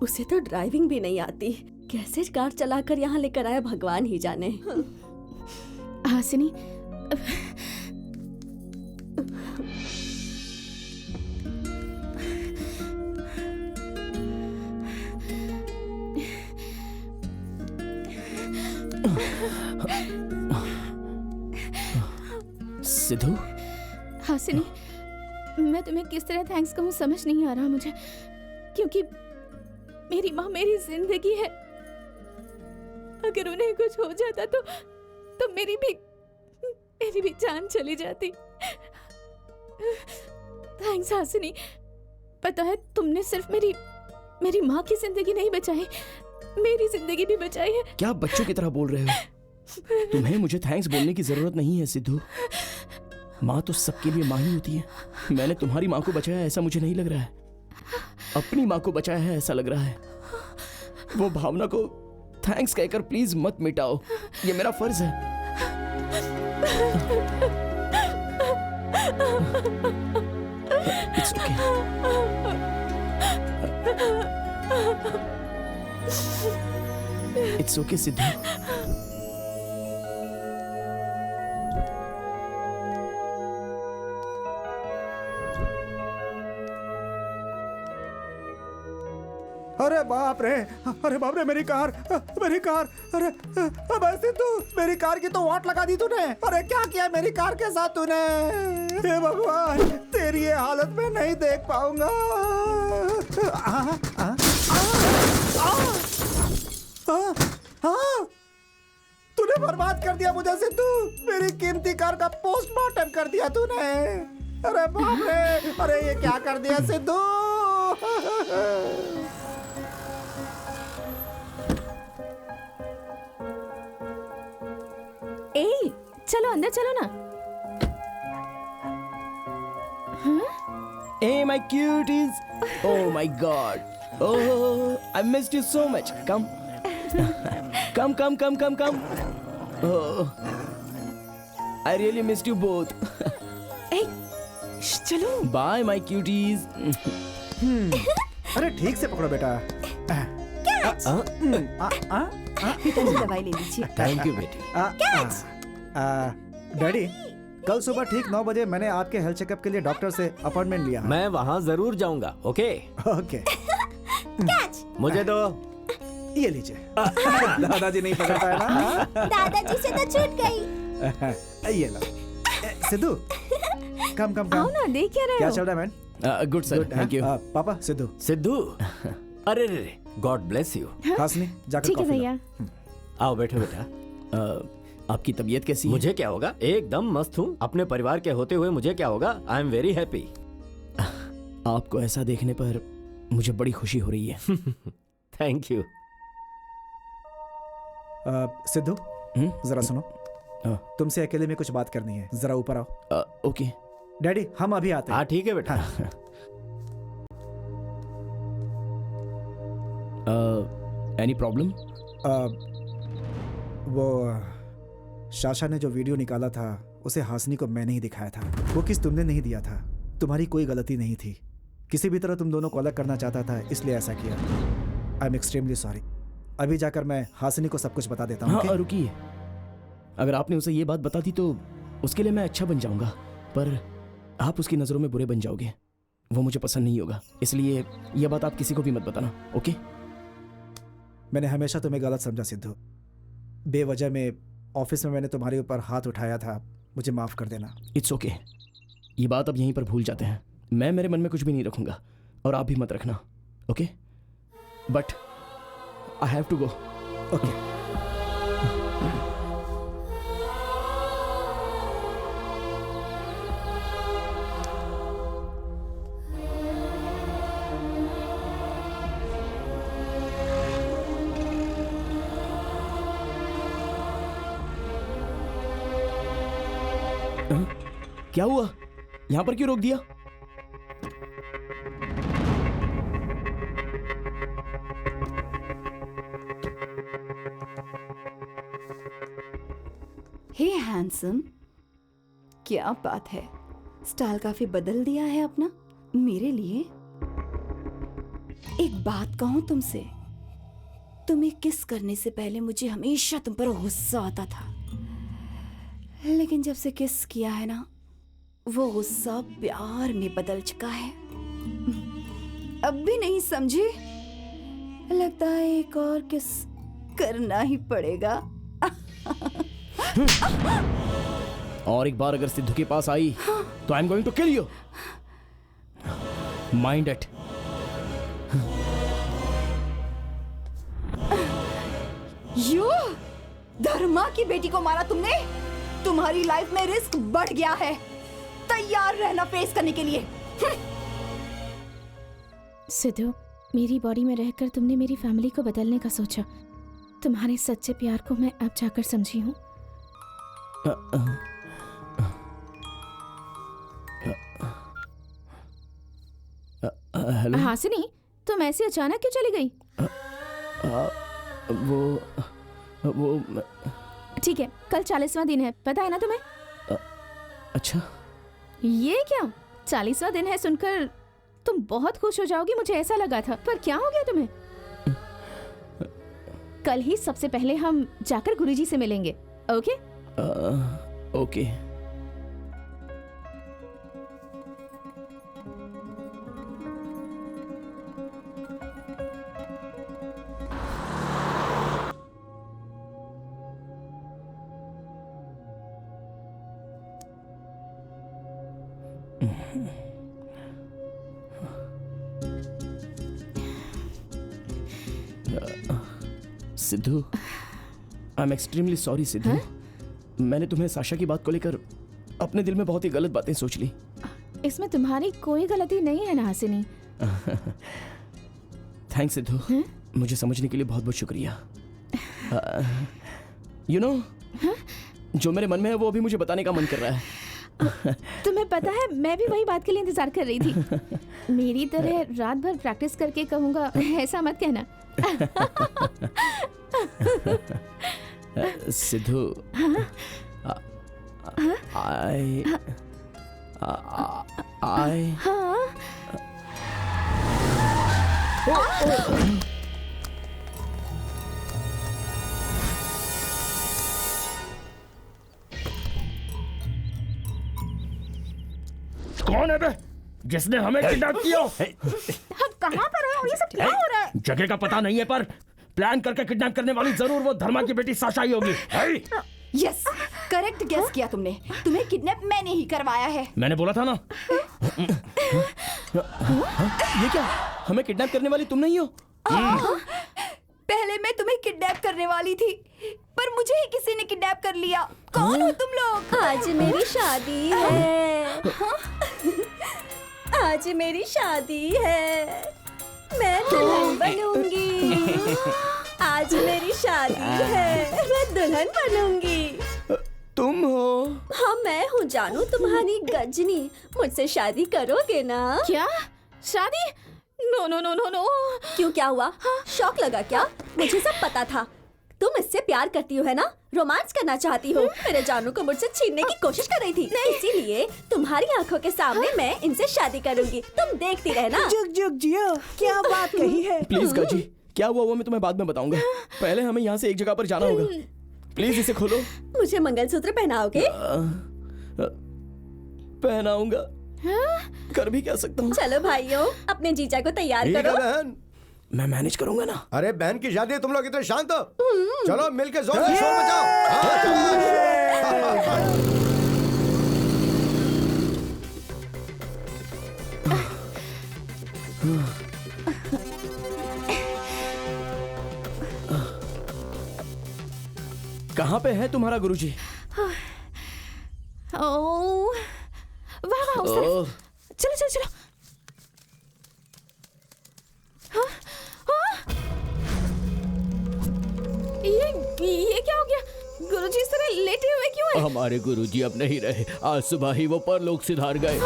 उसे तो ड्राइविंग भी नहीं आती, कैसे कार चलाकर यहाँ लेकर आया भगवान ही जाने। हासिनी, सिद्धू। हासिनी, मैं तुम्हें किस तरह थैंक्स कहूँ समझ नहीं आ रहा मुझे, क्योंकि मेरी माँ मेरी जिंदगी है। अगर उन्हें कुछ हो जाता तो मेरी भी जान चली जाती। थैंक्स हासिनी। पता है, तुमने सिर्फ मेरी माँ की जिंदगी नहीं बचाई, मेरी जिंदगी भी बचाई है। क्या बच्चों की तरह बोल रहे हो? तुम्हें मुझे थैंक्स बोलने की जरूरत नहीं है सिद्धू। माँ तो सबके लिए माँ ही होती है। मैंने तुम्हारी माँ को बचाया ऐसा मुझे नहीं लग रहा है। अपनी माँ को बचाया है ऐसा लग रहा है। वो भावना को थैंक्स कहकर प्लीज मत मिटाओ, ये मेरा फर्ज है। It's okay. It's okay Sidhu. अरे बाप रे, मेरी कार, अरे सिद्धू, मेरी कार की तो वाट लगा दी तूने। अरे क्या किया मेरी कार के साथ तूने? हे भगवान, तेरी ये हालत में नहीं देख पाऊंगा। तूने बर्बाद कर दिया मुझे सिद्धू, मेरी कीमती कार का पोस्टमार्टम कर दिया तूने। अरे बाप रे, अरे ये क्या कर दिया सिद्धू? ए, चलो अंदर चलो ना। Hey my cuties! Oh my God! Oh, I missed you so much. Come. Come. Oh, I really missed you both. ए, चलो। Bye my cuties. अरे ठीक से पकड़ो बेटा। पिताजी दवाई ले लीजिए। थैंक यू बेटी। डैडी, कल सुबह ठीक 9 बजे मैंने आपके हेल्थ चेकअप के लिए डॉक्टर से अपॉइंटमेंट लिया। मैं वहाँ जरूर जाऊंगा। Okay okay. मुझे दो। ये लीजिए। दादाजी नहीं पकड़ पाया ना? दादाजी से तो छूट गई। ये लो। सिद्धू, कम। आओ ना, देख क्या रहे क्या हो? चल रहा है man? Good sir, thank you. पापा, सिद्धू। अरे रे, गॉड ब्लेस यू। हासनी, जाकर ठीक है कॉफी भैया। आओ बैठो बेटा। आपकी तबीयत कैसी है? मुझे क्या होगा, एकदम मस्त हूँ। अपने परिवार के होते हुए मुझे क्या होगा? आई एम वेरी हैप्पी। आपको ऐसा देखने पर मुझे बड़ी खुशी हो रही है। Thank you. सिद्धू, जरा सुनो। तुमसे अकेले में कुछ बात करनी है, जरा ऊपर आओ। ओके डैडी, हम अभी आते हैं। हाँ ठीक है बेटा। Any problem? वो शाशा ने जो वीडियो निकाला था उसे हासनी को मैंने ही दिखाया था। वो किस तुमने नहीं दिया था। तुम्हारी कोई गलती नहीं थी। किसी भी तरह तुम दोनों को अलग करना चाहता था, इसलिए ऐसा किया। I am extremely sorry. अभी जाकर मैं हासनी को सब कुछ बता देता हूँ। हाँ, रुकिए। अगर आपने उसे ये बात बता दी तो उसके लिए मैं अच्छा बन जाऊंगा, पर आप उसकी नजरों में बुरे बन जाओगे। वो मुझे पसंद नहीं होगा, इसलिए यह बात आप किसी को भी मत बताना। ओके? मैंने हमेशा तुम्हें गलत समझा सिद्धू। बेवजह में ऑफिस में मैंने तुम्हारे ऊपर हाथ उठाया था, मुझे माफ कर देना। It's okay. ये बात अब यहीं पर भूल जाते हैं। मैं मेरे मन में कुछ भी नहीं रखूंगा और आप भी मत रखना। Okay? But I have to go. Okay. क्या हुआ? यहां पर क्यों रोक दिया? हे हैंडसम, क्या बात है, स्टाइल काफी बदल दिया है अपना मेरे लिए। एक बात कहूं तुमसे, तुम्हें किस करने से पहले मुझे हमेशा तुम पर गुस्सा आता था, लेकिन जब से किस किया है ना, वो गुस्सा प्यार में बदल चुका है। अब भी नहीं समझे? लगता है एक और किस करना ही पड़ेगा। और एक बार अगर सिद्धू के पास आई तो I am going to kill you. Mind it. Yo, Dharma की बेटी को मारा तुमने। तुम्हारी लाइफ में रिस्क बढ़ गया है, तैयार रहना फेस करने के लिए। सिद्धू, मेरी बॉडी में रहकर तुमने मेरी फैमिली को बदलने का सोचा। तुम्हारे सच्चे प्यार को मैं अब जाकर समझी हूँ। हेलो हासिनी, तुम ऐसे अचानक क्यों चली गई? वो ठीक है, कल 40वां दिन है, पता है ना तुम्हें? अच्छा, ये क्या 40वां दिन है सुनकर तुम बहुत खुश हो जाओगी, मुझे ऐसा लगा था। पर क्या हो गया तुम्हें? कल ही सबसे पहले हम जाकर गुरुजी से मिलेंगे, okay? Okay. Sidhu, I am extremely sorry Sidhu. मैंने तुम्हें साशा की बात को लेकर अपने दिल में बहुत ही गलत बातें सोच ली। इसमें तुम्हारी कोई गलती नहीं है ना हासिनी। थैंक्स सिद्धू, मुझे समझने के लिए बहुत बहुत शुक्रिया। यू नो, जो मेरे मन में है वो अभी मुझे बताने का मन कर रहा है। तुम्हें पता है, मैं भी वही बात के लिए इंतजार कर रही थी। मेरी तरह रात भर प्रैक्टिस करके कहूँगा, ऐसा मत कहना। सिद्धू, कौन है बे जिसने हमें किडनैप किया? कहाँ पर है? ये सब क्या हो रहा है? जगह का पता नहीं है, पर प्लान करके किडनैप करने वाली जरूर वो धर्मा की बेटी साशा ही होगी। यस, करेक्ट गेस किया तुमने। तुम्हें किडनैप मैंने ही करवाया है। मैंने बोला था ना। ये क्या? हमें किडनैप करने वाली तुम नहीं हो? पहले मैं तुम्हें किडनैप करने वाली थी, पर मुझे ही किसी ने किडनैप कर लिया। कौन हो तुम लोग? आज मेरी शादी है। आज मेरी शादी है, मैं दुल्हन बनूंगी। आज मेरी शादी है, मैं दुल्हन बनूंगी। तुम हो? हाँ, मैं हूँ जानू, तुम्हारी गजनी। मुझसे शादी करोगे ना? क्या शादी? No no no no no. क्यों, क्या हुआ? शौक लगा क्या? मुझे सब पता था। तुम इससे प्यार करती हो, है ना? रोमांस करना चाहती हो। मेरे जानू को मुझसे छीनने की कोशिश कर रही थी, इसीलिए तुम्हारी आंखों के सामने मैं इनसे शादी करूंगी। तुम देखती रहना। जुग जुग जियो, क्या बात कही है? प्लीज गाजी, क्या हुआ वो मैं तुम्हें बाद में बताऊंगा। पहले हमें यहाँ से एक जगह पर जाना होगा। प्लीज इसे खोलो। मुझे मंगलसूत्र पहनाओगे? पहनाऊंगा, कर भी क्या सकता हूँ। चलो भाइयों, अपने जीजा को तैयार करो। बहन, मैं मैनेज करूंगा ना। अरे बहन की शादी है, तुम लोग इतने शांत हो? चलो मिलके जोर से शोर मचाओ। कहाँ पे है तुम्हारा गुरुजी? ओह, वाह वाह, उस तरफ। चलो चलो चलो। ये क्या हो गया? गुरुजी इस तरह लेटे हुए क्यों हैं? हमारे गुरुजी अब नहीं रहे, आज सुबह ही वो परलोक सिधार गए।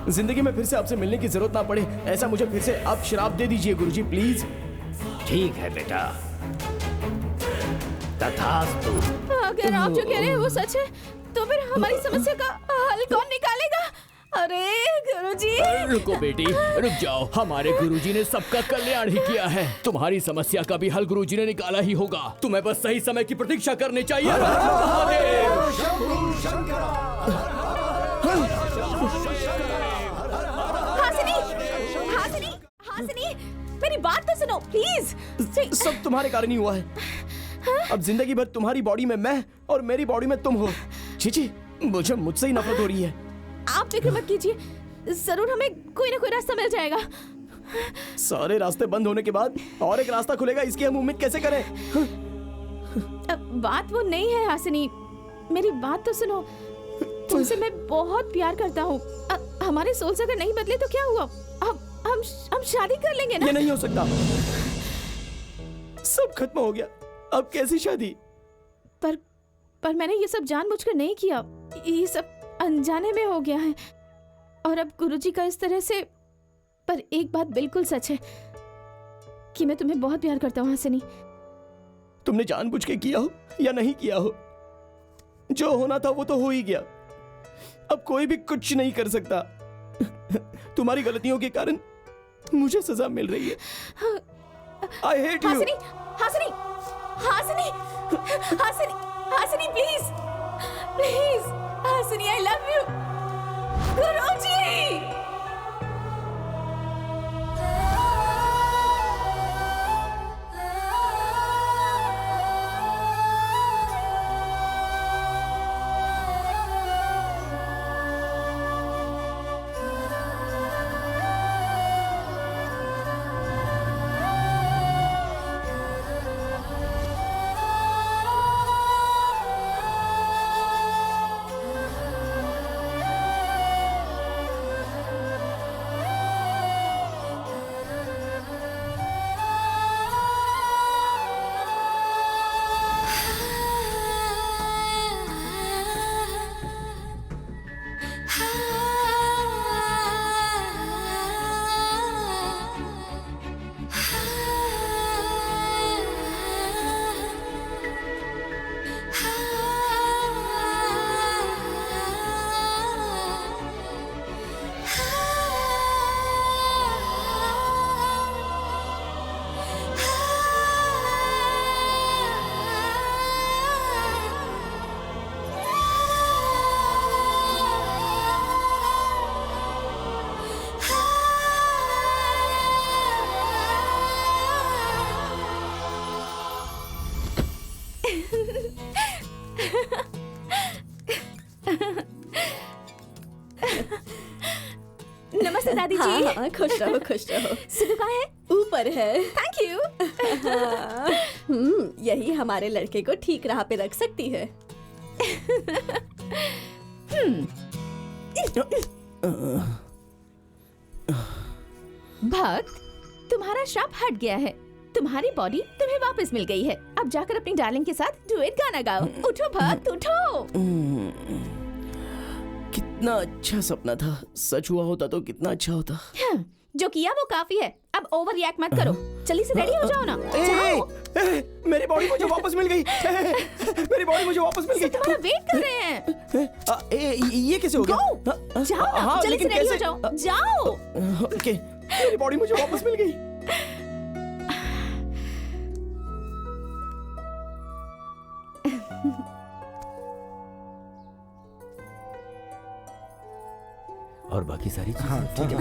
जिंदगी में फिर से आपसे मिलने की जरूरत ना पड़े, ऐसा मुझे फिर से आप श्राप दे दीजिए गुरुजी, प्लीज। ठीक है बेटा, तथास्तु। अगर आप जो कह रहे हैं वो सच है, तो फिर हमारी समस्या का हल कौन निकालेगा? अरे गुरुजी। रुको बेटी, रुक जाओ। हमारे गुरुजी ने सबका कल्याण ही किया है। तुम्हारी समस्या का भी हल गुरुजी ने निकाला ही होगा। तुम्हें बस सही समय की प्रतीक्षा करनी चाहिए। हासिनी, हासिनी, हासिनी, मेरी बात तो सुनो प्लीज। सब तुम्हारे कारण ही हुआ है। अब जिंदगी भर तुम्हारी बॉडी में मैं और मेरी बॉडी में तुम हो। चीची, मुझे मुझसे ही नफरत हो रही है। आप फिक्र मत कीजिए, जरूर हमें कोई ना कोई रास्ता मिल जाएगा। सारे रास्ते बंद होने के बाद और एक रास्ता खुलेगा, इसकी हम उम्मीद कैसे करें? बात वो नहीं है हासिनी, मेरी बात तो सुनो। तुमसे मैं बहुत प्यार करता हूँ। हमारे सोल्स अगर नहीं बदले तो क्या हुआ? हम शादी कर लेंगे ना? ये नहीं हो सकता, सब खत्म हो गया। अब कैसी शादी? पर मैंने ये सब जानबूझकर नहीं किया, ये सब अनजाने में हो गया है। और अब गुरुजी का इस तरह से। पर एक बात बिल्कुल सच है, कि मैं तुम्हें बहुत प्यार करता हूँ हासिनी। तुमने जानबूझ के किया हो या नहीं किया हो, जो होना था वो तो हो ही गया। अब कोई भी कुछ नहीं कर सकता। तुम्हारी गलतियों के कारण मुझे सजा मिल रही है। I hate you। Hasini, Hasini, Hasini, Hasini, Hasini please, please, Hasini I love you. Guruji. नमस्ते दादी जी। हाँ, खुश रहो खुश रहो। सिद्धू कहाँ है? ऊपर है। Thank you. यही हमारे लड़के को ठीक राह पे रख सकती है। भक्त, तुम्हारा श्राप हट गया है। तुम्हारी बॉडी तुम्हें वापस मिल गई है। अब जाकर अपनी डार्लिंग के साथ डुएट गाना गाओ। उठो भक्त, उठो। कितना अच्छा सपना था, सच हुआ होता तो कितना अच्छा होता। हाँ, जो किया वो काफी है। अब ओवर रिएक्ट मत करो। जल्दी से रेडी हो जाओ ना। जाओ। मेरी बॉडी मुझे वापस मिल गई। मेरी बॉडी मुझे वापस मिल गई। तुम्हारा वेट कर रहे हैं। ये कैसे हो गया? जाओ, जल्दी से रेडी हो जाओ। जाओ। ओके, मेरी बॉडी मुझे वापस मिल गई। और बाकी सारी चीजें हाँ ठीक है।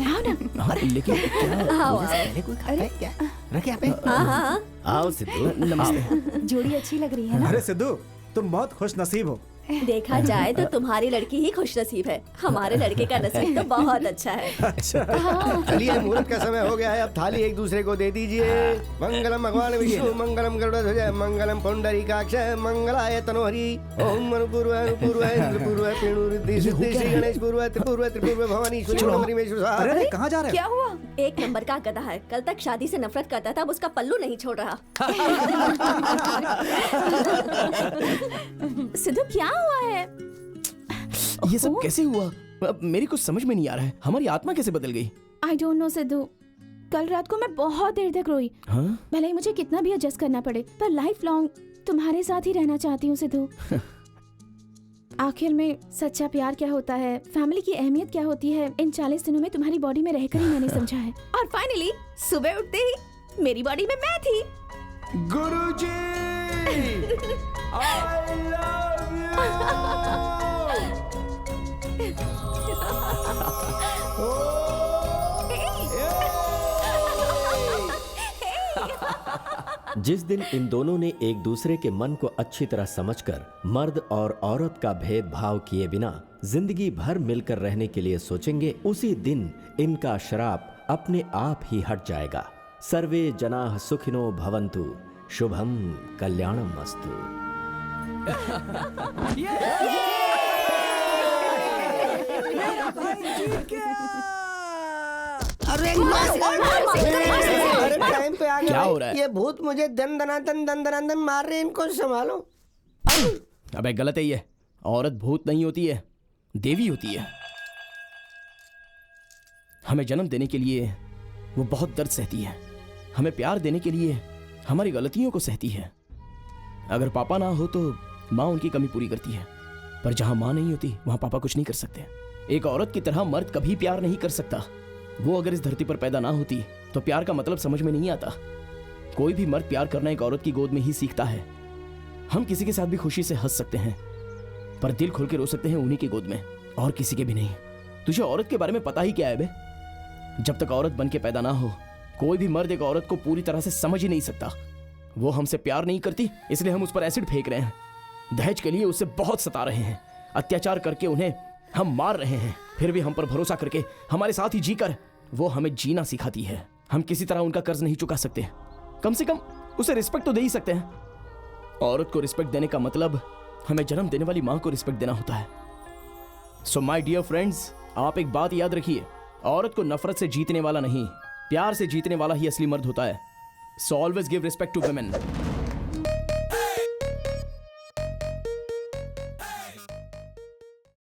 आओ ना। हाँ, लेकिन क्या पहले कोई खाता है क्या? रख यहाँ पे। हाँ। आओ सिद्धू। नमस्ते। जोड़ी अच्छी लग रही है ना? अरे सिद्धू, तुम बहुत खुश नसीब हो। देखा जाए तो तुम्हारी लड़की ही खुश नसीब है। हमारे लड़के का नसीब तो बहुत अच्छा है। अच्छा चलिए, मुहूर्त का समय हो गया है। अब थाली एक दूसरे को दे दीजिए। मंगलम भगवान विष्णु, मंगलम गरुड़ध्वज, मंगलम पुंडरीकाक्ष, मंगलाय तनोहरि। ओम मनुपूर्व अनुपूर्व इंद्रपूर्व पिणुरुद्धि सिद्धि श्री गणेश पूर्व त्रिपूर्व त्रिपूर्व भवानी श्री। अरे कहाँ जा रहे क्या हुआ? एक नंबर का गधा है। कल तक शादी से नफरत करता था, अब उसका पल्लू नहीं छोड़ रहा। सिद्धू क्या हुआ है? ये सब कैसे हुआ? अब मेरी कुछ समझ में नहीं आ रहा है। हमारी आत्मा कैसे बदल गई? I don't know Sidhu. कल रात को मैं बहुत देर तक रोई। हाँ? भले ही मुझे कितना भी एडजस्ट करना पड़े, पर लाइफ लॉन्ग तुम्हारे साथ ही रहना चाहती हूँ सिद्धू। आखिर में सच्चा प्यार क्या होता है, फैमिली की अहमियत क्या होती है, इन 40 दिनों में तुम्हारी बॉडी में रहकर ही मैंने समझा है। और फाइनली सुबह उठते ही मेरी बॉडी में मैं थी। गुरुजी, I love जिस दिन इन दोनों ने एक दूसरे के मन को अच्छी तरह समझकर मर्द और औरत का भेदभाव किए बिना जिंदगी भर मिलकर रहने के लिए सोचेंगे, उसी दिन इनका श्राप अपने आप ही हट जाएगा। सर्वे जनाः सुखिनो भवन्तु, शुभम कल्याणम अस्तु। अरे टाइम पे आ गया। क्या हो रहा है? ये भूत मुझे दन दनादन मार रहे हैं, इनको संभालो। अबे गलत है ये। औरत भूत नहीं होती है, देवी होती है। हमें जन्म देने के लिए वो बहुत दर्द सहती है। हमें प्यार देने के लिए हमारी गलतियों को सहती है। अगर पापा ना हो तो माँ उनकी कमी पूरी करती है, पर जहां माँ नहीं होती वहां पापा कुछ नहीं कर सकते। एक औरत की तरह मर्द कभी प्यार नहीं कर सकता। वो अगर इस धरती पर पैदा ना होती तो प्यार का मतलब समझ में नहीं आता। कोई भी मर्द प्यार करना एक औरत की गोद में ही सीखता है। हम किसी के साथ भी खुशी से हंस सकते हैं, पर दिल खोल के रो सकते हैं उन्हीं की गोद में, और किसी के भी नहीं। तुझे औरत के बारे में पता ही क्या है बे? जब तक औरत बन के पैदा ना हो, कोई भी मर्द एक औरत को पूरी तरह से समझ ही नहीं सकता। वो हमसे प्यार नहीं करती, इसलिए हम उस पर एसिड फेंक रहे हैं। दहेज के लिए उसे बहुत सता रहे हैं, अत्याचार करके उन्हें हम मार रहे हैं। फिर भी हम पर भरोसा करके हमारे साथ ही जीकर वो हमें जीना सिखाती है। हम किसी तरह उनका कर्ज नहीं चुका सकते, कम से कम उसे रिस्पेक्ट तो दे ही सकते हैं। औरत को रिस्पेक्ट देने का मतलब हमें जन्म देने वाली मां को रिस्पेक्ट देना होता है। सो माय डियर फ्रेंड्स, आप एक बात याद रखिए, औरत को नफरत से जीतने वाला नहीं, प्यार से जीतने वाला ही असली मर्द होता है। So always give respect to women.